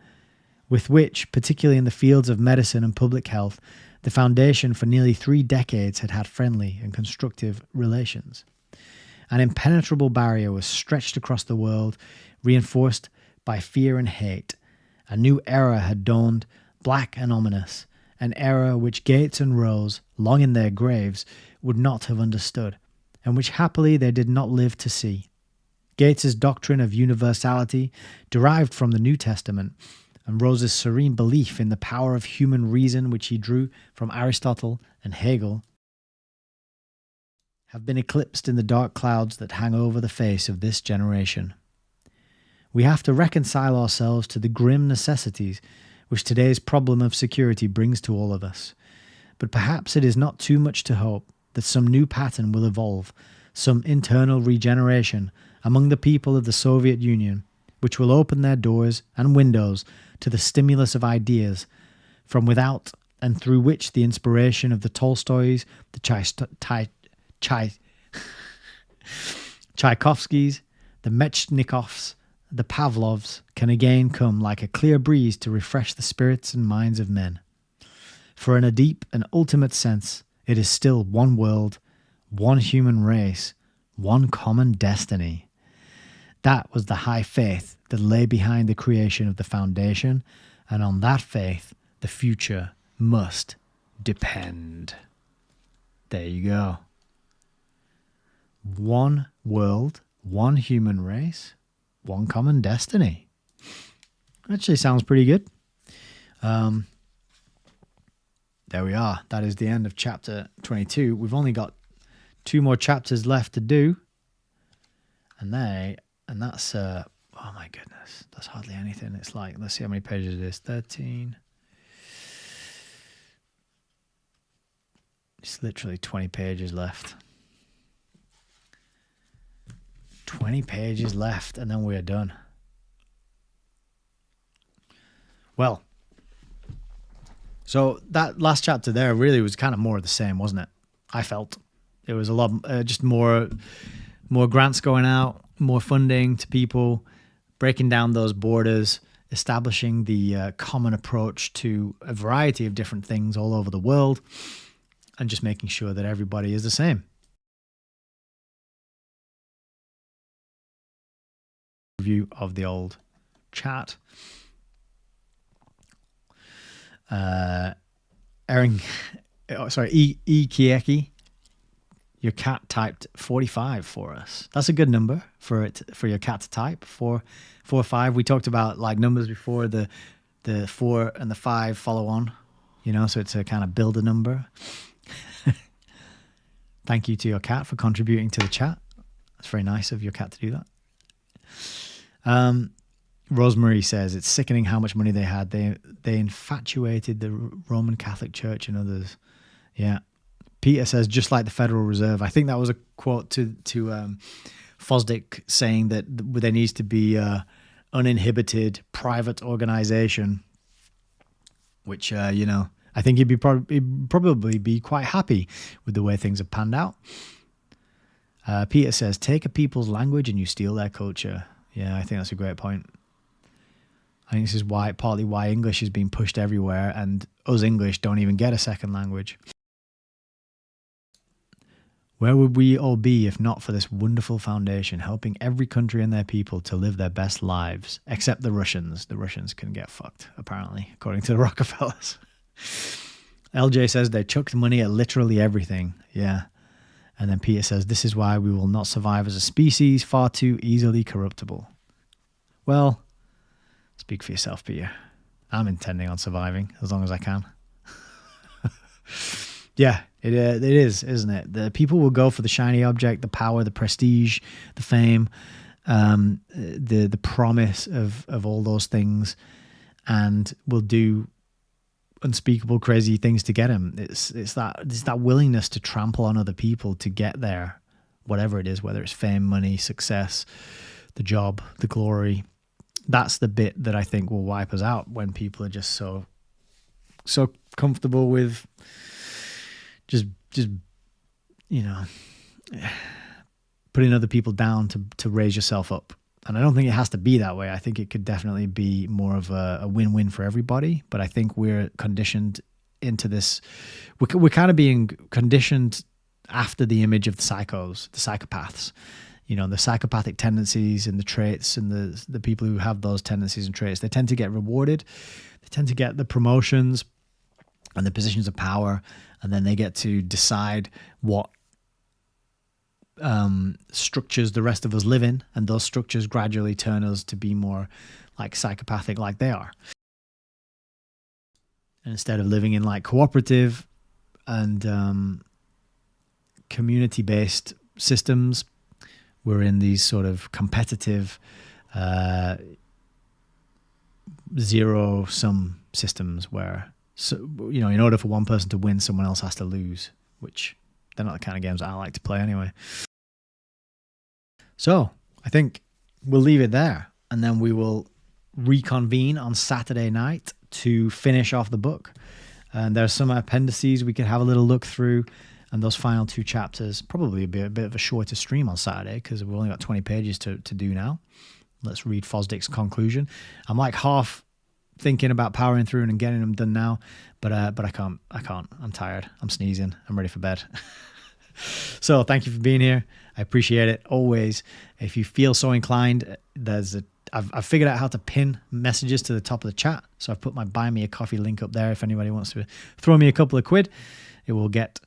with which, particularly in the fields of medicine and public health, the Foundation for nearly 3 decades had had friendly and constructive relations. An impenetrable barrier was stretched across the world, reinforced by fear and hate. A new era had dawned, black and ominous, an era which Gates and Rose, long in their graves, would not have understood, and which happily they did not live to see. Gates's doctrine of universality, derived from the New Testament, and Rose's serene belief in the power of human reason, which he drew from Aristotle and Hegel, have been eclipsed in the dark clouds that hang over the face of this generation. We have to reconcile ourselves to the grim necessities which today's problem of security brings to all of us. But perhaps it is not too much to hope that some new pattern will evolve, some internal regeneration among the people of the Soviet Union, which will open their doors and windows to the stimulus of ideas from without, and through which the inspiration of the Tolstoys, the Tchaikovskys, the Mechnikovs, the Pavlovs can again come like a clear breeze to refresh the spirits and minds of men. For in a deep and ultimate sense, it is still one world, one human race, one common destiny. That was the high faith that lay behind the creation of the Foundation, and on that faith, the future must depend. There you go. One world, one human race, one common destiny. Actually sounds pretty good. There we are. That is the end of chapter 22. We've only got 2 more chapters left to do. And that's, oh my goodness, that's hardly anything. It's like, let's see how many pages it is. 13. It's literally 20 pages left. 20 pages left, and then we are done. Well, so that last chapter there really was kind of more of the same, wasn't it? I felt it was a lot, just more grants going out, more funding to people, breaking down those borders, establishing the common approach to a variety of different things all over the world, and just making sure that everybody is the same. Review of the old chat. E Kieki, your cat typed 45 for us. That's a good number for your cat to type. 4 or 5. We talked about like numbers before, the 4 and the 5 follow on. so it's a kind of builder number. Thank you to your cat for contributing to the chat. That's very nice of your cat to do that. Rosemary says, it's sickening how much money they had. They infatuated the Roman Catholic Church and others. Yeah. Peter says, just like the Federal Reserve. I think that was a quote to Fosdick saying that there needs to be uninhibited private organization, which, I think he'd probably be quite happy with the way things have panned out. Peter says, take a people's language and you steal their culture. Yeah, I think that's a great point. I think this is partly why English is being pushed everywhere, and us English don't even get a second language. Where would we all be if not for this wonderful foundation, helping every country and their people to live their best lives, except the Russians. The Russians can get fucked, apparently, according to the Rockefellers. LJ says they chucked money at literally everything. Yeah. And then Peter says, this is why we will not survive as a species, far too easily corruptible. Well, speak for yourself, Peter. I'm intending on surviving as long as I can. Yeah, it is, isn't it? The people will go for the shiny object, the power, the prestige, the fame, the promise of all those things, and will do unspeakable crazy things to get him. It's that willingness to trample on other people to get there, whatever it is, whether it's fame, money, success, the job, the glory. That's the bit that I think will wipe us out, when people are just so comfortable with just putting other people down to raise yourself up. And I don't think it has to be that way. I think it could definitely be more of a win-win for everybody. But I think we're conditioned into this. We're kind of being conditioned after the image of the psychos, the psychopaths. The psychopathic tendencies and the traits, and the people who have those tendencies and traits, they tend to get rewarded. They tend to get the promotions and the positions of power, and then they get to decide what structures the rest of us live in, and those structures gradually turn us to be more like psychopathic like they are. And instead of living in like cooperative and community-based systems, we're in these sort of competitive zero-sum systems where, in order for one person to win, someone else has to lose, which they're not the kind of games I like to play anyway. So I think we'll leave it there, and then we will reconvene on Saturday night to finish off the book. And there's some appendices we could have a little look through, and those final 2 chapters probably be a bit of a shorter stream on Saturday because we've only got 20 pages to do now. Let's read Fosdick's conclusion. I'm like half thinking about powering through and getting them done now, but I can't. I'm tired. I'm sneezing. I'm ready for bed. So thank you for being here. I appreciate it always. If you feel so inclined, I've figured out how to pin messages to the top of the chat. So I've put my Buy Me a Coffee link up there. If anybody wants to throw me a couple of quid, it will get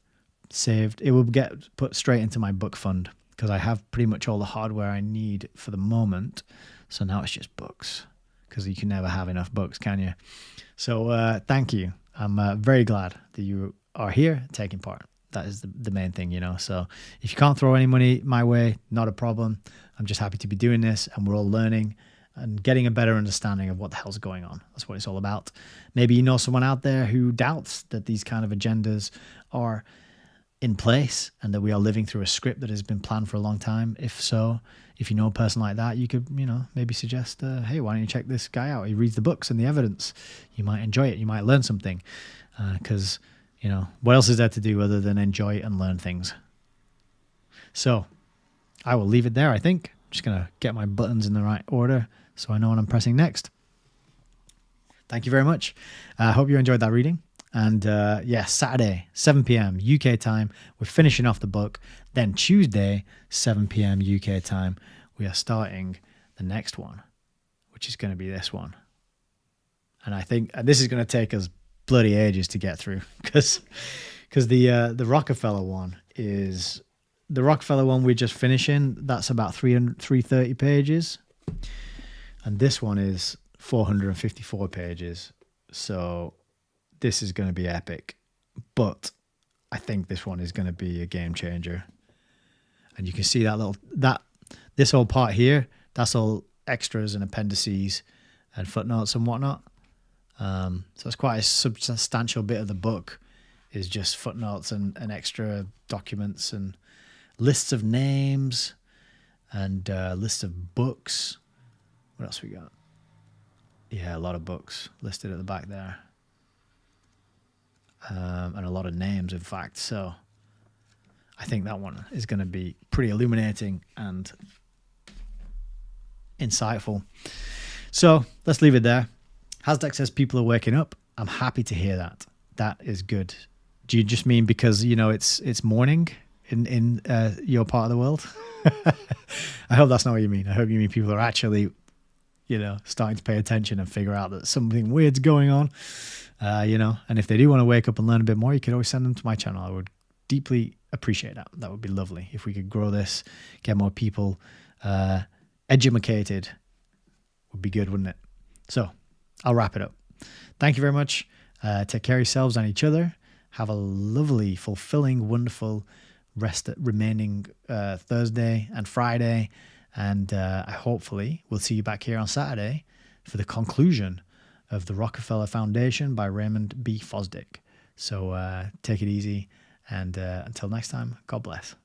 saved. It will get put straight into my book fund, because I have pretty much all the hardware I need for the moment. So now it's just books, because you can never have enough books, can you? So thank you. I'm very glad that you are here taking part. That is the main thing, So if you can't throw any money my way, not a problem. I'm just happy to be doing this, and we're all learning and getting a better understanding of what the hell's going on. That's what it's all about. Maybe you know someone out there who doubts that these kind of agendas are in place and that we are living through a script that has been planned for a long time. If so, if you know a person like that, you could, maybe suggest, hey, why don't you check this guy out? He reads the books and the evidence. You might enjoy it. You might learn something, because what else is there to do other than enjoy and learn things? So I will leave it there, I think. I'm just going to get my buttons in the right order so I know what I'm pressing next. Thank you very much. I hope you enjoyed that reading. And Saturday, 7 p.m. UK time, we're finishing off the book. Then Tuesday, 7 p.m. UK time, we are starting the next one, which is going to be this one. And I think this is going to take us bloody ages to get through, because the Rockefeller one is the Rockefeller one we're just finishing. That's about 330 pages, and this one is 454 pages. So this is going to be epic. But I think this one is going to be a game changer. And you can see this whole part here, that's all extras and appendices and footnotes and whatnot. So it's quite a substantial bit of the book is just footnotes and extra documents and lists of names and lists of books. What else we got? Yeah, a lot of books listed at the back there. And a lot of names, in fact. So I think that one is going to be pretty illuminating and insightful. So let's leave it there. Hasdaq says people are waking up. I'm happy to hear that. That is good. Do you just mean because, it's morning in your part of the world? I hope that's not what you mean. I hope you mean people are actually, starting to pay attention and figure out that something weird's going on. And if they do want to wake up and learn a bit more, you could always send them to my channel. I would deeply appreciate that. That would be lovely. If we could grow this, get more people educated, would be good, wouldn't it? So I'll wrap it up. Thank you very much. Take care of yourselves and each other. Have a lovely, fulfilling, wonderful remaining Thursday and Friday. And I hopefully will see you back here on Saturday for the conclusion of the Rockefeller Foundation by Raymond B. Fosdick. So take it easy. And until next time, God bless.